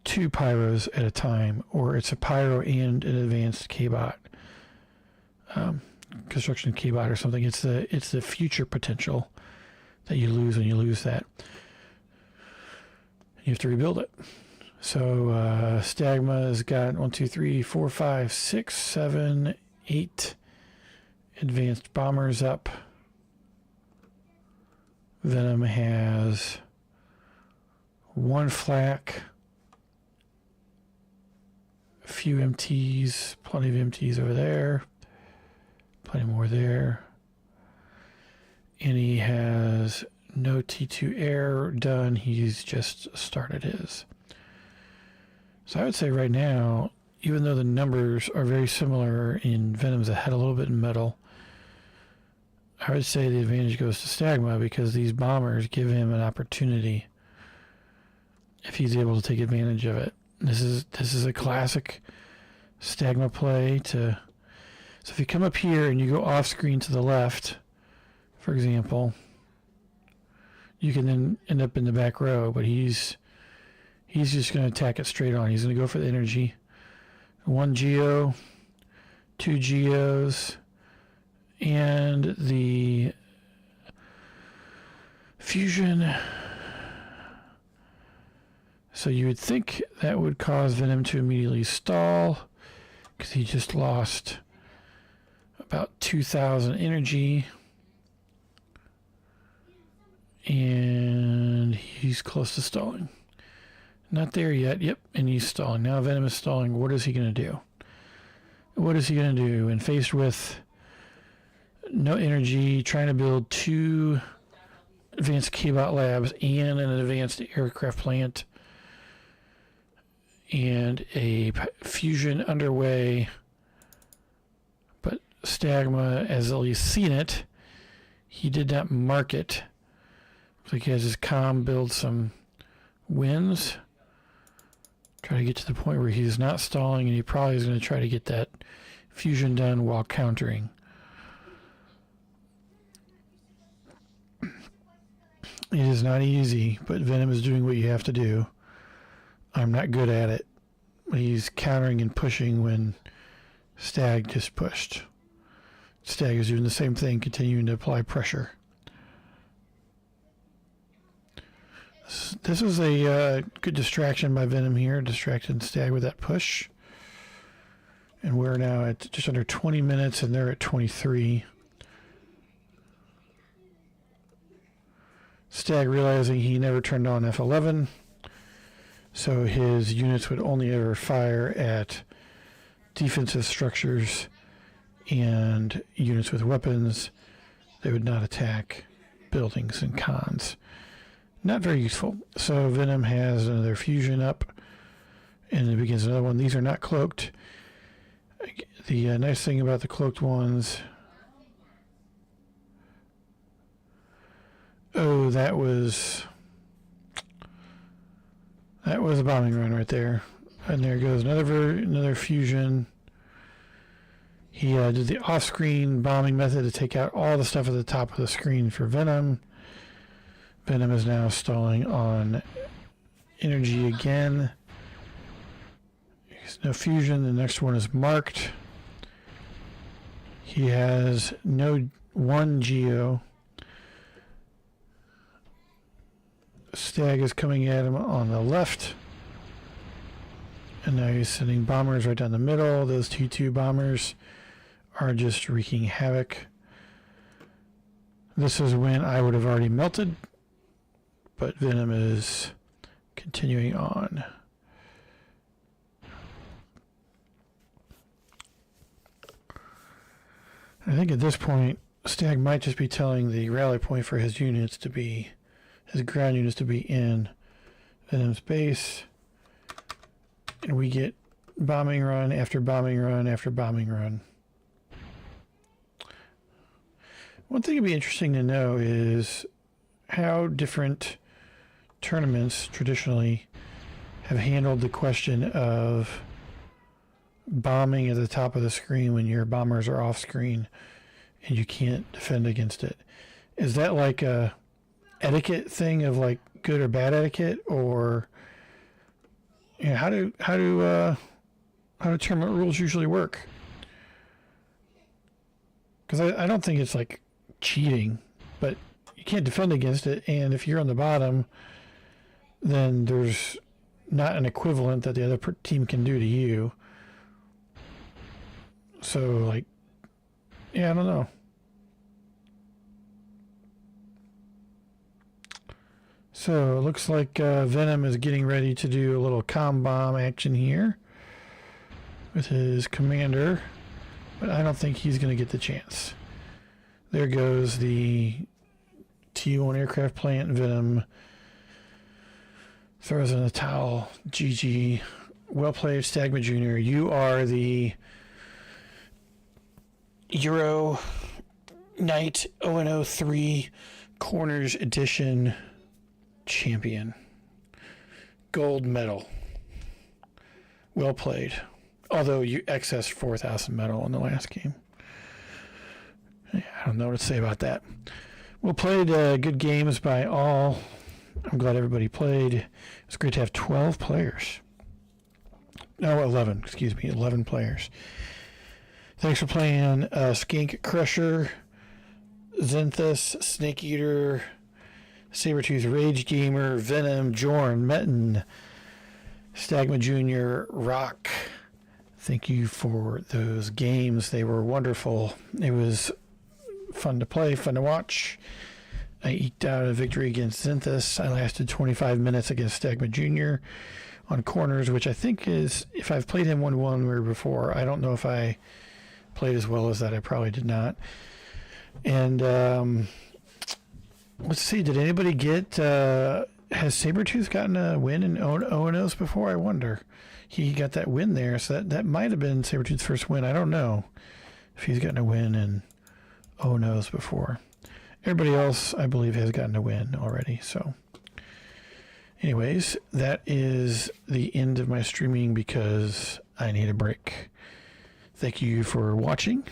2 pyros at a time, or it's a pyro and an advanced KBot, construction KBot or something. It's the future potential that you lose when you lose that. You have to rebuild it. So Stagma has got 1, 2, 3, 4, 5, 6, 7, 8 advanced bombers up. Venom has 1 flak, a few MTs, plenty of MTs over there, plenty more there. And he has no T2 air done. He's just started his. So I would say right now, even though the numbers are very similar in Venom's ahead a little bit in metal, I would say the advantage goes to Stagma because these bombers give him an opportunity if he's able to take advantage of it. This is a classic Stagma play to. So if you come up here and you go off screen to the left, for example, you can then end up in the back row, but he's just going to attack it straight on. He's going to go for the energy. 1 Geo, 2 Geos, and the fusion. So you would think that would cause Venom to immediately stall because he just lost about 2,000 energy. And he's close to stalling. Not there yet. Yep, and he's stalling. Now Venom is stalling. What is he going to do? What is he going to do? And faced with no energy, trying to build 2 advanced KBot labs and an advanced aircraft plant and a fusion underway. But Stagma has at least seen it. He did not mark it. Looks like he has his comm build some wins. Try to get to the point where he's not stalling, and he probably is going to try to get that fusion done while countering. It is not easy, but Venom is doing what you have to do. I'm not good at it. He's countering and pushing when Stag just pushed. Stag is doing the same thing, continuing to apply pressure. This was a good distraction by Venom here, distracting Stag with that push. And we're now at just under 20 minutes, and they're at 23. Stag realizing he never turned on F11, so his units would only ever fire at defensive structures and units with weapons. They would not attack buildings and cons. Not very useful. So Venom has another fusion up, and it begins another one. These are not cloaked. The nice thing about the cloaked ones... Oh, that was a bombing run right there. And there goes another fusion. He did the off-screen bombing method to take out all the stuff at the top of the screen for Venom. Venom is now stalling on energy again. There's no fusion. The next one is marked. He has no 1 Geo. Stag is coming at him on the left. And now he's sending bombers right down the middle. Those T2 bombers are just wreaking havoc. This is when I would have already melted. But Venom is continuing on. I think at this point, Stag might just be telling the rally point for his units to be, his ground units to be in Venom's base. And we get bombing run after bombing run after bombing run. One thing that'd be interesting to know is how different tournaments traditionally have handled the question of bombing at the top of the screen when your bombers are off screen and you can't defend against it. Is that like a etiquette thing of like good or bad etiquette, or Yeah, how do tournament rules usually work? Because I don't think it's like cheating, but you can't defend against it. And if you're on the bottom, then there's not an equivalent that the other team can do to you. So, like, yeah, I don't know. So, it looks like Venom is getting ready to do a little comm bomb action here with his commander, but I don't think he's going to get the chance. There goes the T1 aircraft plant. Venom throws in a towel. GG. Well played, Stagma Jr. You are the Euro Night ONO 3 Corners Edition champion. Gold medal. Well played. Although you excessed 4,000 medal in the last game. I don't know what to say about that. Well played. Good games by all. I'm glad everybody played. It's great to have 12 players. No, 11. Excuse me, 11 players. Thanks for playing Skink Crusher, Zenthus, Snake Eater, Sabretooth Rage Gamer, Venom, Jorn, Metin, Stagma Jr., Rock. Thank you for those games. They were wonderful. It was fun to play, fun to watch. I eked out a victory against Zenthus. I lasted 25 minutes against Stagma Jr. on corners, which I think is, if I've played him 1-1 or before, I don't know if I played as well as that. I probably did not. And let's see, did anybody get, has Sabretooth gotten a win in ONOs before? I wonder. He got that win there, so that might have been Sabretooth's first win. I don't know if he's gotten a win in ONOs before. Everybody else, I believe, has gotten a win already. So, anyways, that is the end of my streaming because I need a break. Thank you for watching.